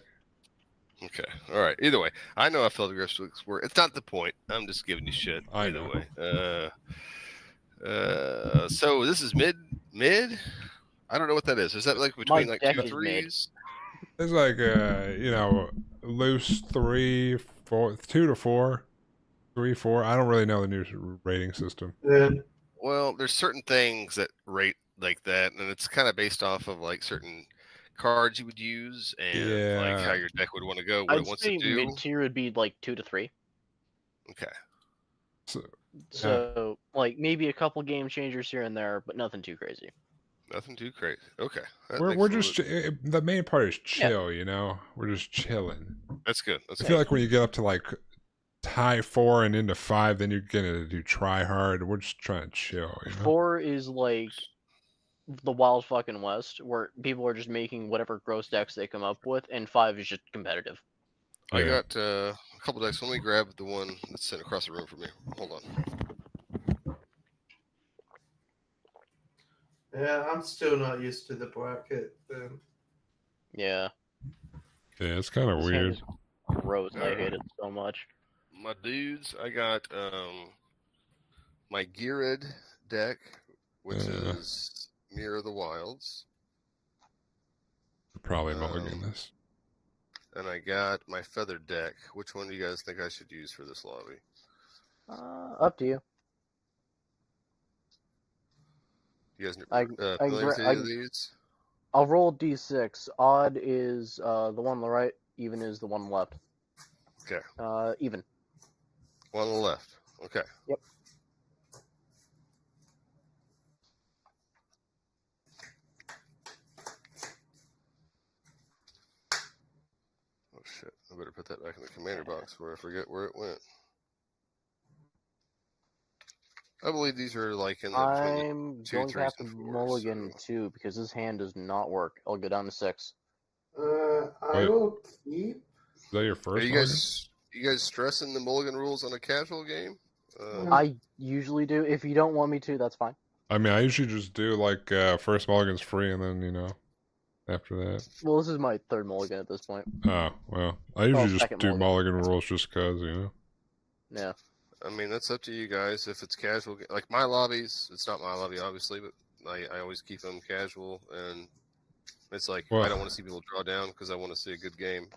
okay. All right. Either way, I know how Phelddagrif works. It's not the point. I'm just giving you shit. I Either know. way. So this is mid. I don't know what that is. Is that like between like deck 2 is mid. 3s? It's like loose 3, 4, 2 to 4, 3, 4. I don't really know the new rating system. Well, there's certain things that rate like that, and it's kind of based off of like certain cards you would use and like how your deck would want to go, what I'd it wants say to do. mid tier would be like 2 to 3. Okay. So like maybe a couple game changers here and there, but nothing too crazy. Nothing too crazy. Okay. We're just the main part is chill, you know. We're just chilling. That's good. I feel like when you get up to like tie 4 and into 5, then you're gonna do try hard. We're just trying to chill. You know? 4 is like the wild fucking west, where people are just making whatever gross decks they come up with, and 5 is just competitive. I got a couple decks. Let me grab the one that's sitting across the room from me. Hold on. Yeah, I'm still not used to the bracket. Yeah. Yeah, it's kind of This weird. is gross. I hate it so much. My dudes, I got my Geared deck, which is Mirror of the Wilds. Probably mulligan this. And I got my Feathered deck. Which one do you guys think I should use for this lobby? Up to you. You guys familiar with any of these? I'll roll d6. Odd is the one on the right. Even is the one on the left. Okay. Even. One on the left. Okay. Yep. Oh shit! I better put that back in the commander box before I forget where it went. I believe these are like in the I'm two, going to have to 3s, and 4s, mulligan so. too because this hand does not work. I'll go down to 6. I will keep. Is that your first? Are you guys stressing the mulligan rules on a casual game? I usually do. If you don't want me to, that's fine. I mean, I usually just do like first mulligan's free, and then after that. Well, this is my 3rd mulligan at this point. Oh well, I usually just second do mulligan. mulligan rules just cause. Yeah. I mean, that's up to you guys. If it's casual, like my lobbies, it's not my lobby, obviously, but I always keep them casual, and it's like I don't want to see people draw down because I want to see a good game.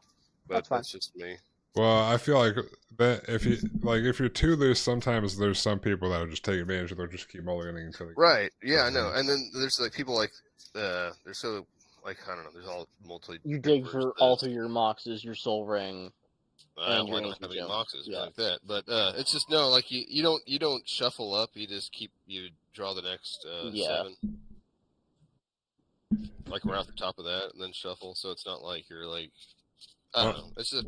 But that's just me. Well, I feel like that if you're too loose, sometimes there's some people that will just take advantage of. They'll just keep mulliganing until they Right. Yeah, I know. And then there's like people like they're so like I don't know. There's all multi. You dig for all through your moxes, your soul ring. I don't have any moxes like that, but it's just no. Like you don't shuffle up. You just you draw the next 7. Like we're at the top of that, and then shuffle. So it's not like you're like I don't know. It's just.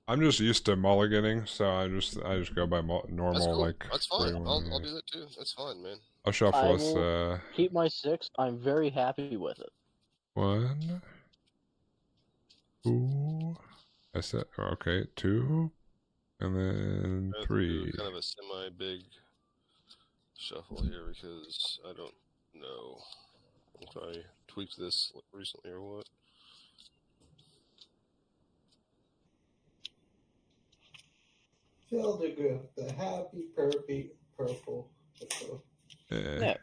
I'm just used to mulliganing, so I just go by normal. That's cool. Like that's fine. I'll do that too. That's fine, man. I'll shuffle I us. will keep my 6. I'm very happy with it. 1. Ooh. I said okay. 2, and then 3. Kind of a semi-big shuffle here because I don't know if I tweaked this recently or what. Phelddagrif, the happy purple. Yeah,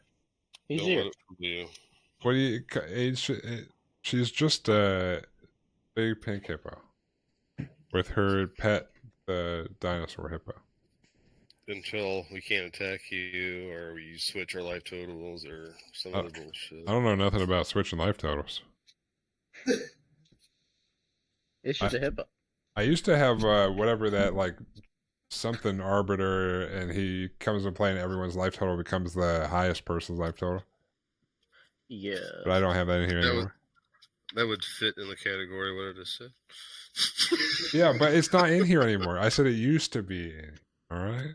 he's here. What do you? She's just a big pink hippo with her pet, the dinosaur hippo. Until we can't attack you, or we switch our life totals, or some other bullshit. I don't know nothing about switching life totals. It's just a hippo. I used to have whatever that like something arbiter, and he comes and playing everyone's life total becomes the highest person's life total. Yeah. But I don't have that in here anymore. That would fit in the category what I just said. Yeah, but it's not in here anymore. I said it used to be in. All right.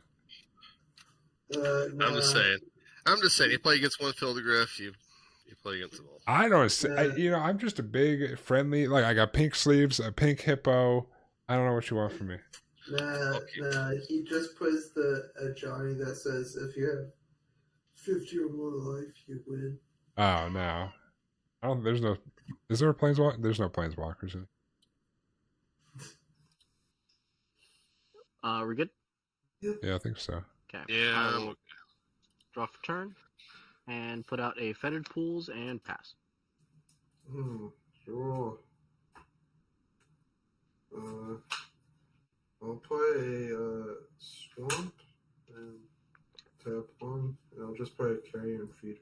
I'm just saying. You play against one Phelddagrif, you play against them all. I don't say. I'm just a big friendly. Like I got pink sleeves, a pink hippo. I don't know what you want from me. Nah. He just puts a Johnny that says if you have 50 or more life, you win. Oh no, I don't. There's no. Is there a planeswalker? There's no planeswalkers in it. We're good. Yeah, I think so. Okay. Yeah. I will draw for turn and put out a Fettered Pools and pass. Sure. I'll play a swamp and tap 1, and I'll just play a carrion feeder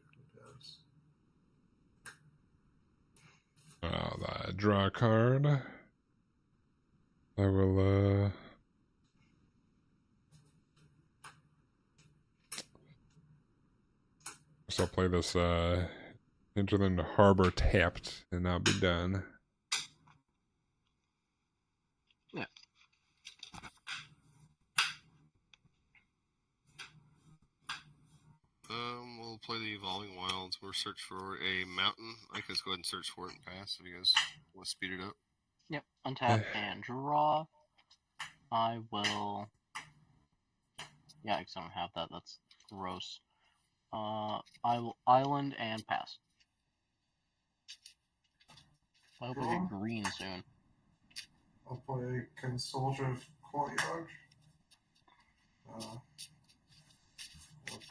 and pass. I draw a card. I will. So I'll play this Hinterland Harbor tapped, and I'll be done. Yeah. We'll play the Evolving Wilds. We'll search for a mountain. I can just go ahead and search for it and pass if you guys want to speed it up. Yep. Untap and draw. I will. Yeah, because I don't have that. That's gross. I will island and pass. I hope I get green soon. I'll play Consultative Courtyard. I'll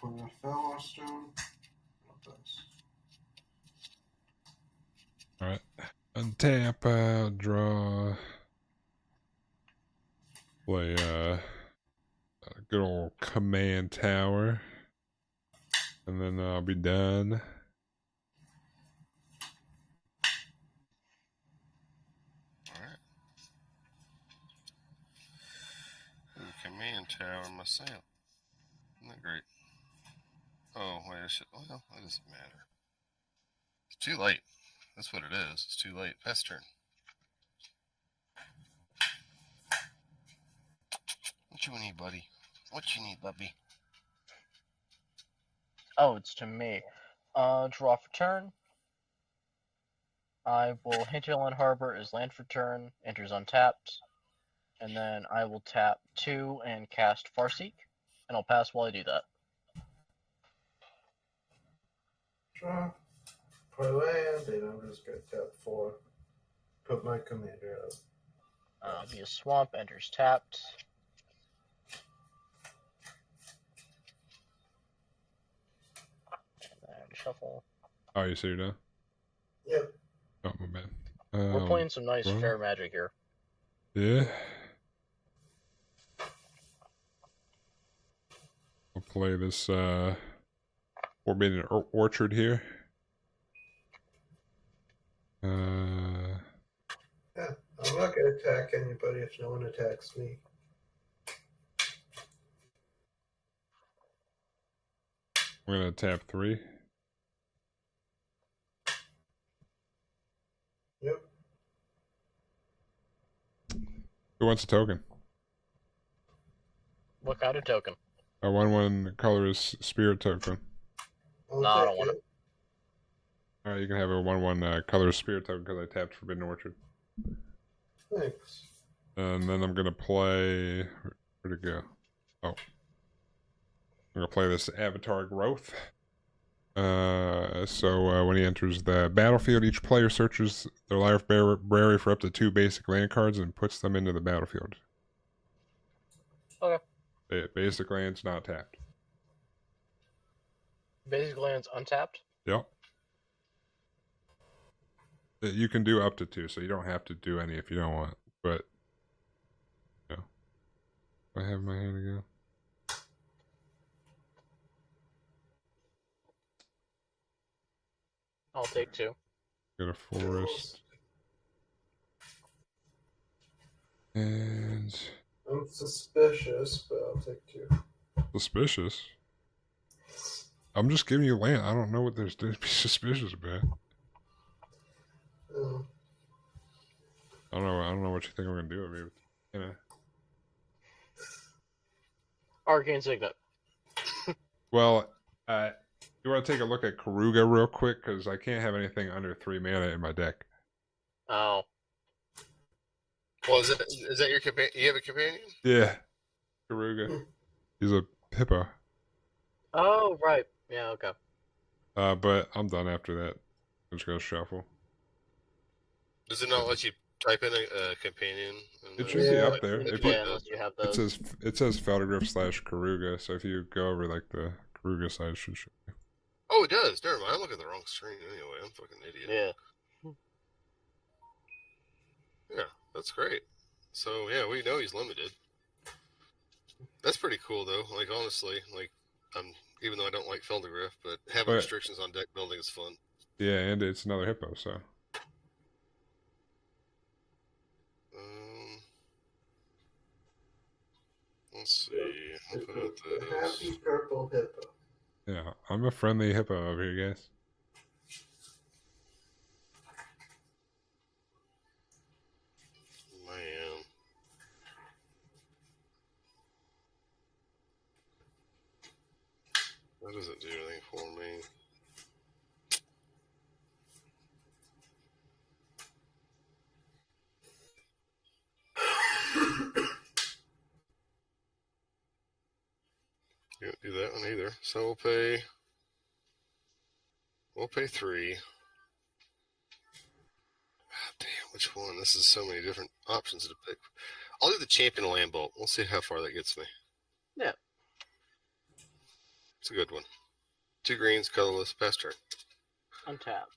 play a Fellowstone. Alright. Untap, draw. Play a good old command tower. And then I'll be done. Alright. Command tower myself. Isn't that great? Oh, wait, I should. Well, that doesn't matter. It's too late. That's what it is. It's too late. Pass turn. What you need, buddy? What you need, Bubby? Oh, it's to me. Draw for turn. I will Hinterland Harbor as land for turn. Enters untapped. And then I will tap 2 and cast Farseek. And I'll pass while I do that. Draw. Play land, and I'm just going to tap 4. Put my commander up. Be a swamp, enters tapped. shuffle. Oh, you see you're done? Yep. Oh, my bad. We're playing some nice well, fair magic here. Yeah. I'll play this Forbidden Orchard here. Yeah, I'm not going to attack anybody if no one attacks me. I'm going to tap 3. Yep. Who wants a token? What kind of token? A 1/1 colorless spirit token. No, I don't want it. Alright, you can have a 1/1 colorless spirit token because I tapped Forbidden Orchard. Thanks. And then I'm going to play... Where'd it go? Oh. I'm going to play this Avatar Growth. So when he enters the battlefield, each player searches their library for up to 2 basic land cards and puts them into the battlefield. Okay. Basic land's not tapped. Basic land's untapped? Yep. You can do up to 2, so you don't have to do any if you don't want. But, yeah. Do I have my hand again? I'll take 2. Got a forest. And... I'm suspicious, but I'll take 2. Suspicious? I'm just giving you land. I don't know what there's to be suspicious about. Oh. I don't know what you think I'm gonna do with me. You know. Arcane Signet. Well, you want to take a look at Karuga real quick because I can't have anything under 3 mana in my deck. Oh. Well, is that your companion? You have a companion? Yeah, Karuga. He's a hippo. Oh, right. Yeah, okay. But I'm done after that. I'm just gonna shuffle. Does it not let you type in a companion? It should be up there. If you, unless you have those. it says Phelddagrif / Karuga. So if you go over like the Karuga side, it should show you. Oh, it does. Never mind. I'm looking at the wrong screen anyway. I'm a fucking idiot. Yeah. Yeah, that's great. So yeah, we know he's limited. That's pretty cool though. Like honestly, like even though I don't like Phelddagrif, but having restrictions on deck building is fun. Yeah, and it's another hippo, so. Let's see. I'll put out this. Happy purple hippo. Yeah, I'm a friendly hippo over here, guys. Man. That doesn't do anything for me. You don't do that one either. So we'll pay 3. Ah, damn, which one? This is so many different options to pick. I'll do the Champion Land Bolt. We'll see how far that gets me. Yeah. It's a good one. 2 greens, colorless, pass turn. Untap.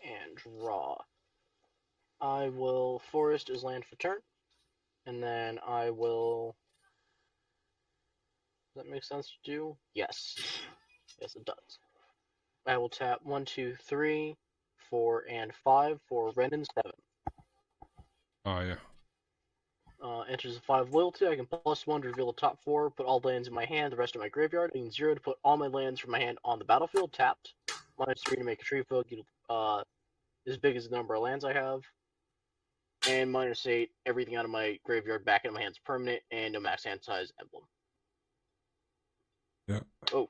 And draw. I will forest as land for turn. And then I will... Does that make sense to do? Yes. Yes, it does. I will tap 1, 2, 3, 4, and 5 for Ren and 7. Oh, yeah. Enters a 5 loyalty. I can +1 to reveal the top 4, put all lands in my hand, the rest in my graveyard. I can 0 to put all my lands from my hand on the battlefield, tapped. -3 to make a tree folk as big as the number of lands I have. And -8, everything out of my graveyard back into my hands permanent, and no max hand size emblem. Yeah. Oh.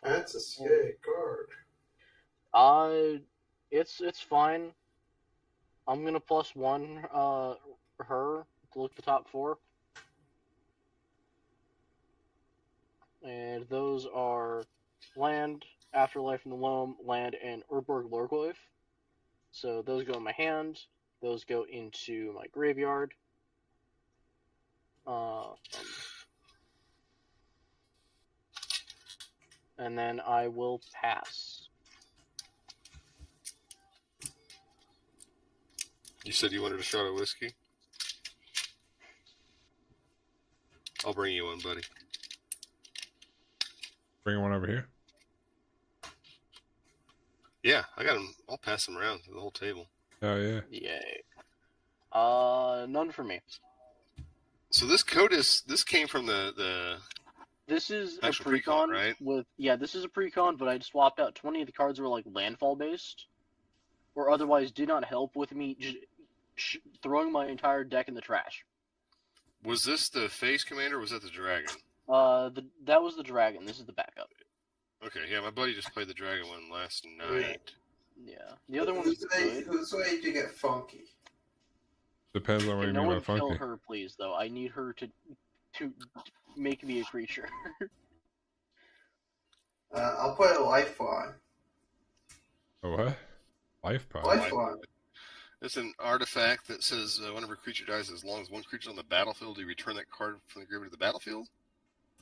That's a scary card. It's fine. I'm gonna +1 her to look at the top 4. And those are land, Afterlife in the Loam, land, and Urborg Lorgloif. So those go in my hand. Those go into my graveyard. And then I will pass. You said you wanted a shot of whiskey? I'll bring you one, buddy. Bring one over here. Yeah, I got them. I'll pass them around to the whole table. Oh yeah. Yay. None for me. So this came from the This is a actual precon, right? this is a precon, but I swapped out 20 of the cards were like landfall based, or otherwise did not help with me just throwing my entire deck in the trash. Was this the face commander or was that the dragon? That was the dragon. This is the backup. Okay, yeah, my buddy just played the dragon one last night. Yeah. The other one is good. Who's ready to get funky? Depends on what you no mean by one funky. kill her, please, though. I need her to make me a creature. I'll put a lifeline. A what? Life pod. Lifeline. It's an artifact that says whenever a creature dies, as long as one creature on the battlefield, you return that card from the graveyard to the battlefield.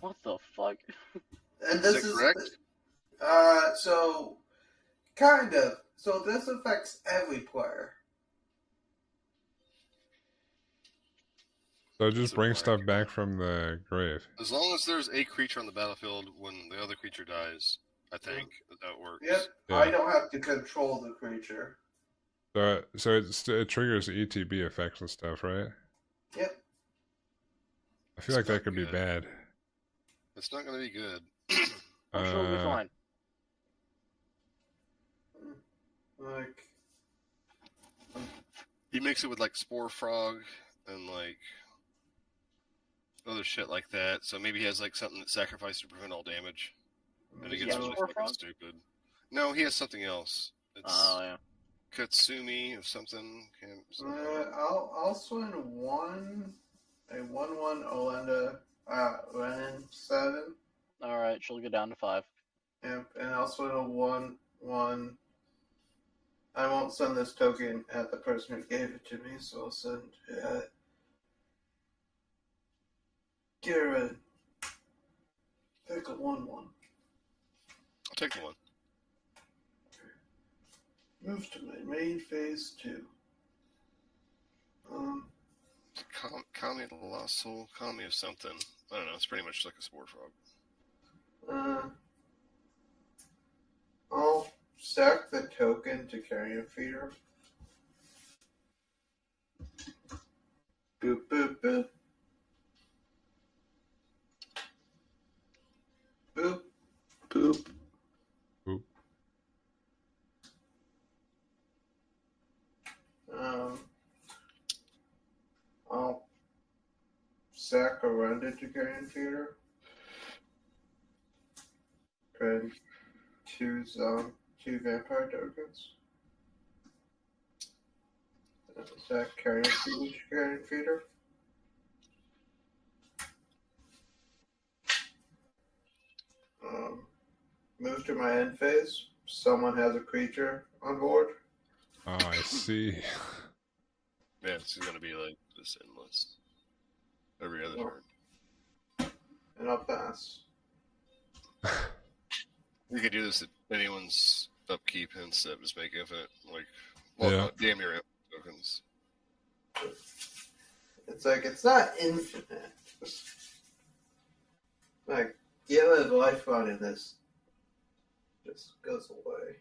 What the fuck? And this is that correct? So kind of. So this affects every player. So just bring stuff back from the grave. As long as there's a creature on the battlefield when the other creature dies, I think that works. Yep. Yeah. I don't have to control the creature. So it triggers ETB effects and stuff, right? Yep. I feel like that could be bad. It's not going to be good. I'm sure it'll be fine. Like He makes it with like Spore Frog and like other shit like that. So maybe he has like something that sacrifices to prevent all damage. And it gets really fucking stupid. No, he has something else. It's Yeah. Katsumi or something. I'll swing a 1/1 Olenda Renin 7. Alright, she'll go down to 5. Yep, and I'll swing a 1/1. I won't send this token at the person who gave it to me, so I'll send Garrett. Pick a 1/1. I'll take the one. Move to my main phase 2. Kami of the Lost Soul, Kami of something. I don't know, it's pretty much like a Spore Frog. I'll stack the token to Carrion Feeder. Boop, boop, boop. Boop, boop. Boop. I'll sack a render to Carrion Feeder. And 2 vampire tokens. Sack Carrion Feeder. Move to my end phase. Someone has a creature on board. Oh, I see. Yeah, this is going to be like this endless. Every other turn. And I'll pass. You could do this at anyone's upkeep instead of just make infinite, like, well, Yeah. damn near tokens. It's like, it's not infinite. Like, get a lifeline in this. Just goes away.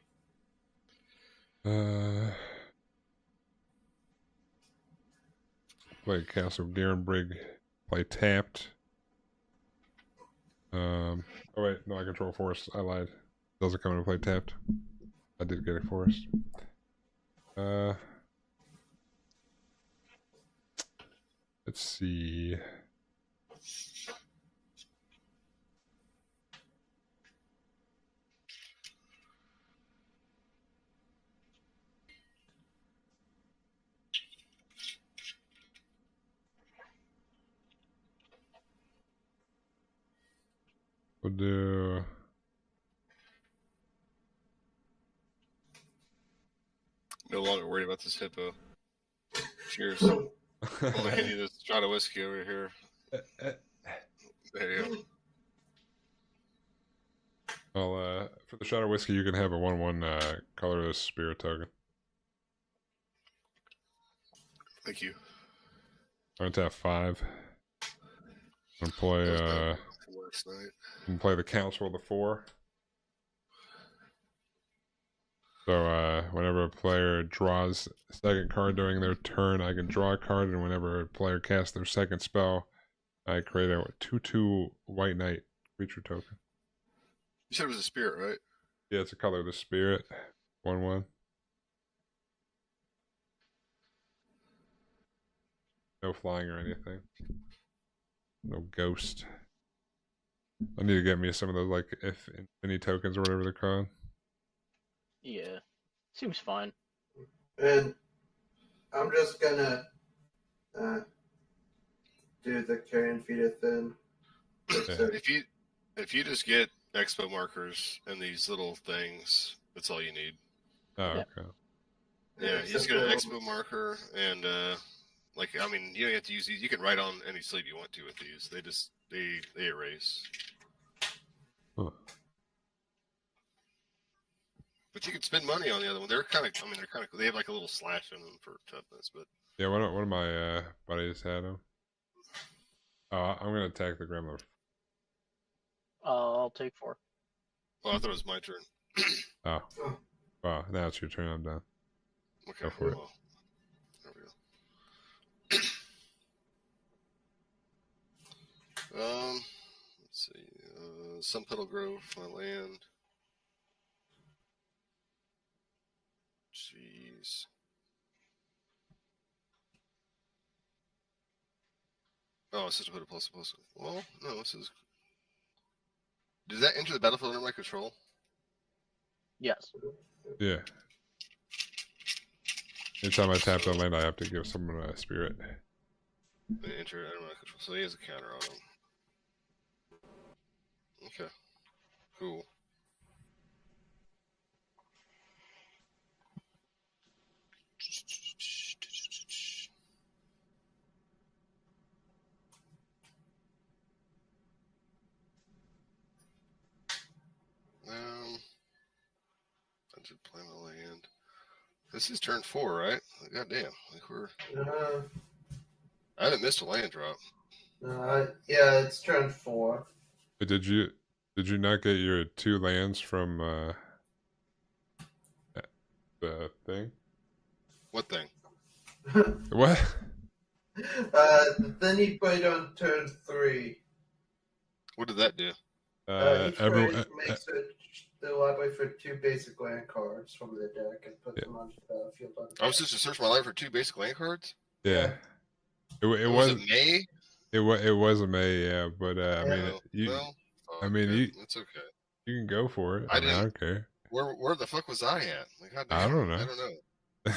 Play Castle Garenbrig. Play tapped. Oh wait, no, I control forest. I lied. Doesn't come into play tapped. I did get a forest. Let's see. We'll do. No longer worried about this hippo. Cheers. I'm gonna hand you this shot of whiskey over here. There you go. Well, for the shot of whiskey, you can have a 1/1 colorless spirit token. Thank you. I'm going to tap 5. I'm going to play, Last night. play the council with a 4. So whenever a player draws a second card during their turn, I can draw a card, and whenever a player casts their second spell, I create a 2/2 white knight creature token. You said it was a spirit, right? Yeah, it's a colorless spirit. 1/1. No flying or anything. No ghost. I need to get me some of those, like, if infinity tokens or whatever they're called. Yeah, seems fine. And I'm just gonna do the carrion feeder thin. Yeah. If you just get expo markers and these little things, that's all you need. Oh, Yeah. okay. Yeah, you just get an expo marker and like, I mean, you don't have to use these. You can write on any sleeve you want to with these. They erase. Huh. But you can spend money on the other one. They're kind of they have like a little slash in them for toughness, but Yeah, one of my buddies had them. I'm gonna attack the gremlin. I'll take 4. well, I thought it was my turn. Oh. Wow, now it's your turn, I'm done. Okay, Go for it. well, there we go. Let's see. Sun Petal Grove, my land. Jeez. Oh, it's just to put a plus. Well, no, this is. Does that enter the battlefield under my control? Yes. Yeah. Anytime I tap the land, I have to give someone a spirit. They enter it under my control. So he has a counter on him. Okay. Cool. I did play my land. This is turn 4, right? God damn. Like we're. I haven't missed a land drop. Yeah, it's turn 4. Did you not get your 2 lands from the thing? What thing? What? Then he played on turn 3. What did that do? Each Everyone. player makes the library for 2 basic land cards from the deck and puts them on the battlefield. I was just to search my life for 2 basic land cards? Yeah. It was it May? It was a May, yeah, but I mean, it's okay. You can go for it. I don't care. Where the fuck was I at? Like, I don't know. I don't know.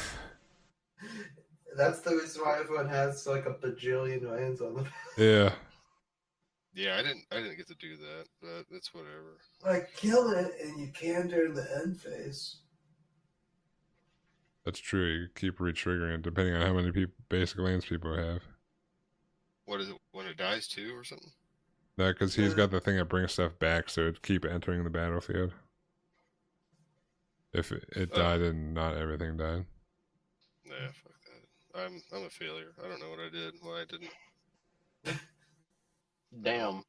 That's the reason why everyone has like a bajillion lands on them. Yeah. Yeah, I didn't get to do that, but it's whatever. Like, kill it, and you can during the end phase. That's true. You keep re-triggering it depending on how many basic lands people have. What is it, when it dies too, or something? No, because he's got the thing that brings stuff back, so it'd keep entering the battlefield. If it died and not everything died. Nah, fuck that. I'm a failure. I don't know what I did, why I didn't. Damn.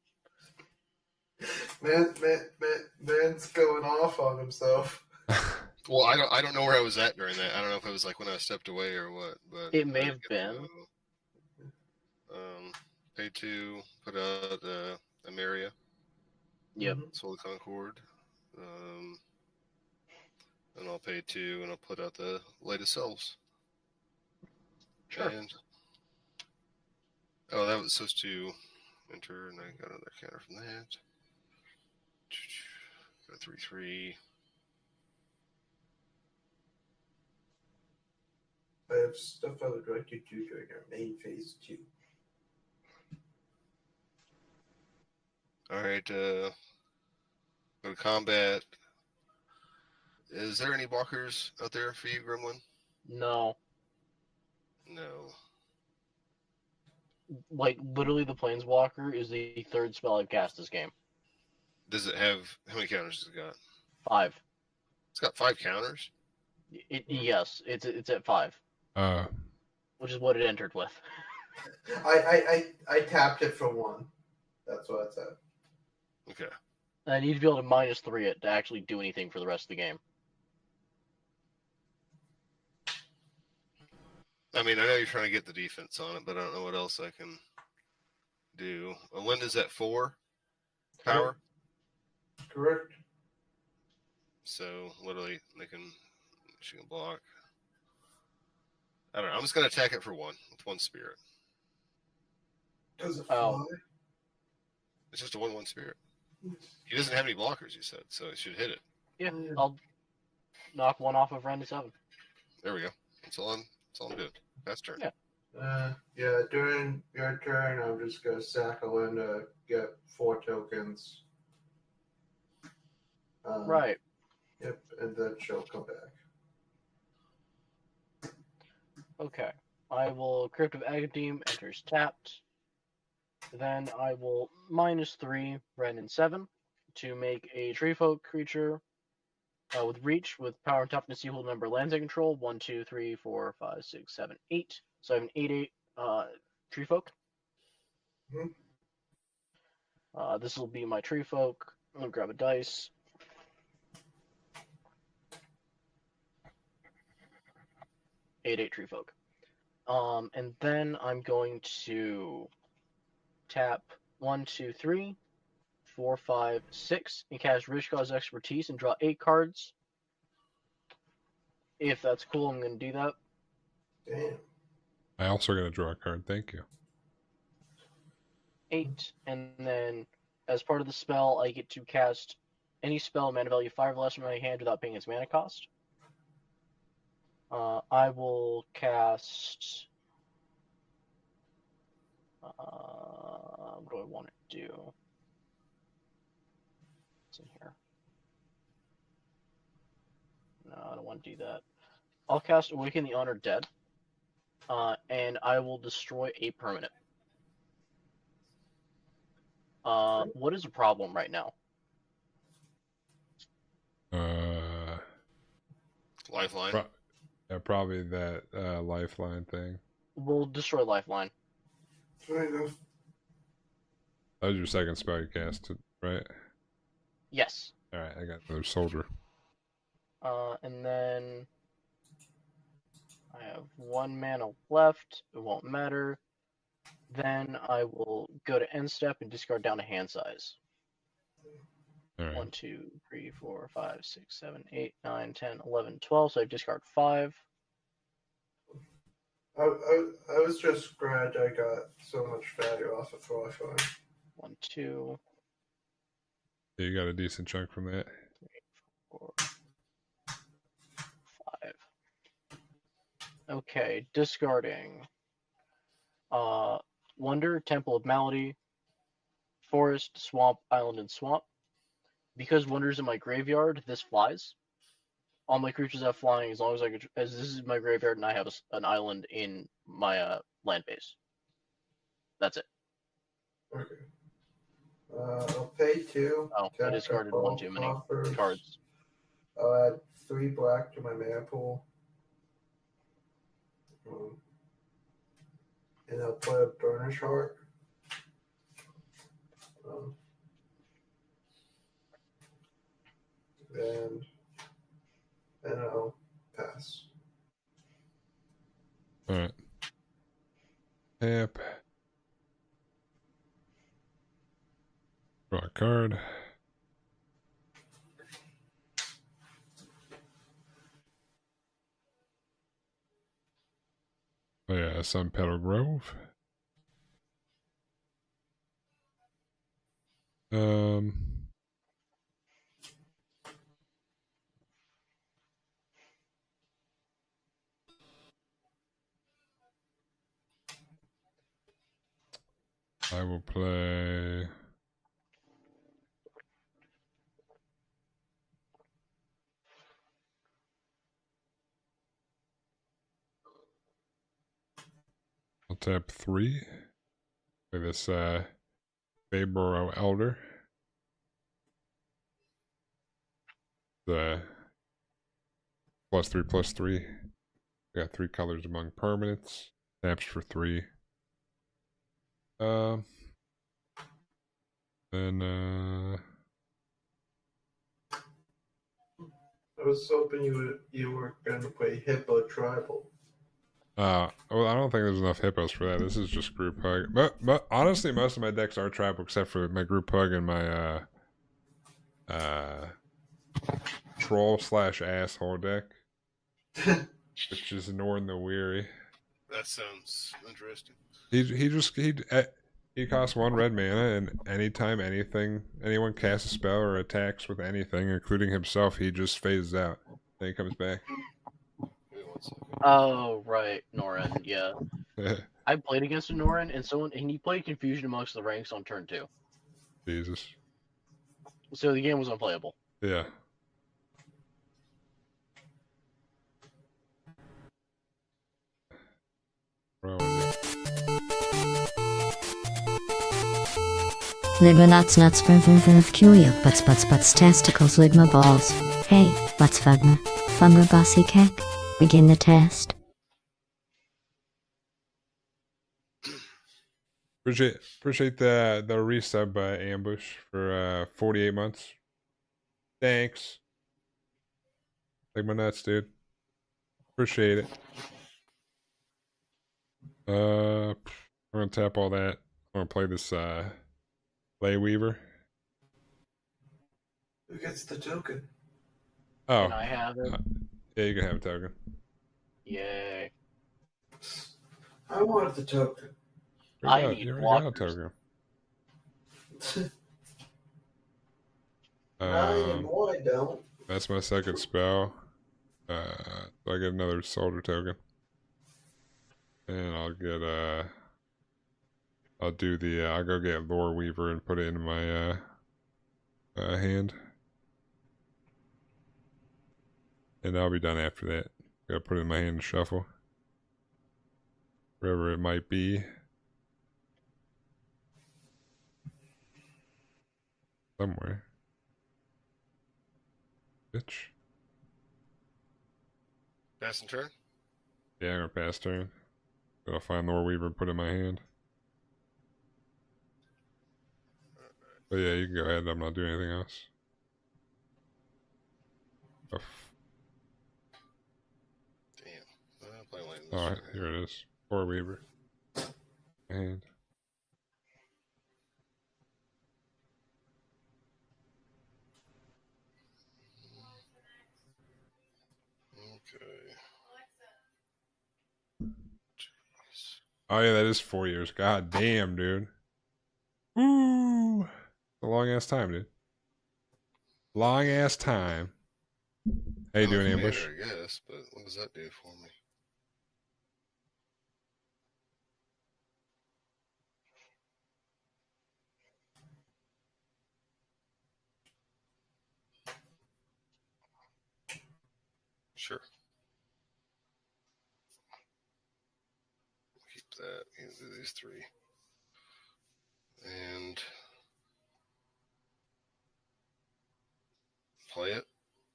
Man's going off on himself. Well, I don't know where I was at during that. I don't know if it was like when I stepped away or what, but it may have been. Pay 2, put out Ameria. Yep. Soul of Concord. And I'll pay 2, and I'll put out the latest selves. Sure. And that was supposed to enter, and I got another counter from that. Got a 3/3. I have stuff I would like you to do during our main phase 2. Alright, go to combat. Is there any blockers out there for you, Gremlin? No. No. Like, literally, the Planeswalker is the 3rd spell I've cast this game. Does it have how many counters has it got? 5. It's got 5 counters. Yes, it's at 5, which is what it entered with. I tapped it for 1. That's what it said. Okay. I need to be able to -3 it to actually do anything for the rest of the game. I mean, I know you're trying to get the defense on it, but I don't know what else I can do. Linda's at 4 power. Correct. So literally, she can block. I don't know. I'm just gonna attack it for 1 with 1 spirit. Does it fly? It's just a 1/1 spirit. He doesn't have any blockers, you said, so it should hit it. Yeah, I'll knock 1 off of Ren to 7. There we go. That's all I'm doing. That's turn. Yeah. Yeah, during your turn, I'm just going to sack a Linda, get 4 tokens. Right. Yep, and then she'll come back. Okay. I will Crypt of Agadim enters tapped. Then I will -3 Ren and 7 to make a tree folk creature with reach with power and toughness equal to number of lands I control. 1, 2, 3, 4, 5, 6, 7, 8. So I have an 8/8 tree folk. This will be my tree folk. I'm gonna grab a dice. Eight tree folk. And then I'm going to tap 1, 2, 3, 4, 5, 6, and cast Rishka's Expertise and draw 8 cards. If that's cool, I'm going to do that. Damn. I also got to draw a card. Thank you. 8, and then as part of the spell, I get to cast any spell mana value 5 or less from my hand without paying its mana cost. I will cast. What do I want to do? What's in here? No, I don't want to do that. I'll cast Awaken the Honored Dead, and I will destroy a permanent. What is the problem right now? Lifeline. Yeah, probably that lifeline thing. We'll destroy Lifeline. Fair enough. That was your second spell you casted, right? Yes. Alright, I got another soldier. And then I have 1 mana left. It won't matter. Then I will go to end step and discard down to hand size. All right. 1, 2, 3, 4, 5, 6, 7, 8, 9, 10, 11, 12. So I discard 5. I was just glad I got so much value off of Lifeline. 1, 2. Yeah, you got a decent chunk from that. 3, 4, 5. Okay, discarding. Wonder, Temple of Malady, Forest, Swamp, Island, and Swamp. Because Wonder's in my graveyard, this flies. All my creatures have flying as long as as this is my graveyard and I have an island in my land base. That's it. Okay. I'll pay 2. Oh, I discarded 1 too many cards. I'll add 3 black to my mana pool. And I'll put a Burnish Heart. And I'll pass. Alright. Tap. Draw a card. Oh yeah, Sun Petal Grove. I will play. I'll tap 3. Play this Bayboro Elder. The +3/+3. Got 3 colors among permanents. Taps for 3. Then I was hoping you were gonna play Hippo Tribal. well, I don't think there's enough hippos for that. This is just group hug. But honestly, most of my decks are tribal except for my group hug and my troll/asshole deck, which is Norn the Weary. That sounds interesting. He costs 1 red mana, and anytime anyone casts a spell or attacks with anything, including himself, he just phases out. Then he comes back. Oh right, Norin. Yeah, I played against a Norin, and he played Confusion Amongst the Ranks on turn 2. Jesus. So the game was unplayable. Yeah. Ligma nuts nuts vroom vroom vroom curio butts testicles ligma balls. Hey, what's fugma? Funga bossy cake? Begin the test. Appreciate the resub ambush for 48 months. Thanks. Like my nuts, dude. Appreciate it. I'm gonna tap all that. I'm gonna play this Lay Weaver. Who gets the token? Oh. Can I have it? Yeah, you can have a token. Yay. I wanted the token. I need you already got a blockers. token. Not anymore, I don't. That's my second spell. So I get another soldier token. And I'll get I'll go get Lore Weaver and put it in my hand. And I'll be done after that. Gotta put it in my hand and shuffle. Wherever it might be. Somewhere. Bitch. Passing turn? Yeah, I'm gonna pass turn. I'll find Lore Weaver and put it in my hand. But yeah, you can go ahead. I'm not doing anything else. Oh. Damn. Alright, here it is. Lore Weaver. And Okay. oh yeah, that is 4 years. God damn, dude. Woo! A long ass time, dude. Long ass time. How you doing, Ambush? I guess, but what does that do for me? Sure. Keep that. Do these 3. And play it.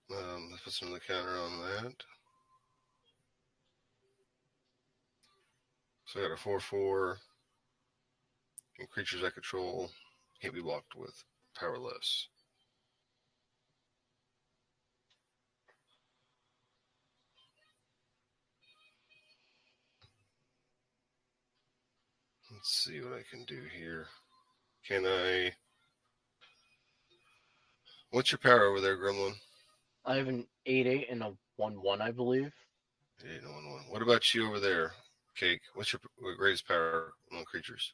Let's put some of the counter on that. So I got a 4/4. And creatures I control can't be blocked with powerless. Let's see what I can do here. Can I... What's your power over there, Gremlin? I have an 8/8 and a 1/1, I believe. 8 and 1/1. What about you over there, Cake? What's your greatest power on creatures?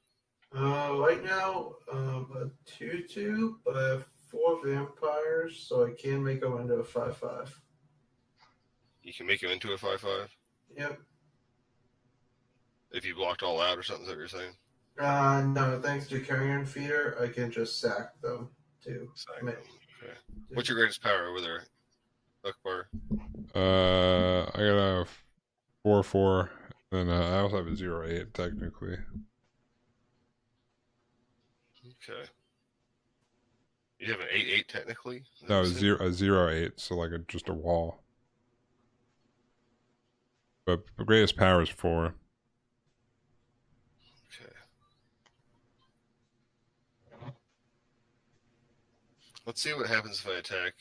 Right now, a 2/2, but I have 4 vampires, so I can make them into a 5/5. You can make him into a 5/5? Yep. If you blocked all out or something, is that what you're saying? No, thanks to Carrion Feeder, I can just sack them too. Sack them. Okay. What's your greatest power over there, Akbar? I got a 4/4, and I also have a 0/8 technically. Okay. You have an 8/8 technically. No, a 0/8, so like just a wall. But the greatest power is 4. Okay. Let's see what happens if I attack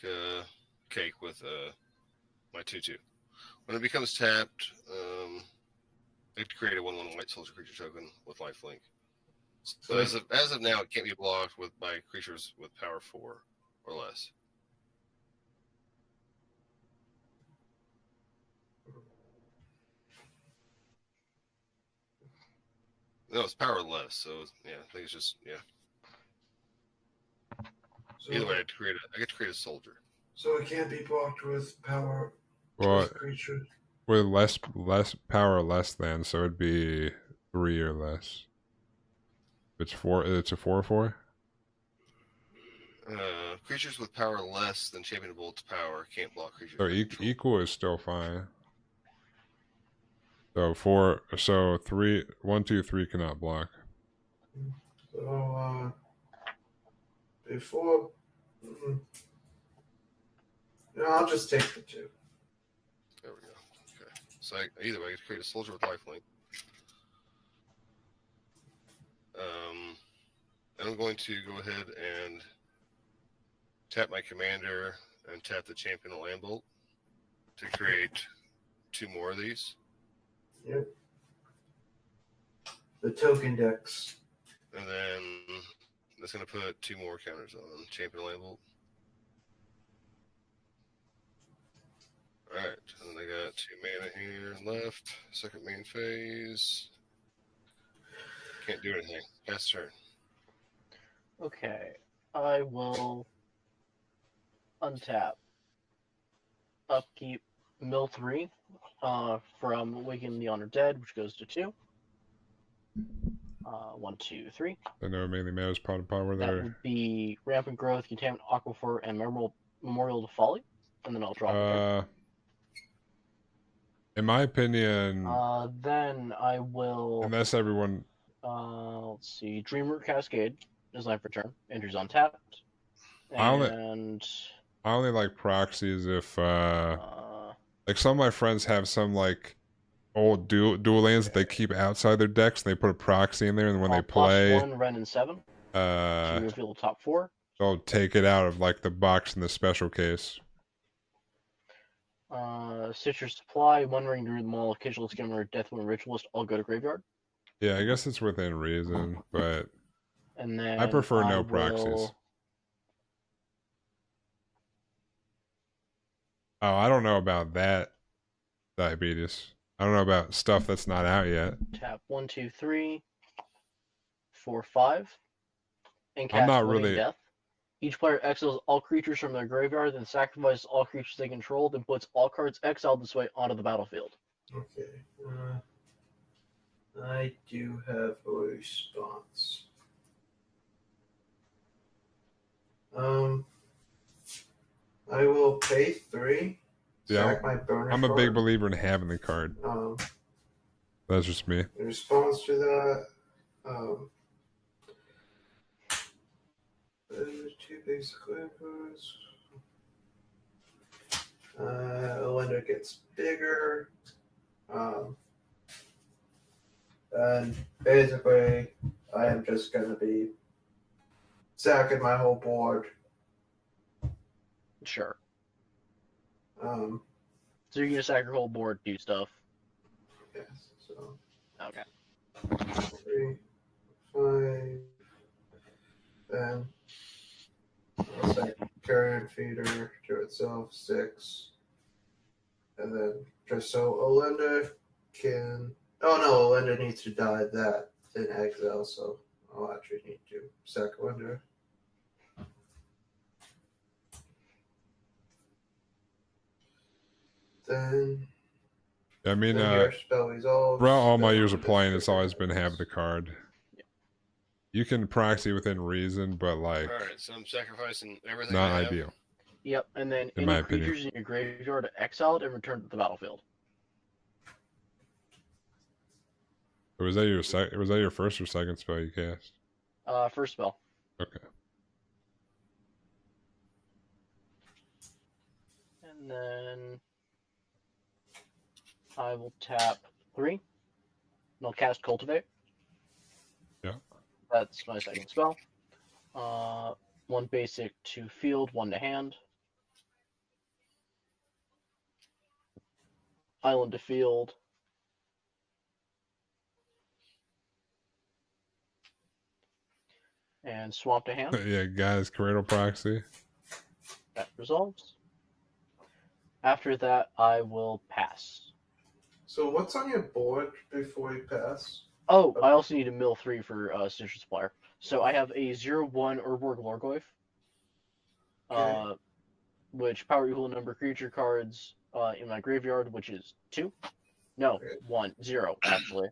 Cake with my 2/2. When it becomes tapped, I create a 1/1 white soldier creature token with lifelink. So as of now, it can't be blocked by creatures with power 4 or less. No, it's power less. So yeah, I think it's just So, either way, I get to create a soldier. So it can't be blocked with power. Well, creatures. with less power less than, so it'd be 3 or less. It's 4. It's a 4/4. Creatures with power less than Champion Bolt's power can't block creatures. So equal is still fine. So 4. So 3. 1, 2, 3 cannot block. So before. No, I'll just take the 2. There we go. Okay. So either way, I get to create a soldier with lifelink. And I'm going to go ahead and tap my commander and tap the champion land bolt to create 2 more of these. Yep. The token decks. And then that's going to put 2 more counters on champion land bolt. Alright, and then I got 2 mana here left. Second main phase. Can't do anything. Pass turn. Okay, I will untap, upkeep, mill 3 from Awaken the Honored Dead, which goes to 2. 1, 2, 3. I know mainly matters part of power That there. would be Rampant Growth, Contaminant Aquifer, and Memorial to Folly. And then I'll drop it. In my opinion, then I will. unless everyone. Let's see. Dreamroot Cascade is life return. Enters untapped. I And. only like proxies if like some of my friends have some like old dual lands that they keep outside their decks and they put a proxy in there, and when they play +1 Ren and 7. To reveal the top 4. They'll take it out of like the box in the special case. Citrus Supply, One Ring Druid Maul, Occasional Skimmer, Deathwind Ritualist all go to graveyard. Yeah, I guess it's within reason, but And then I prefer no proxies. Oh, I don't know about that, diabetes. I don't know about stuff that's not out yet. Tap 1, 2, 3, 4, 5, and cast I'm not Living really. Death. Each player exiles all creatures from their graveyard, then sacrifices all creatures they control, then puts all cards exiled this way onto the battlefield. Okay. I do have a response. I will pay 3. Yeah, My burner I'm a big card. believer in having the card. That's just me. In response to that, 2 basic cards. Lender gets bigger. And basically, I am just going to be sacking my whole board. Sure. So you're going to sack your whole board, do stuff? Yes, so. Okay. 3, 5. Then I'll say Carrion Feeder to itself 6. And then just so Olinda can. Oh no, Olinda needs to die that in exile, so I'll actually need to sack Olinda. Then. I mean, spell resolve. throughout all my years of playing, it's always been have the card. You can proxy within reason, but like. All right, so I'm sacrificing everything. Not I have. ideal. Yep, and then In my any opinion. creatures in your graveyard are exiled and returned to the battlefield. Was that your first or second spell you cast? First spell. Okay. And then I will tap 3. And I'll cast Cultivate. Yeah. That's my second spell. 1 basic, 2 field, 1 to hand. Island to field. And swamp to hand. Yeah, guys, Corradal Proxy. That resolves. After that, I will pass. So what's on your board before you pass? Oh, I also need a mill 3 for Signature Supplier. So I have a 0/1 Urborg Lorgoyf, Okay. which power equal number creature cards in my graveyard, which is 2. No, Okay. 1, 0 actually.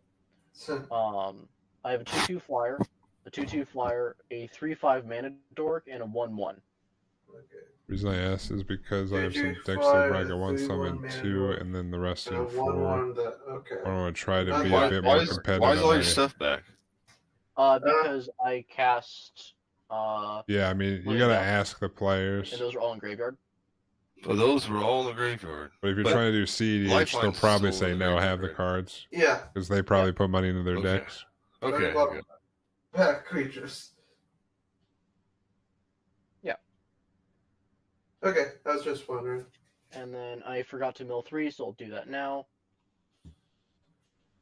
I have a 2/2 flyer, a 2/2 flyer, a 3/5 mana dork, and a 1/1. Okay. The reason I asked is because I have some 2/2 decks that flyer, I got one 3/1 summon mana 2, dork, and then the rest And in a 4. 1/1 that okay. I want to try to Not be bad. a bit Why more is competitive. all on your it. stuff back? Because I cast. Yeah, I mean, you Put it gotta down. ask the players. And those are all in graveyard. Well, those were all in the graveyard. But if you're But trying to do CEDH, they'll Lifeline's probably still say in the no, graveyard, have the right? cards. Yeah. Because they probably put money into their Okay. decks. Okay. About Okay. pack creatures. Yeah. Okay, I was just wondering. And then I forgot to mill 3, so I'll do that now.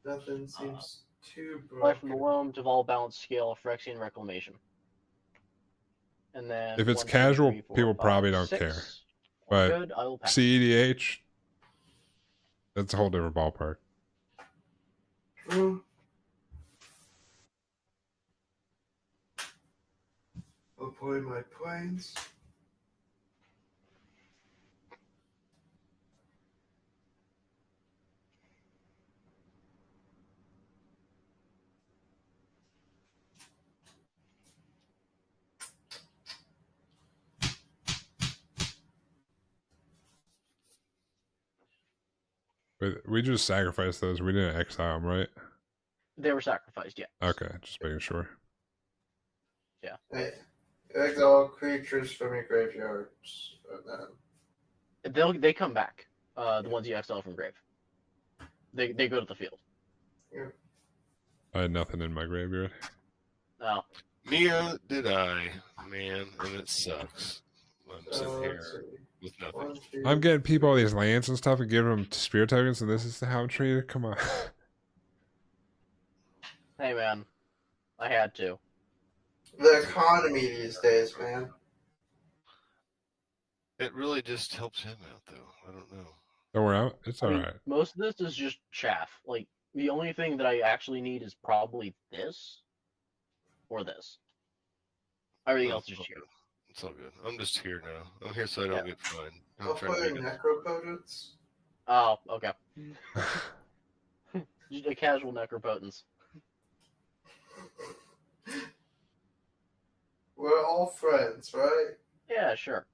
Nothing seems too Life from the broken. Loam, Devolve Balance Scale, Phyrexian Reclamation. And then If it's 1, 2, casual, 3, 4, people 5, probably don't 6. care. All But good, I will pass. CEDH, that's a whole different ballpark. True. I'll play my planes. But we just sacrificed those. We didn't exile them, right? They were sacrificed, yeah. Okay, just making sure. Yeah. Hey, exile creatures from your graveyards. And then They come back. The ones you exile from grave. They go to the field. I had nothing in my graveyard. Oh. Neither did I, man, and it sucks. I'm sitting let's here see. with nothing. 1, 2, I'm getting people all these lands and stuff and giving them spirit tokens, and this is how I'm treated? Come on. Hey, man. I had to. The economy these days, man. It really just helps him out, though. I don't know. Don't worry, it's I mean, alright. most of this is just chaff. Like, the only thing that I actually need is probably this. Or this. Everything else is all here. good. It's all good. I'm just here now. I'm here so I don't get fined. I'll I'm trying play to make it. necropotence. Oh, okay. Just a casual necropotence. We're all friends, right? Yeah, sure.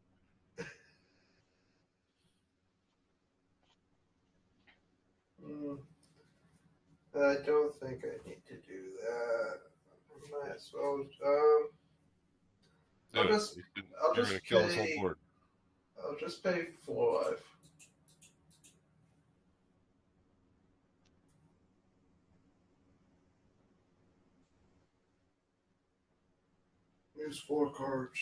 I don't think I need to do that. Might as well. I'll No, just- you're I'll going to just kill this pay- whole board. I'll just pay 4 life. Use 4 cards.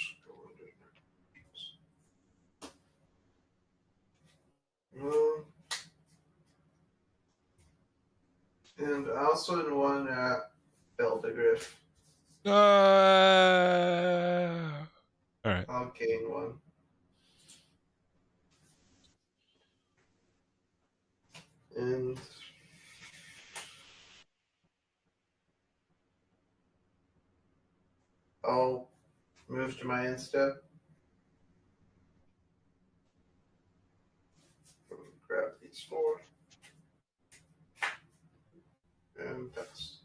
And I also had one at Phelddagrif. Alright. I'll gain 1. And I'll move to my end step. Grab these 4. And pass.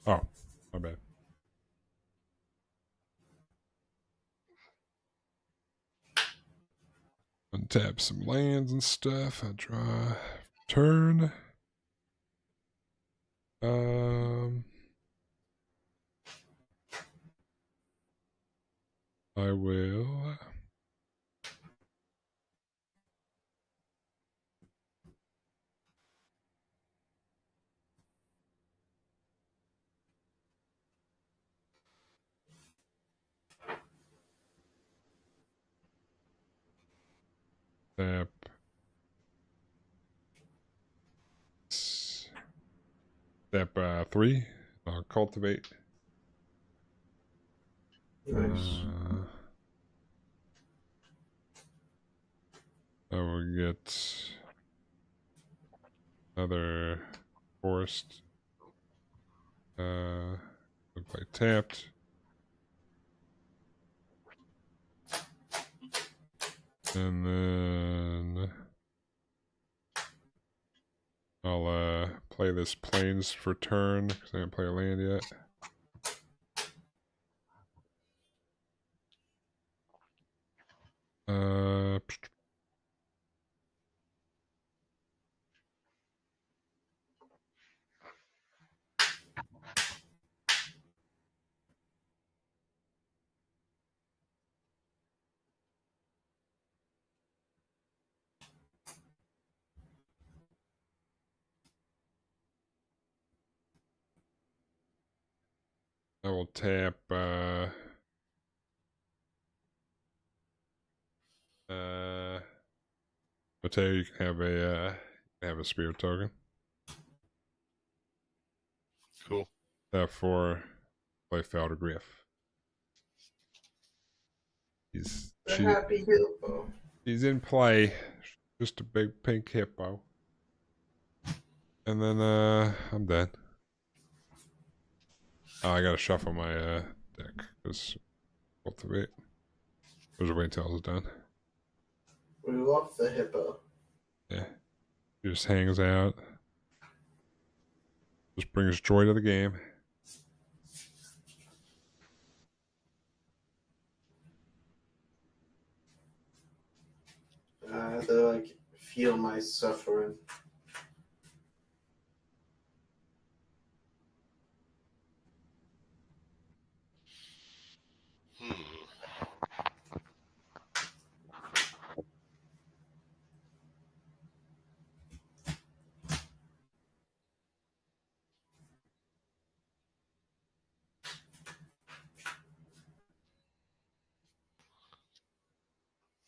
Oh, my bad. Untap some lands and stuff. I draw turn. I will. Tap. Step 3. Cultivate. Nice. I will get another forest. Look like tapped. And then I'll play this plains for turn because I didn't play a land yet. I will tap Mateo, you can have a spirit token. Cool. Tap 4, play Phelddagrif. Happy hippo. She's in play. Just a big pink hippo. And then I'm done. Oh, I gotta shuffle my deck because cultivate. There's a wait till it's done. We love the hippo. Yeah. He just hangs out. Just brings joy to the game. They like feel my suffering.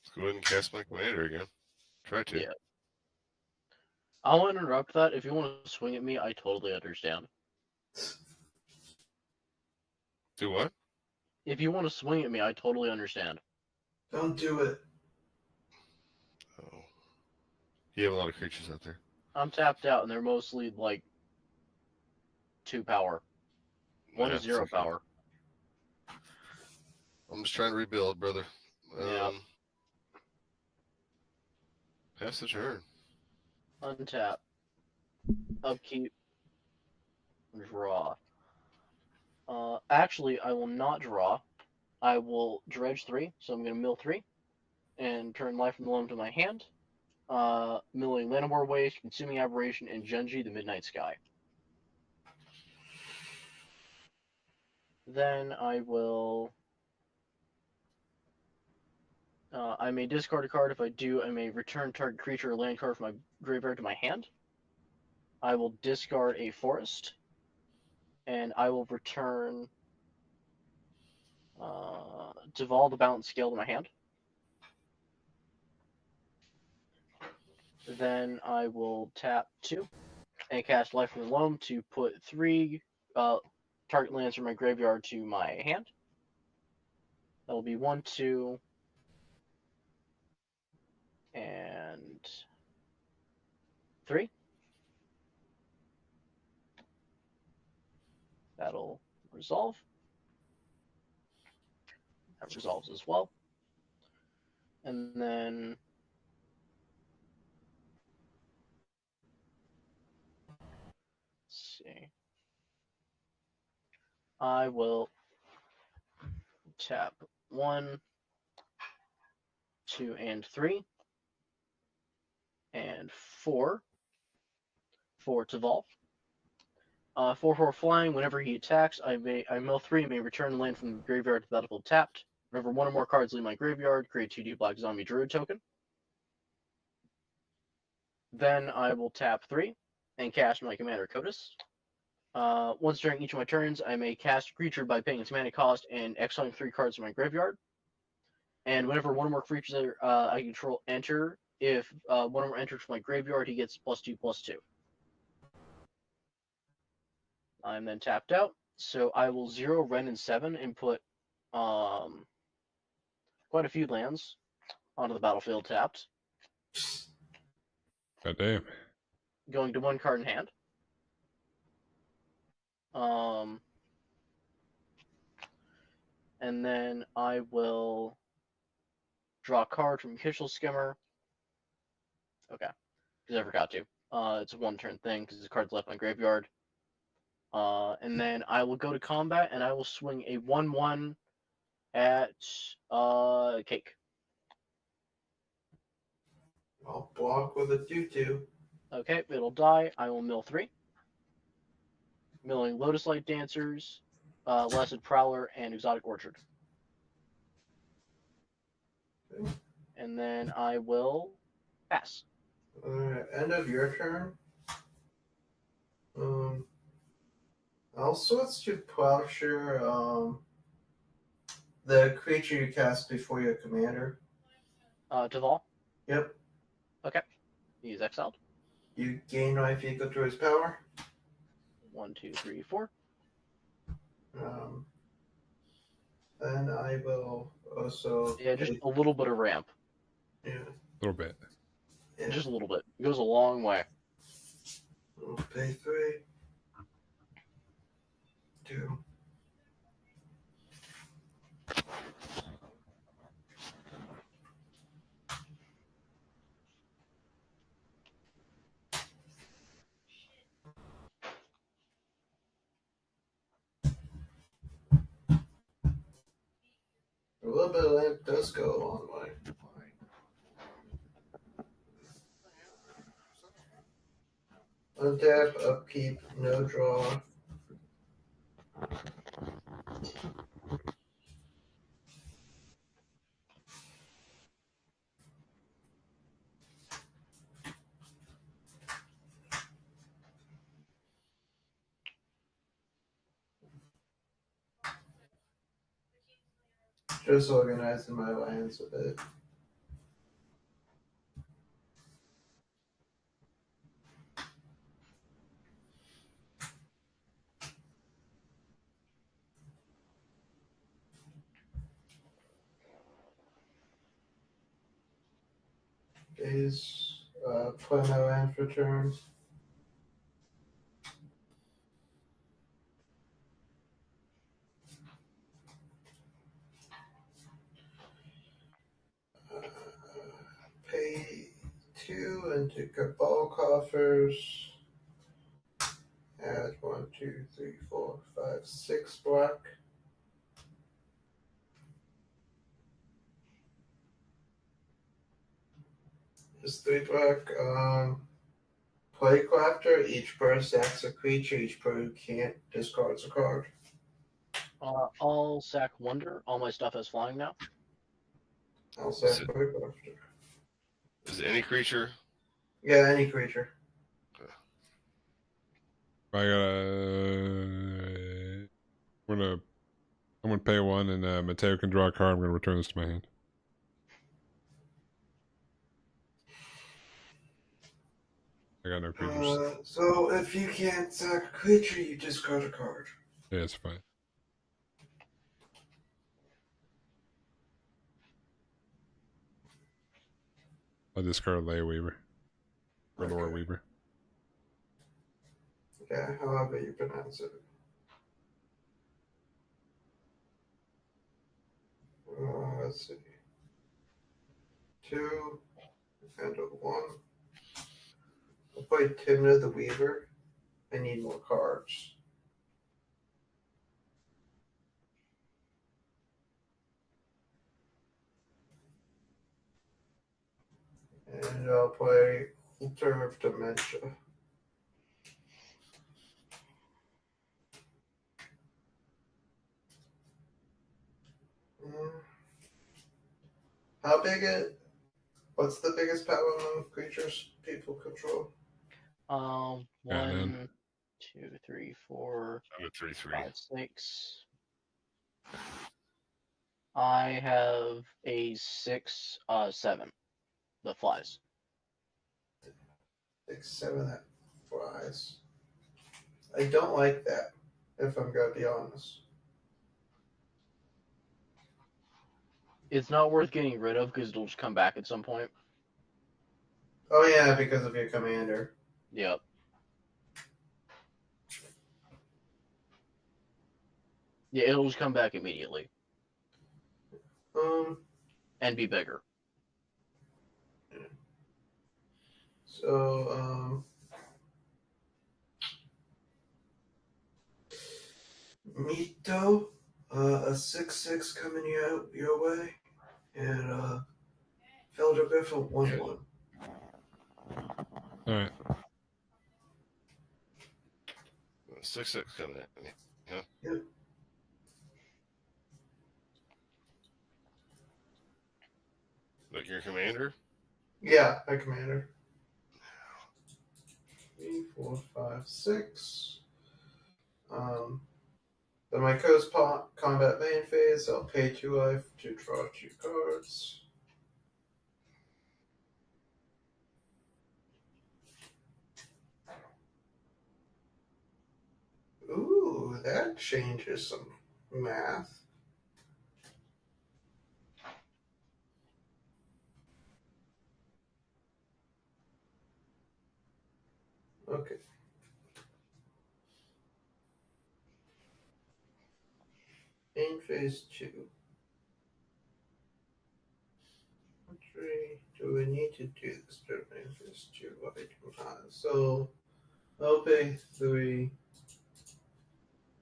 Let's go ahead and cast my commander again. Try to. Yeah. I'll interrupt that. If you want to swing at me, I totally understand. Do what? If you want to swing at me, I totally understand. Don't do it. Oh. You have a lot of creatures out there. I'm tapped out, and they're mostly like 2 power. One Yeah, is 0 okay. power. I'm just trying to rebuild, brother. Yeah. Pass the turn. Untap. Upkeep. Draw. Actually, I will not draw. I will dredge 3, so I'm going to mill 3, and turn Life from the Loam to my hand. Milling Llanowar Waste, Consuming Aberration, and Junji the Midnight Sky. Then I will... I may discard a card. If I do, I may return target creature or land card from my graveyard to my hand. I will discard a forest, and I will return Devolve the Balance Scale to my hand. Then I will tap 2 and cast Life from the Loam to put 3 target lands from my graveyard to my hand. That will be 1, 2, and 3. That'll resolve. That resolves as well. And then let's see. I will tap 1, 2, and 3, and 4 for Devolve. 4/4 flying. Whenever he attacks, I mill 3 may return land from the graveyard to the battlefield tapped. Whenever one or more cards leave my graveyard, create 2D black zombie druid token. Then I will tap 3 and cast my commander Cotus. Once during each of my turns, I may cast a creature by paying its mana cost and exiling 3 cards from my graveyard. And whenever one or more creatures that I control enter, if one or more enters from my graveyard, he gets +2/+2. I'm then tapped out, so I will 0 Ren and 7 and put quite a few lands onto the battlefield tapped. God damn. Going to 1 card in hand. And then I will draw a card from Kitchell Skimmer. Okay, because I forgot to. It's a 1-turn thing because the card's left in my graveyard. And then I will go to combat and I will swing a 1/1 at Cake. I'll block with a 2/2. Okay, it'll die. I will mill 3. Milling Lotus Light Dancers, Blessed Prowler, and Exotic Orchard. Okay. And then I will pass. End of your turn. I'll switch to Plowshare. The creature you cast before your commander. Deval? Yep. Okay. He's exiled. You gain life equal to his power. 1, 2, 3, 4. Then I will also. Yeah, just a little bit of ramp. Yeah. A little bit. Yeah. Just a little bit. It goes a long way. I'll pay 3. 2. A little bit of lamp does go a long way. Untap, upkeep, no draw. Just organizing my lands a bit. Play my land for turn. Pay 2 into Cabal Coffers. Add 1, 2, 3, 4, 5, 6 black. It's 3 black. Play Crafter. Each player sacks a creature. Each player who can't discards a card. I'll sack Wonder. All my stuff is flying now. I'll sack Play Crafter. Is it any creature? Yeah, any creature. I'm gonna pay 1, and Mateo can draw a card. I'm gonna return this to my hand. I got no creatures. So if you can't sack a creature, you discard a card. Yeah, it's fine. I'll discard Leia Weaver. Or Laura Weaver. Yeah, however you pronounce it. Let's see. 2 and a 1. I'll play Timna the Weaver. I need more cards. And I'll play Altar of Dementia. How big it? What's the biggest power among creatures people control? One, Batman. 2, 3, 4, I'm at 3-3. 5, 6. I have a 6, 7. The flies. 6, 7 that flies. I don't like that, if I'm gonna be honest. It's not worth getting rid of because it'll just come back at some point. Oh yeah, because of your commander. Yep. Yeah, it'll just come back immediately and be bigger. So, Mito, a 6/6 coming your way, and Phelddagrif a 1/1. Alright. 6/6 coming at me. Yeah. Yep. Like your commander? Yeah, my commander. 3, 4, 5, 6. Then my combat main phase, I'll pay 2 life to draw 2 cards. Ooh, that changes some math. Okay. In phase 2. 3. Do we need to do this during phase 2? I do not. So, I'll pay 3.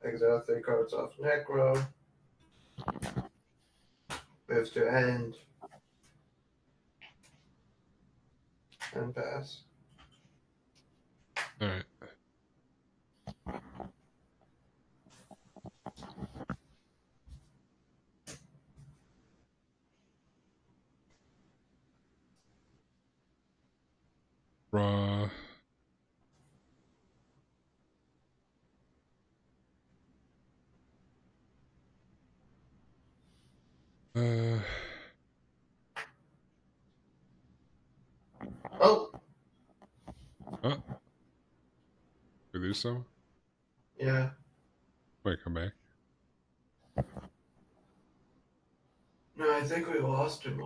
Exile 3 cards off Necro. Moves to end. And pass. Alright. Raw. Oh! Oh. We lose some? Yeah. Wait, come back. No, I think we lost him.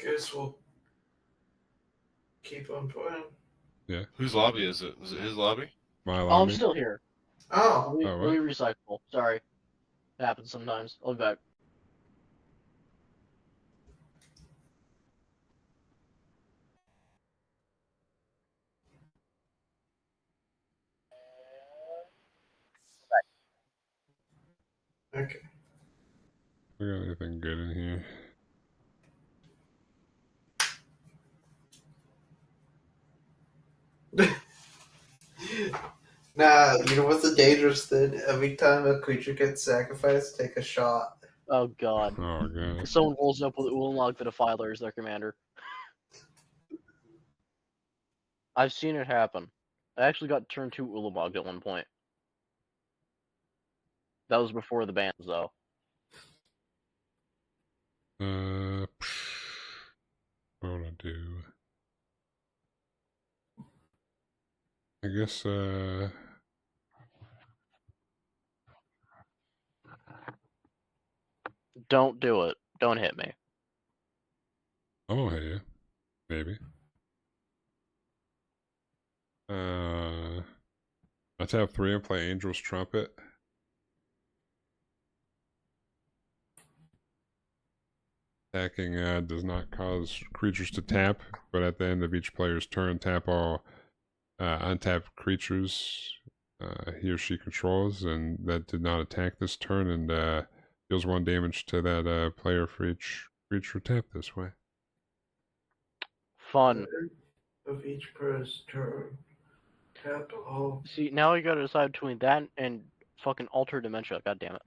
Guess we'll keep on playing. Yeah. Whose lobby is it? Was it his lobby? My Oh, I'm lobby? still here. Oh! Let me recycle. Sorry. It happens sometimes. I'll be back. Okay. We got anything good in here? Nah, you know what's the dangerous thing? Every time a creature gets sacrificed, take a shot. Oh god. Oh god. Someone rolls up with Ulamog the Defiler as their commander. I've seen it happen. I actually got turn 2 Ulamog at one point. That was before the bans, though. What do I do? I guess, Don't do it. Don't hit me. I'm gonna hit you. Maybe. I tap 3 and play Angel's Trumpet. Attacking does not cause creatures to tap, but at the end of each player's turn, tap all untapped creatures he or she controls, and that did not attack this turn, and deals 1 damage to that player for each creature tapped this way. Fun. of each player's turn. Tap all. See, now you gotta decide between that and fucking Alter Dementia. God damn it.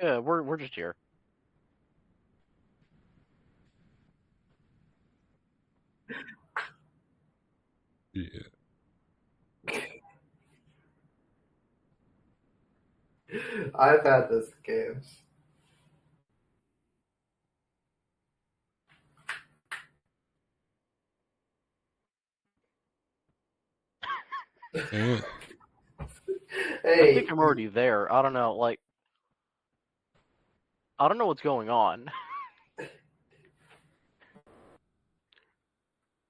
Yeah, we're just here. Yeah. I've had this games. Yeah. Hey, I think I'm already there. I don't know, like, I don't know what's going on.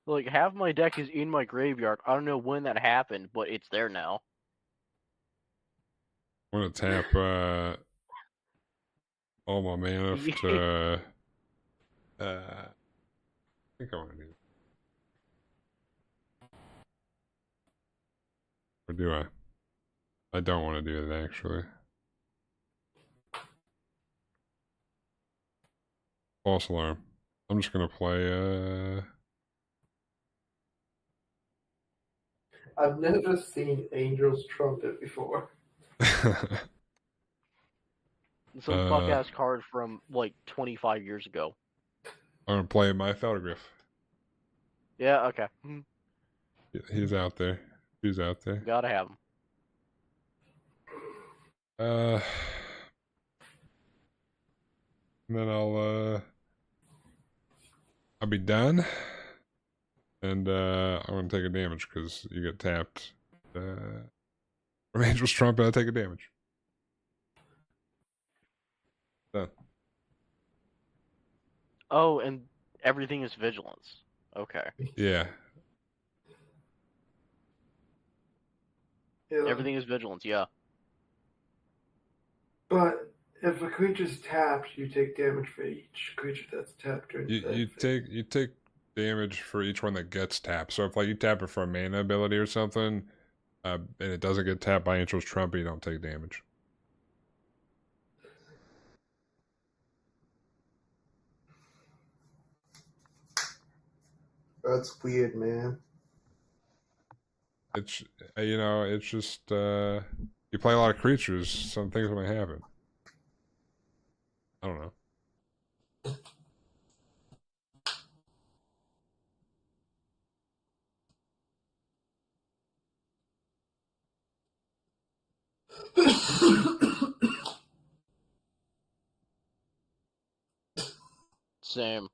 Like, half my deck is in my graveyard. I don't know when that happened, but it's there now. I'm gonna tap all my mana to I think I want to do that. Or do I? I don't want to do it actually. False alarm. I'm just gonna play I've never seen Angel's Trumpet before. Some fuck ass card from like 25 years ago. I'm gonna play my Phelddagrif. Yeah, okay. He's out there. He's out there. Gotta have him. And then I'll be done. And I'm gonna take a damage because you get tapped. From Angel's Trumpet, I take a damage. Done. Oh, and everything is vigilance. Okay. Yeah. Everything is vigilance, yeah. But if a creature's tapped, you take damage for each creature that's tapped during the You take damage for each one that gets tapped. So if like you tap it for a mana ability or something, and it doesn't get tapped by Angel's Trumpet, you don't take damage. That's weird, man. It's it's just you play a lot of creatures, some things might happen. I don't know. Same.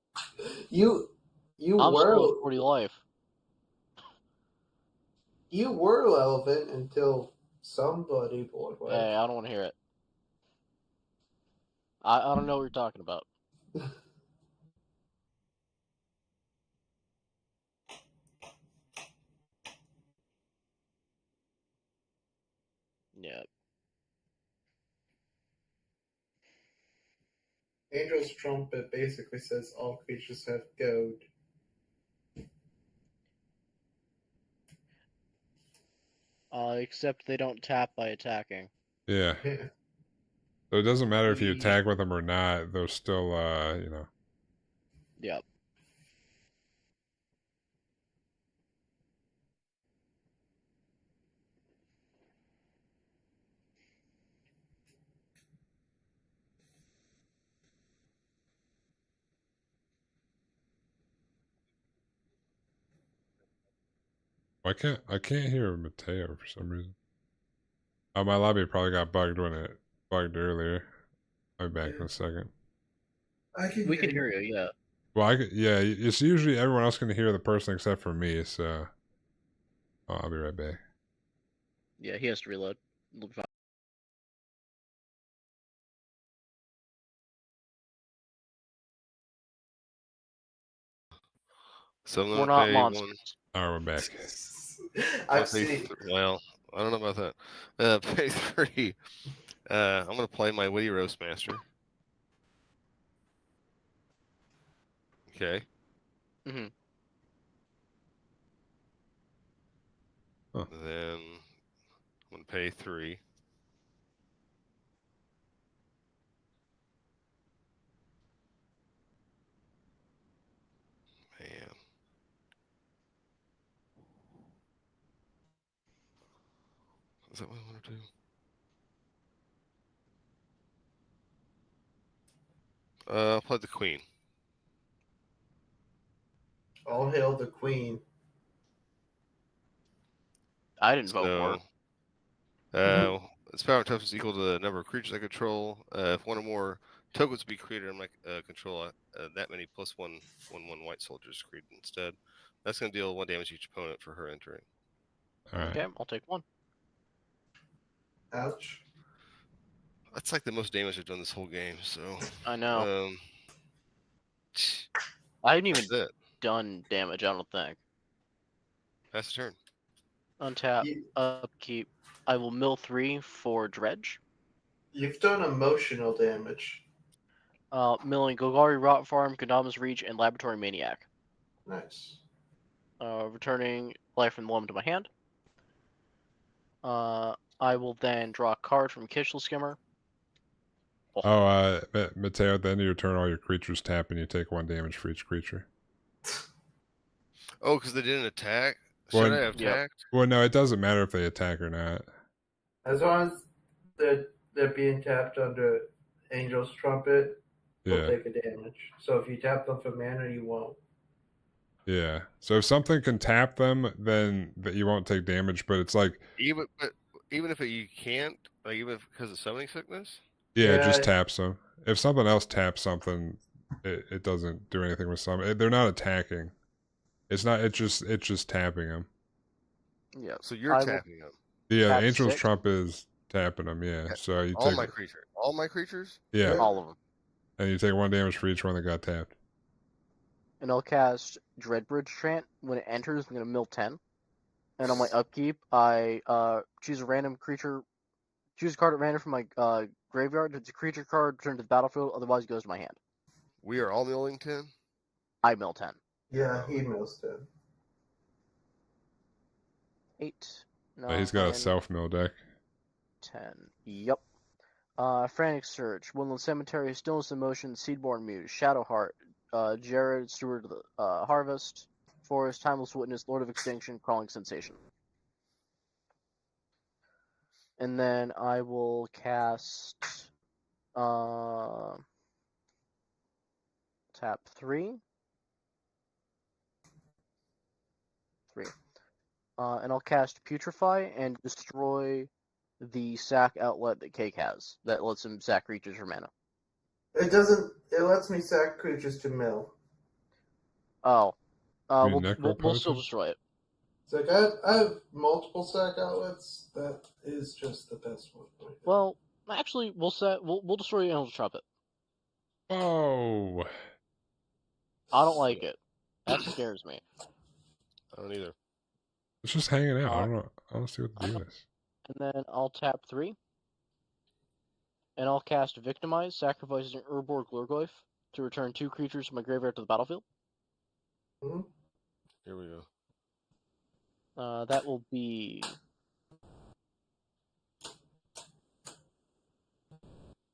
You I'm were still 40 life. You were relevant until somebody board wiped. Hey, I don't want to hear it. I don't know what you're talking about. Yeah. Angel's Trumpet basically says all creatures have goad. Except they don't tap by attacking. Yeah. So it doesn't matter if you attack with them or not, they're still Yep. I can't hear Mateo for some reason. Oh, my lobby probably got bugged when it bugged earlier. I'll be back in a second. We can hear you, yeah. Well, yeah, it's usually everyone else can hear the person except for me, so I'll be right back. Yeah, he has to reload. Look fine. We're not monsters. Alright, we're back. I've seen. Well, I don't know about that. Pay 3. I'm gonna play my Witty Roastmaster. Okay. Mm-hmm. Huh. Then I'm gonna pay 3. Is that what I want to do? I'll play the queen. All hail the queen. I didn't vote for So, its power and toughness is equal to the number of creatures I control. If one or more tokens be created in my control, that many plus one white soldiers created instead. That's going to deal 1 damage to each opponent for her entering. All right. Okay, I'll take 1. Ouch. That's like the most damage I've done this whole game. So I know. um, I haven't even that's it. done damage, I don't think. Pass the turn. Untap, upkeep. I will mill 3 for dredge. You've done emotional damage. Milling Golgari, Rot Farm, Gondama's Reach, and Laboratory Maniac. Nice. Returning Life from the Limb to my hand. I will then draw a card from Kishel Skimmer. Mateo, at the end of your turn, all your creatures tap and you take 1 damage for each creature. Oh, because they didn't attack? Should I have attacked? Well, no, it doesn't matter if they attack or not. As long as they're being tapped under Angel's Trumpet, they'll take a damage. So if you tap them for mana, you won't. Yeah. So if something can tap them, then you won't take damage. But it's like even if you can't, like even because of summoning sickness. Yeah, it just taps them. If something else taps something, it doesn't do anything with some. They're not attacking. It's not. It's just tapping them. Yeah. So you're tapping them. Yeah, Angel's Trump is tapping them. Yeah. Okay. So you all take my creatures. All my creatures. Yeah. All of them. And you take 1 damage for each one that got tapped. And I'll cast Dreadbridge Trant. When it enters, I'm gonna mill 10. And on my upkeep, I choose a random creature. Choose a card at random from my graveyard. It's a creature card. Return to the battlefield. Otherwise, it goes to my hand. We are all milling 10. I mill 10. Yeah, he mills 10. 8. Yeah, he's got a self-mill deck. 10. Yep. Frantic Surge, Woodland Cemetery, Stillness in Motion, Seedborn Muse, Shadowheart, Jared, Steward of the Harvest, Forest, Timeless Witness, Lord of Extinction, Crawling Sensation. And then I will cast tap 3. And I'll cast Putrefy and destroy the sack outlet that Cake has that lets him sack creatures for mana. It doesn't. It lets me sack creatures to mill. Oh, we'll still destroy it. It's like I have multiple sack outlets. That is just the best one. Right. Well, actually, we'll destroy Angel's Trumpet. Oh, I don't like it. That scares me. I don't either. It's just hanging out. I don't see what the deal is. And then I'll tap 3. And I'll cast Victimize, sacrificing Urborg Glurglyph to return 2 creatures from my graveyard to the battlefield. Mm-hmm. Here we go. That will be...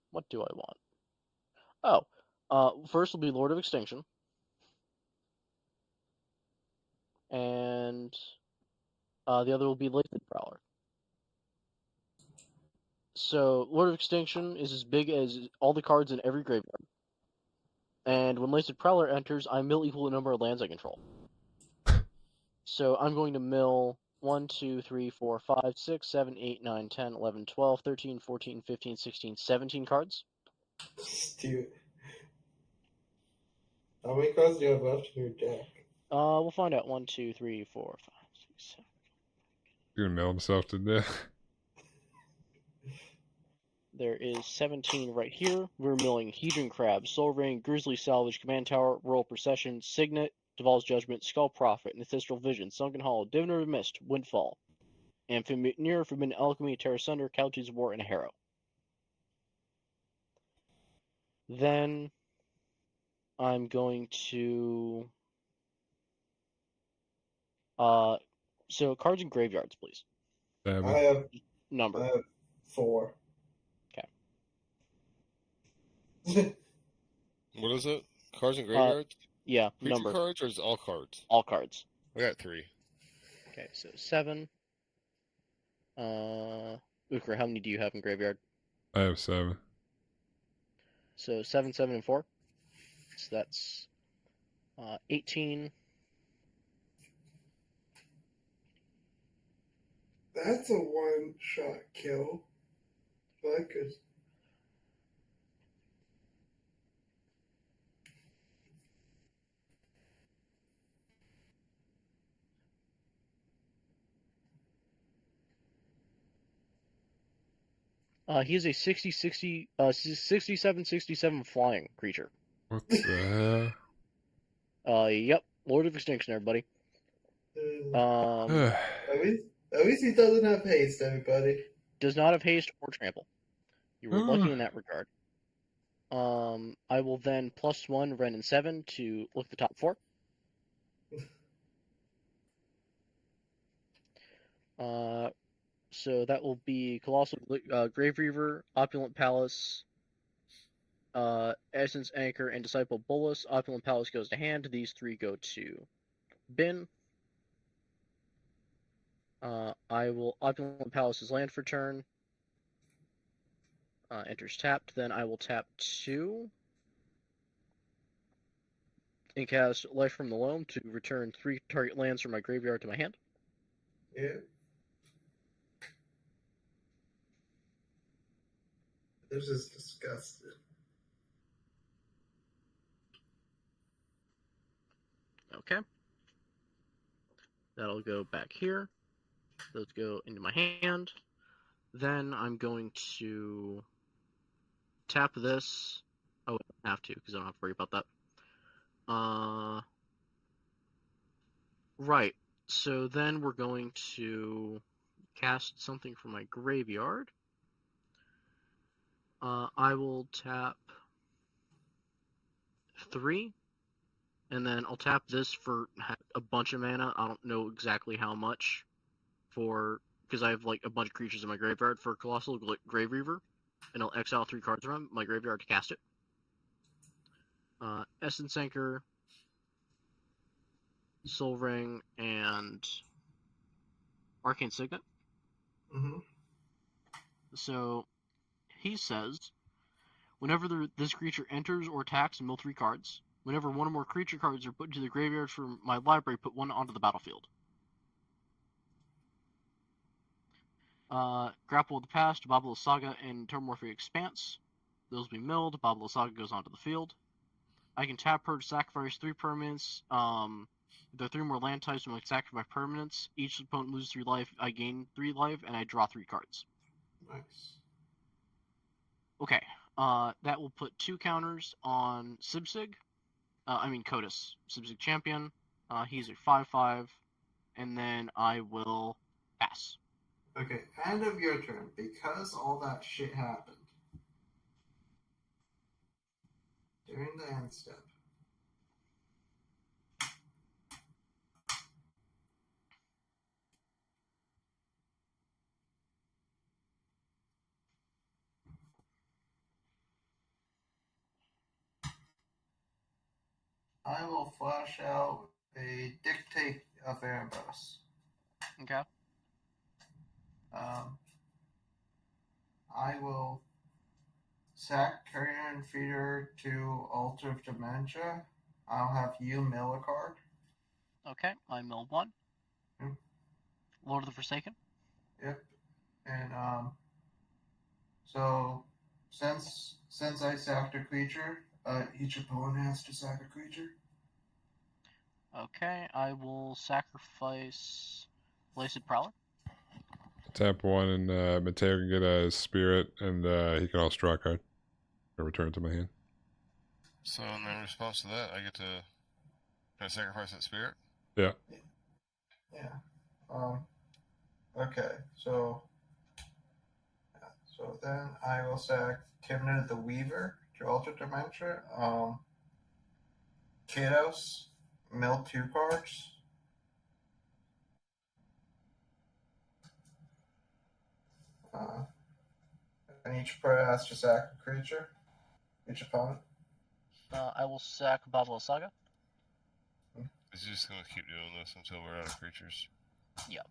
What do I want? Oh, first will be Lord of Extinction. And the other will be Latent Prowler. So, Lord of Extinction is as big as all the cards in every graveyard. And when Latent Prowler enters, I mill equal the number of lands I control. So I'm going to mill 1, 2, 3, 4, 5, 6, 7, 8, 9, 10, 11, 12, 13, 14, 15, 16, 17 cards. Dude. How many cards do you have left in your deck? We'll find out. 1, 2, 3, 4, 5, 6, 7. He's gonna mill himself to death. There is 17 right here. We're milling Hedron Crab, Soul Ring, Grizzly Salvage, Command Tower, Royal Procession, Signet, Deval's Judgment, Skull Prophet, Ancestral Vision, Sunken Hollow, Diviner of Mist, Windfall, Amphineer, Forbidden Alchemy, Terror Sunder, Calachi's War, and a Harrow. Then I'm going to... So cards and graveyards, please. I have number. I have 4. What is it? Cards and graveyards? Yeah, Creature number. cards or is it all cards? All cards. I got 3. Okay, so 7. Ukra, how many do you have in graveyard? I have 7. So 7, 7, and 4. So that's 18. That's a one-shot kill. I could. He is a 67, 67 flying creature. What the Yep, Lord of Extinction, everybody. hell? At least he doesn't have haste, everybody. Does not have haste or trample. You were lucky in that regard. I will then +1 Ren and 7 to look the top 4. So that will be Colossal Grave Reaver, Opulent Palace, Essence Anchor, and Disciple Bolus. Opulent Palace goes to hand. These 3 go to bin. I will Opulent Palace's land for turn. Enters tapped. Then I will tap 2 and cast Life from the Loam to return 3 target lands from my graveyard to my hand. Yeah. This is disgusting. Okay. That'll go back here. Those go into my hand. Then I'm going to tap this. Oh, I don't have to because I don't have to worry about that. Right. So then we're going to cast something from my graveyard. I will tap 3, and then I'll tap this for a bunch of mana. I don't know exactly how much, because I have like a bunch of creatures in my graveyard for Colossal Grave Reaver, and I'll exile 3 cards from my graveyard to cast it. Essence Anchor, Soul Ring, and Arcane Signet. Mm-hmm. So he says, whenever this creature enters or attacks, mill 3 cards. Whenever one or more creature cards are put into the graveyard from my library, put 1 onto the battlefield. Grapple of the Past, Babylon Saga, and Terramorphic Expanse. Those will be milled. Babylon Saga goes onto the field. I can tap her to sacrifice 3 permanents. There are 3 more land types when I sacrifice permanents. Each opponent loses 3 life. I gain 3 life, and I draw 3 cards. Nice. Okay. That will put 2 counters on Sibsig. Kotus, Sibsig Champion. He's a 5/5, and then I will pass. Okay, end of your turn. Because all that shit happened during the end step. I will flash out a Dictate of Erebos. Okay. I will sack Carrion Feeder to Altar of Dementia. I'll have you mill a card. Okay, I mill 1. Hmm. Lord of the Forsaken. Yep. And so since I sacked a creature, each opponent has to sack a creature. Okay, I will sacrifice Blazed Prowler. Tap 1 and Mateo can get a spirit, and he can also draw a card. Or return it to my hand. So in response to that, I get to can I sacrifice that spirit? Yeah. Yeah. Okay. So then I will sack Timna the Weaver to Alter Dementia. Kiddos, mill 2 cards. And each player has to sack a creature. Each opponent. I will sack Babylon Saga. It's just gonna keep doing this until we're out of creatures. Yeah.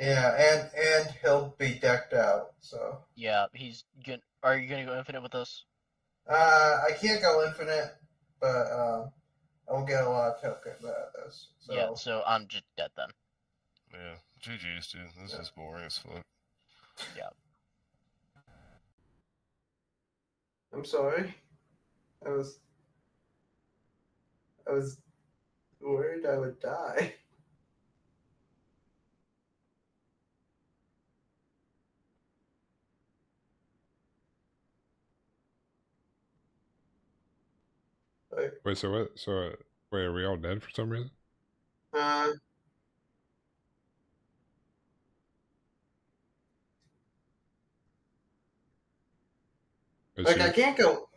Yeah, and he'll be decked out. So Yeah, he's gonna. Are you gonna go infinite with us? I can't go infinite, but I'll get a lot of tokens out of this. So Yeah, so I'm just dead then. Yeah, GG's, dude. This is boring as fuck. Yeah. I'm sorry. I was worried I would die. Wait, so what? So, wait, are we all dead for some reason? Uh, like I can't go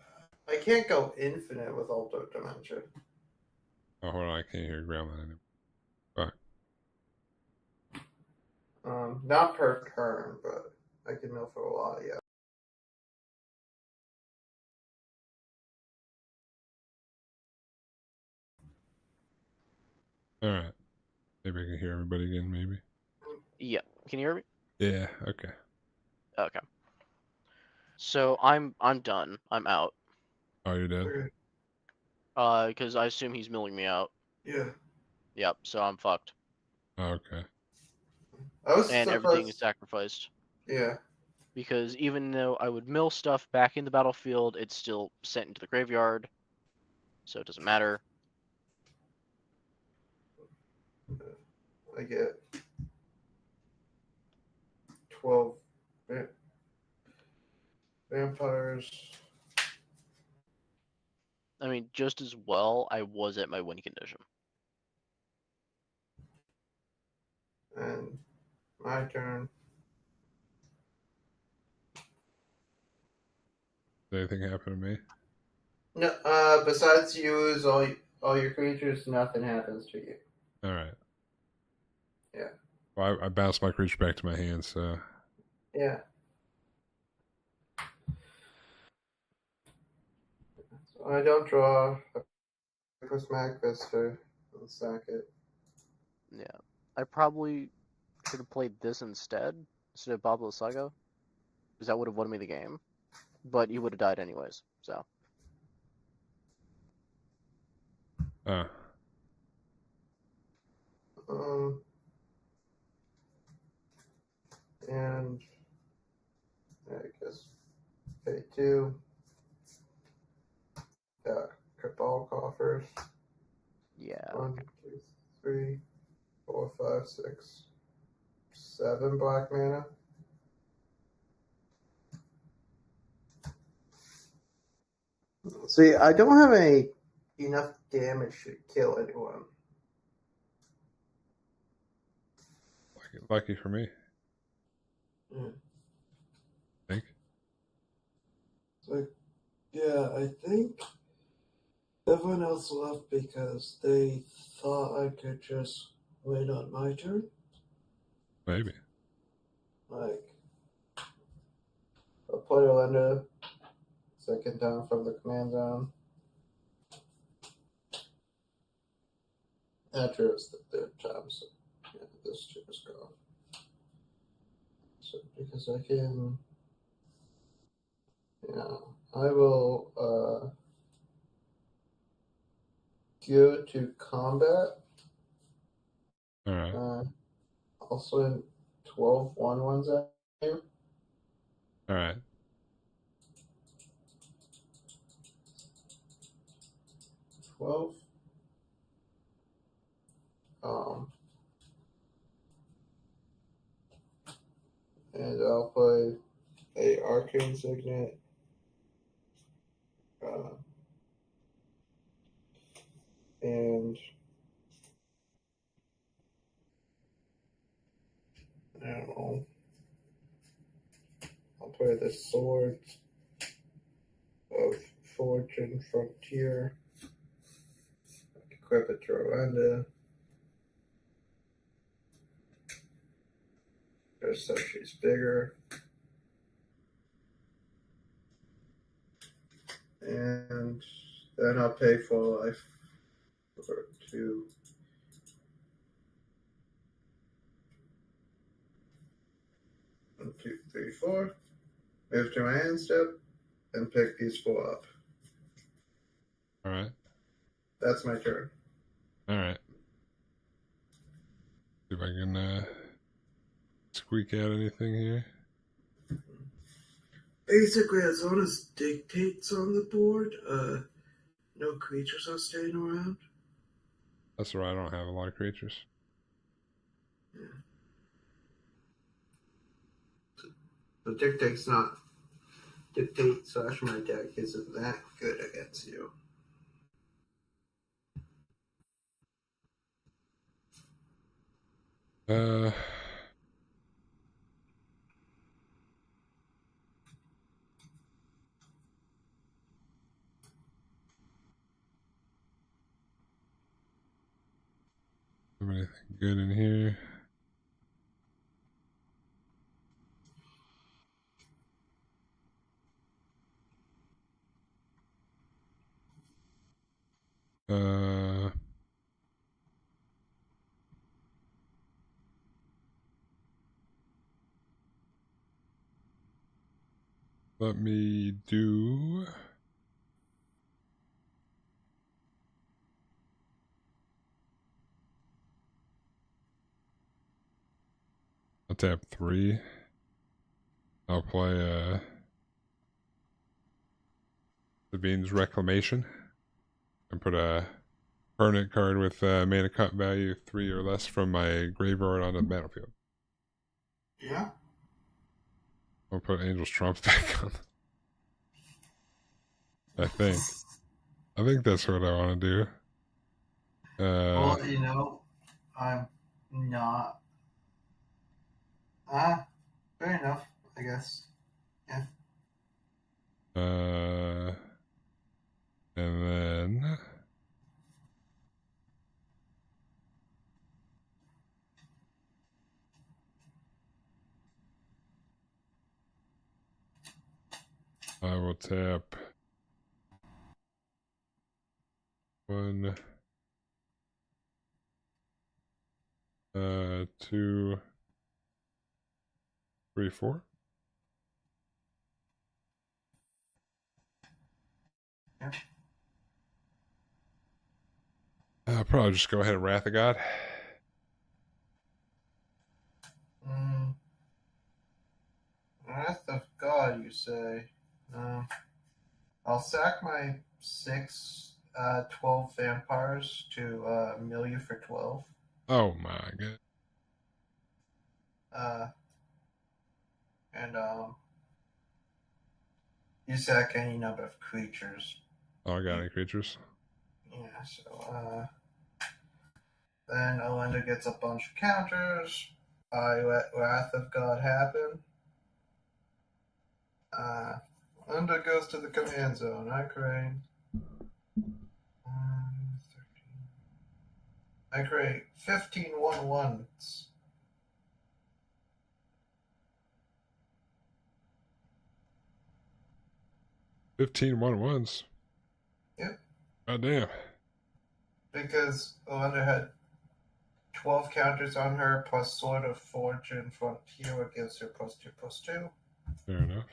infinite with Alto Dementia. Oh, hold on, I can't hear ground anymore. Fuck. Not per turn, but I can mill for a while. Yeah. All right. Maybe I can hear everybody again. Maybe. Yeah. Can you hear me? Yeah. Okay. Okay. So I'm done. I'm out. Oh, you're dead. Okay. Because I assume he's milling me out. Yeah. Yep. So I'm fucked. Oh, okay. I was And everything is sacrificed. Yeah. Because even though I would mill stuff back in the battlefield, it's still sent into the graveyard. So it doesn't matter. I get 12 vampires. I mean, just as well, I was at my win condition. And my turn. Did anything happen to me? No, besides you use all your creatures, nothing happens to you. All right. Yeah. Well, I bounced my creature back to my hand, so. Yeah. So I don't draw a Smack Vista. I'll sack it. Yeah. I probably should have played this instead of Pablo Saga. Because that would have won me the game. But he would have died anyways, so. Oh. And I guess pay 2. Cabal coffers. Yeah. 1, 2, 3, 4, 5, 6, 7 black mana. See, I don't have enough damage to kill anyone. Lucky for me. Think. So, yeah, I think everyone else left because they thought I could just wait on my turn. Maybe. Like, a player Linda, second down from the command zone. After it's the third time, so yeah, this chip is gone. So because I can, yeah, I will go to combat. All right. Also in 12 1/1s at you. All right. 12. And I'll play a Arcane Signet. And I don't know. I'll play the Swords of Fortune Frontier. Equip it to Rwanda. Just so she's bigger. And then I'll pay full life for 2. 1, 2, 3, 4. Move to my hand step, and pick these 4 up. Alright. That's my turn. Alright. See if I can squeak out anything here. Basically, as long as dictates on the board, no creatures are staying around. That's right, I don't have a lot of creatures. Yeah. The dictate's not. Dictate / my deck isn't that good against you. Anything good in here? Let me do... I'll tap 3. I'll play Sabine's Reclamation and put a permanent card with mana cut value 3 or less from my graveyard on the battlefield. Yeah. I'll put Angel's Trump back on. I think that's what I want to do. Well, you know, I'm not. Fair enough, I guess. Yeah. And then I will tap 1, 2, 3, 4. Yeah. I'll probably just go ahead and Wrath of God. Wrath of God, you say? I'll sack my 6, 12 vampires to mill you for 12. Oh my god. And you sack any number of creatures. Oh, I got any creatures? Yeah, so then Olinda gets a bunch of counters. I let Wrath of God happen. Olinda goes to the command zone. I create 15 1/1s. 15 1/1s. Yep. God damn. Because Olinda had 12 counters on her, plus Sword of Fortune Frontier, what gives her +2/+2. Fair enough.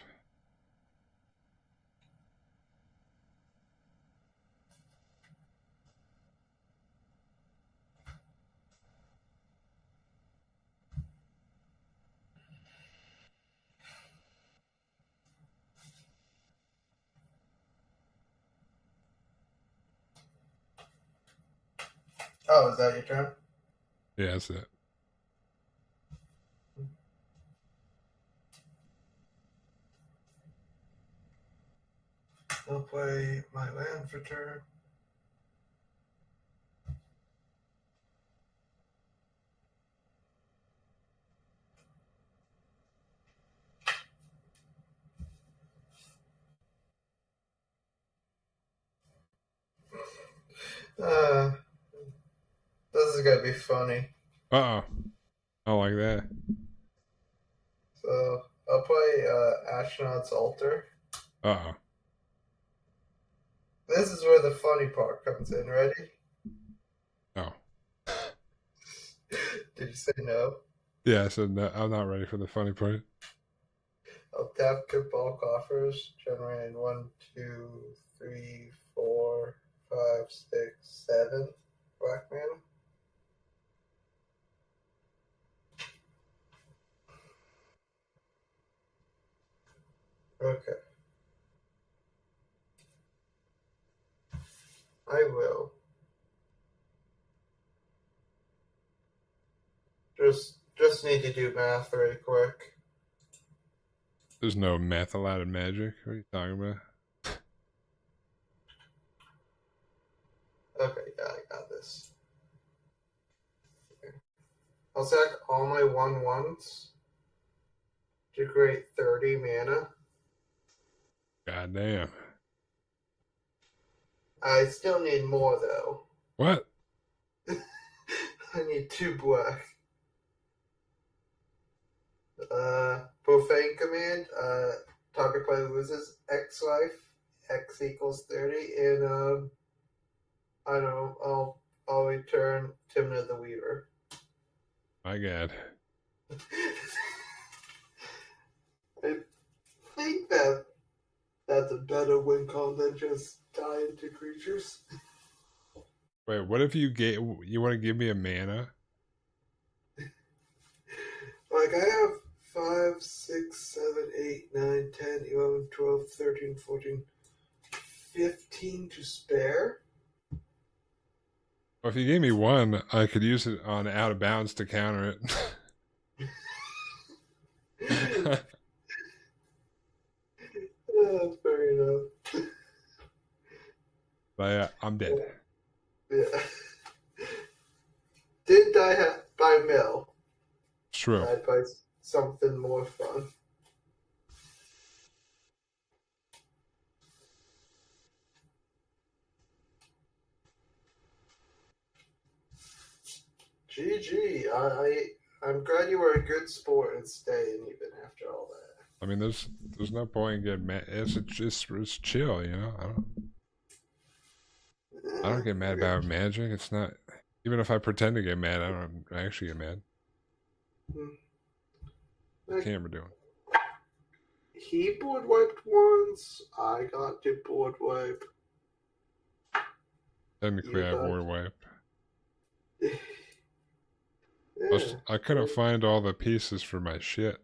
Oh, is that your turn? Yeah, that's it. I'll play my land for turn. This is gonna be funny. Uh-oh. I don't like that. So I'll play Astronaut's Altar. Uh-oh. This is where the funny part comes in. Ready? Oh. Did you say no? Yeah, I said no, I'm not ready for the funny part. I'll tap Cabal Coffers, generating 1, 2, 3, 4, 5, 6, 7 black mana. Okay. I will. Just need to do math very quick. There's no math allowed in Magic. What are you talking about? Okay, yeah, I got this. Okay. I'll sack all my 1/1s to create 30 mana. God damn. I still need more though. What? I need 2 black. Profane command, target player loses X life, X equals 30, and I don't know, I'll return Timna the Weaver. My God. I think that's a better win con than just die into creatures. Wait, what if you want to give me a mana? Like, I have 5, 6, 7, 8, 9, 10, 11, 12, 13, 14, 15 to spare. Well, if you gave me 1, I could use it on out of bounds to counter it. Fair enough. But yeah, I'm dead. Yeah. Didn't die by mill. True. Died by something more fun. GG. I'm glad you were a good sport and staying even after all that. I mean, there's no point in getting mad. It's chill, you know. I don't get mad about Magic. It's not, even if I pretend to get mad, I don't actually get mad. What's the camera doing? He board wiped once. I got to board wipe. Technically, I board wiped. Yeah. I couldn't find all the pieces for my shit,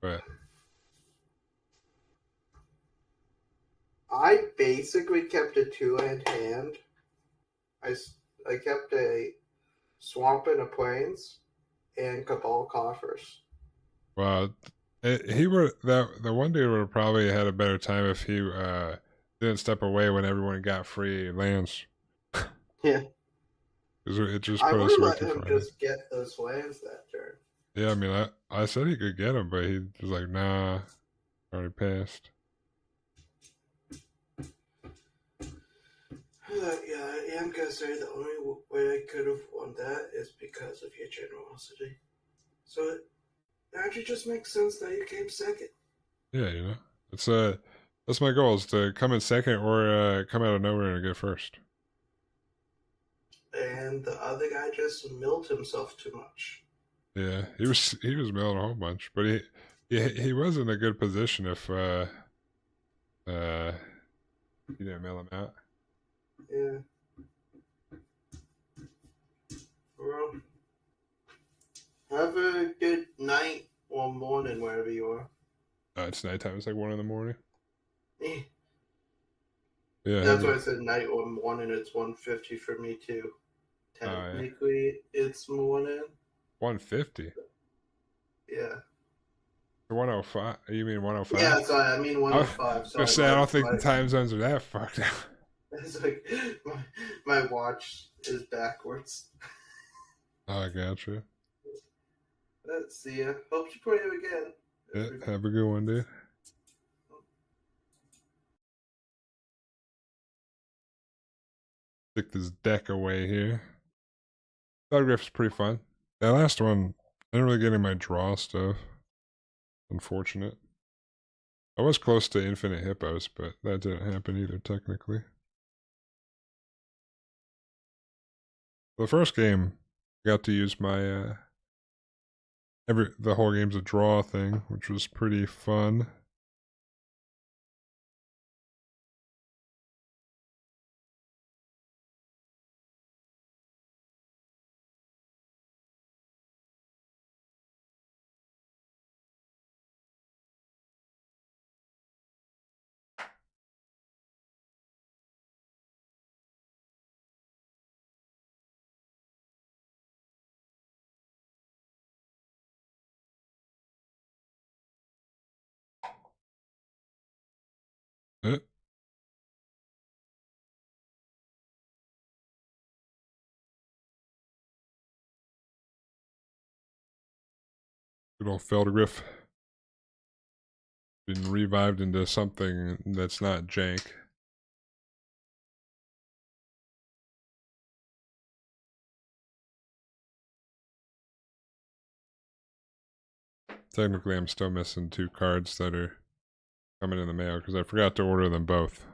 but I basically kept a 2-land hand. I kept a Swamp and a Plains and Cabal Coffers. well, the one dude would have probably had a better time if he didn't step away when everyone got free lands. Yeah. It just I put would us have way let too him far. just get those lands that turn. Yeah, I mean, I said he could get them, but he was like, nah, already passed. Yeah, I am gonna say the only way I could have won that is because of your generosity. So it actually just makes sense that you came second. Yeah, you know, that's my goal, is to come in second or come out of nowhere and get first. And the other guy just milled himself too much. Yeah, he was milling a whole bunch, but he was in a good position if you didn't mill him out. Yeah. Well, have a good night or morning wherever you are. It's nighttime. It's like 1 in the morning. Eh. Yeah, That's why I said night or morning. It's 1:50 for me too. Technically, it's morning. 150. Yeah. 105. You mean 105? Yeah, sorry. I mean 105. I say I don't think the time zones are that fucked up. It's like my watch is backwards. Oh, I gotcha. Let's see ya. Hope you play it again. Yeah, have a good one, dude. Stick this deck away here. Phelddagrif's pretty fun. That last one, I didn't really get any of my draw stuff. Unfortunate. I was close to infinite hippos, but that didn't happen either, technically. The first game, I got to use my the whole game's a draw thing, which was pretty fun. Eh. Good old Phelddagrif. Been revived into something that's not jank. Technically, I'm still missing 2 cards that are coming in the mail because I forgot to order them both.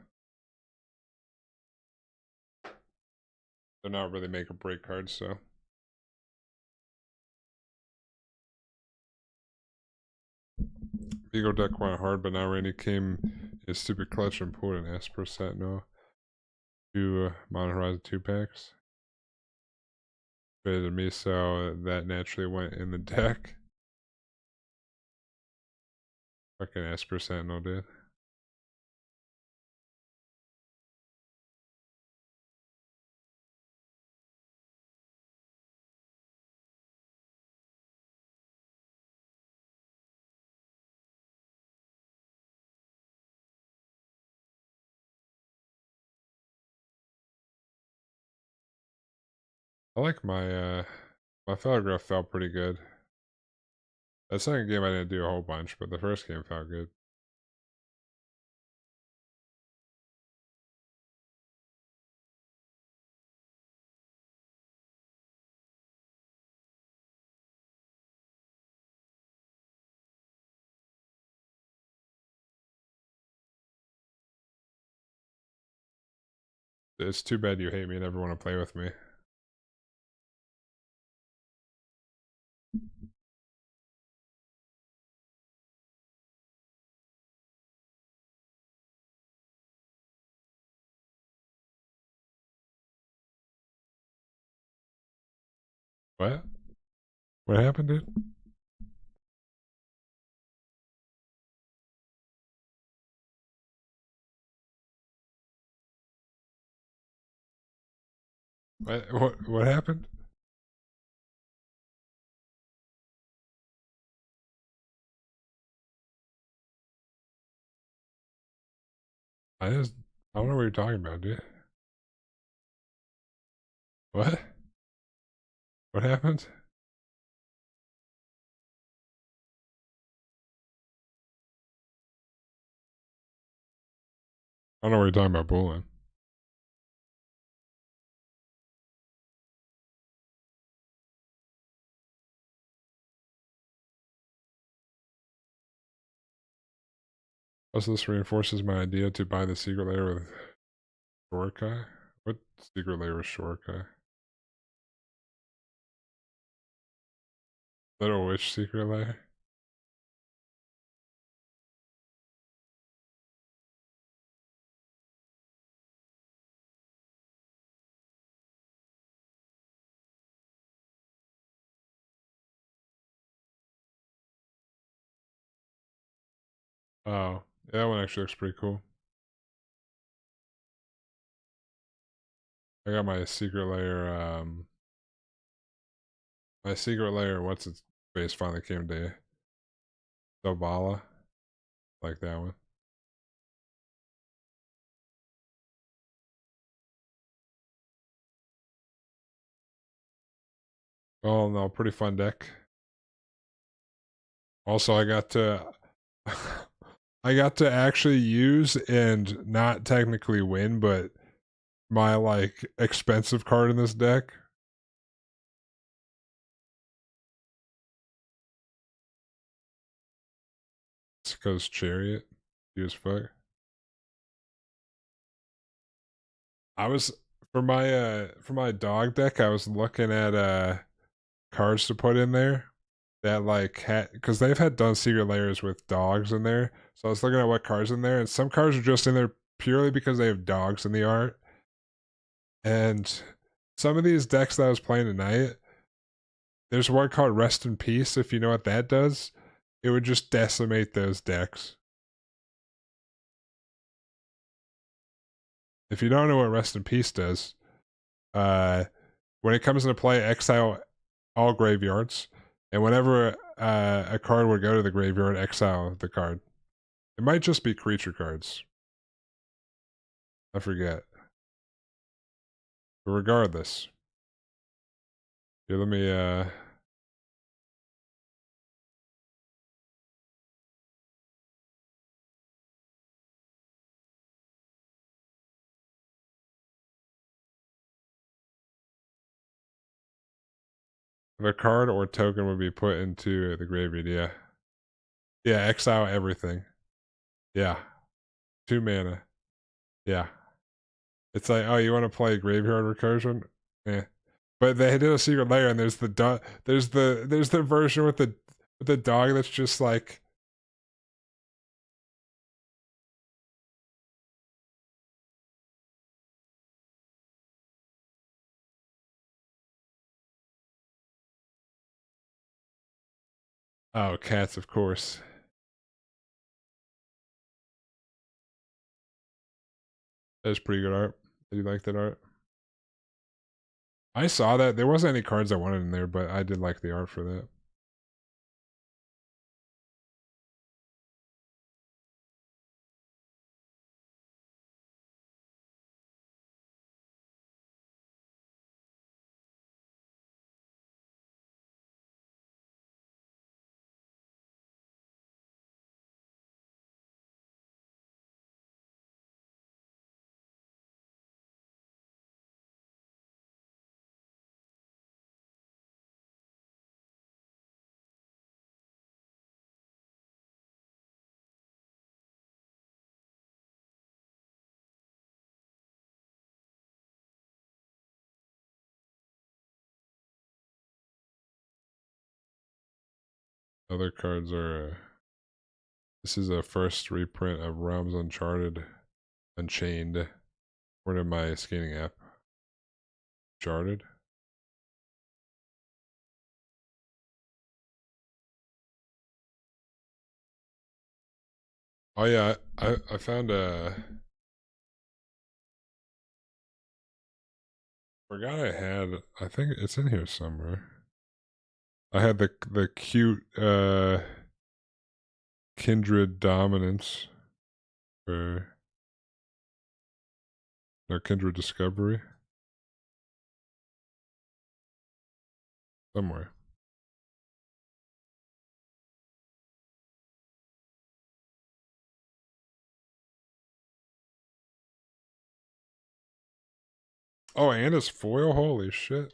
They're not really make or break cards, so. Vigo deck went hard, but now Randy came his stupid clutch and pulled an Esper set. No. 2 Modern Horizon 2 packs. Better than me, so that naturally went in the deck. Fucking Esper Sentinel, dude. I like my Phelddagrif felt pretty good. That second game I didn't do a whole bunch, but the first game felt good. It's too bad you hate me and never want to play with me. What? What happened, dude? What happened? I don't know what you're talking about, dude. What? What happened? I don't know what you're talking about, Bullen. Also, this reinforces my idea to buy the secret layer with Shorkai. What secret layer with Shorkai? Little Witch secret layer? Oh, yeah, that one actually looks pretty cool. I got my secret layer, what's its face finally came to Dobala. Like that one. Oh no, pretty fun deck. Also, I got to I got to actually use and not technically win, but my like expensive card in this deck. It's because Chariot. You as fuck. I was for my dog deck, I was looking at cards to put in there. that like had, because they've had done secret layers with dogs in there. So I was looking at what cards in there, and some cards are just in there purely because they have dogs in the art. And some of these decks that I was playing tonight, there's one called Rest in Peace. If you know what that does, it would just decimate those decks. If you don't know what Rest in Peace does, when it comes into play, exile all graveyards, and whenever a card would go to the graveyard, exile the card. It might just be creature cards. I forget. But regardless. Here, let me if a card or token would be put into the graveyard, yeah. Yeah, exile everything. Yeah. 2 mana. Yeah. It's like, oh, you want to play graveyard recursion? Yeah. But they did a secret layer, and there's the there's the version with the dog that's just like, oh, cats, of course. That's pretty good art. Did you like that art? I saw that. There wasn't any cards I wanted in there, but I did like the art for that. Other cards are this is a first reprint of Realms Uncharted Unchained. Where did my scanning app? Uncharted? Oh yeah, I found a forgot I had, I think it's in here somewhere. I had the cute Kindred Dominance for no Kindred Discovery somewhere. Oh, and it's foil. Holy shit!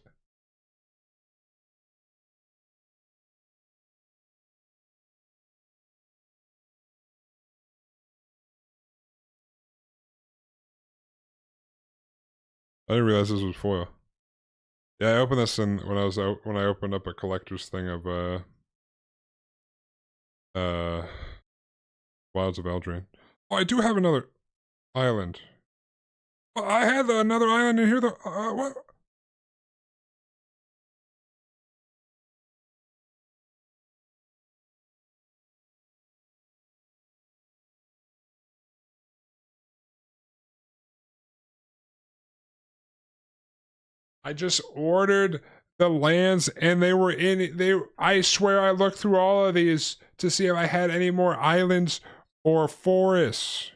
I didn't realize this was foil. Yeah, I opened this in when I was out when I opened up a collector's thing of Wilds of Eldraine. Oh, I do have another island. Oh, I had another island in here. What? I just ordered the lands and they were in they I swear I looked through all of these to see if I had any more islands or forests.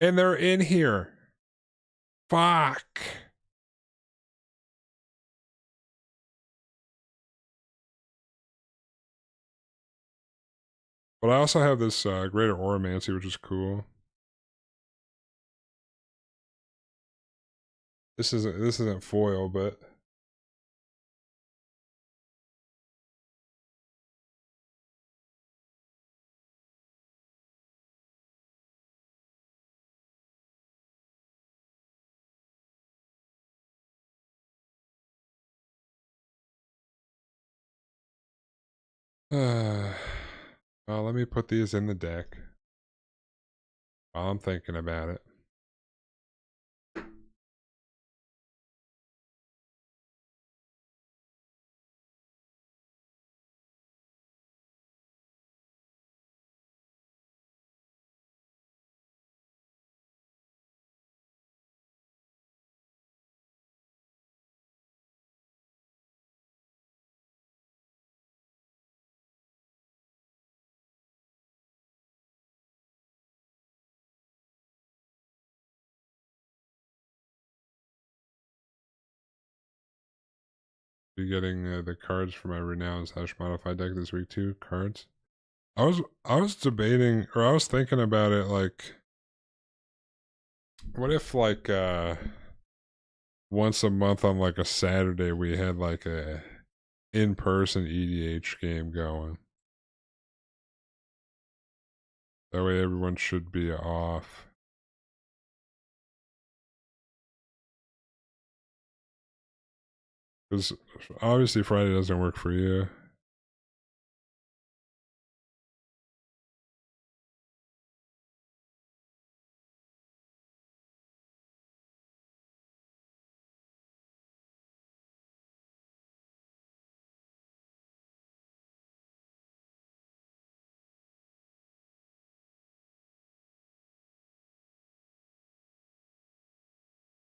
And they're in here. Fuck. But I also have this Greater Oromancy, which is cool. This isn't foil, but Well, let me put these in the deck while I'm thinking about it. Be getting the cards for my renowned / modified deck this week too. Cards. I was debating, or I was thinking about it, like, what if like once a month on like a Saturday we had like a in-person EDH game going. That way everyone should be off. Because obviously Friday doesn't work for you.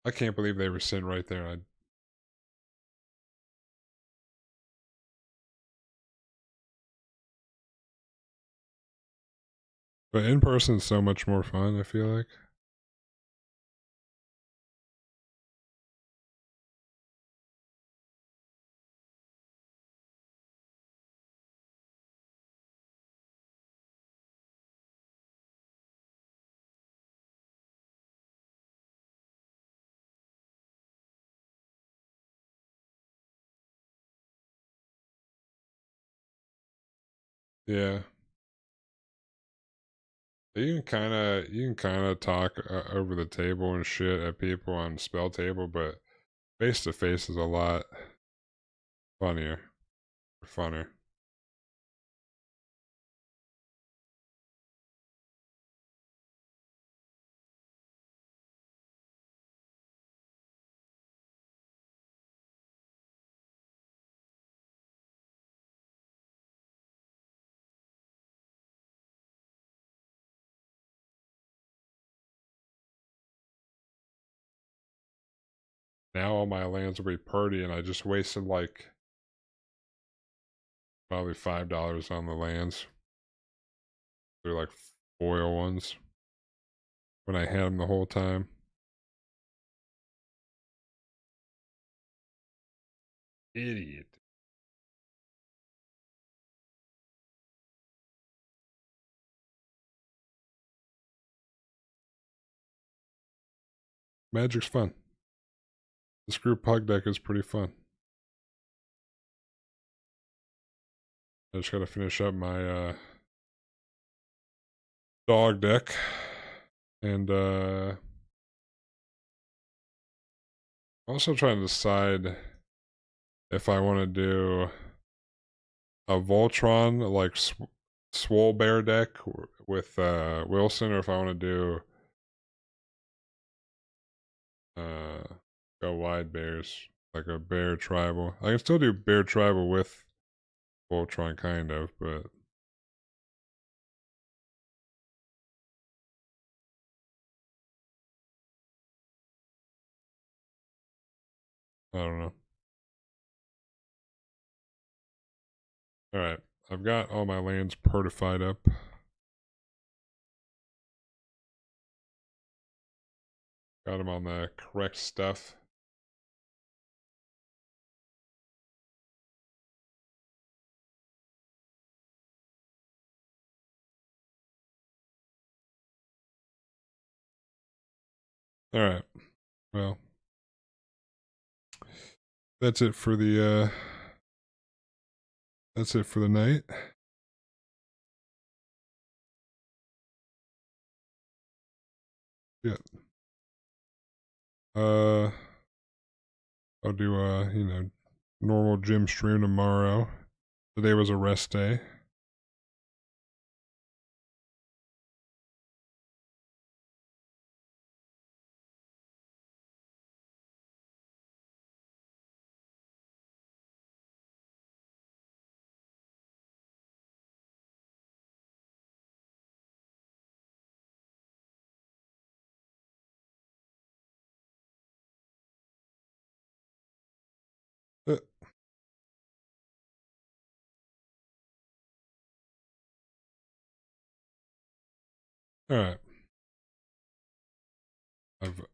I can't believe they were sitting right there. But in person is so much more fun, I feel like. Yeah. You can kind of talk over the table and shit at people on spell table, but face to face is a lot funnier, funner. Now all my lands will be purdy, and I just wasted like probably $5 on the lands. They're like foil ones when I had them the whole time. Idiot. Magic's fun. This group pug deck is pretty fun. I just gotta finish up my dog deck. And also trying to decide if I want to do a Voltron like Swole Bear deck with Wilson, or if I want to do go wide bears, like a bear tribal. I can still do bear tribal with Voltron, kind of, but I don't know. Alright, I've got all my lands pertified up. Got them on the correct stuff. Alright, well, that's it for the night. Yeah. I'll do a normal gym stream tomorrow. Today was a rest day. Uh. All right. I've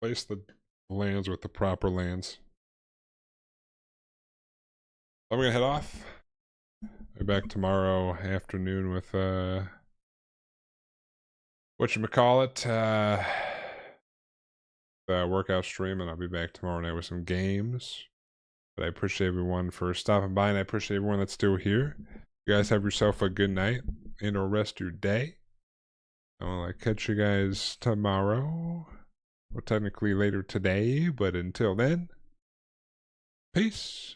placed the lands with the proper lands. I'm gonna head off. I'll be back tomorrow afternoon with whatchamacallit, the workout stream, and I'll be back tomorrow night with some games. But I appreciate everyone for stopping by, and I appreciate everyone that's still here. You guys have yourself a good night and or rest of your day. I'll catch you guys tomorrow. Well, technically later today, but until then, peace.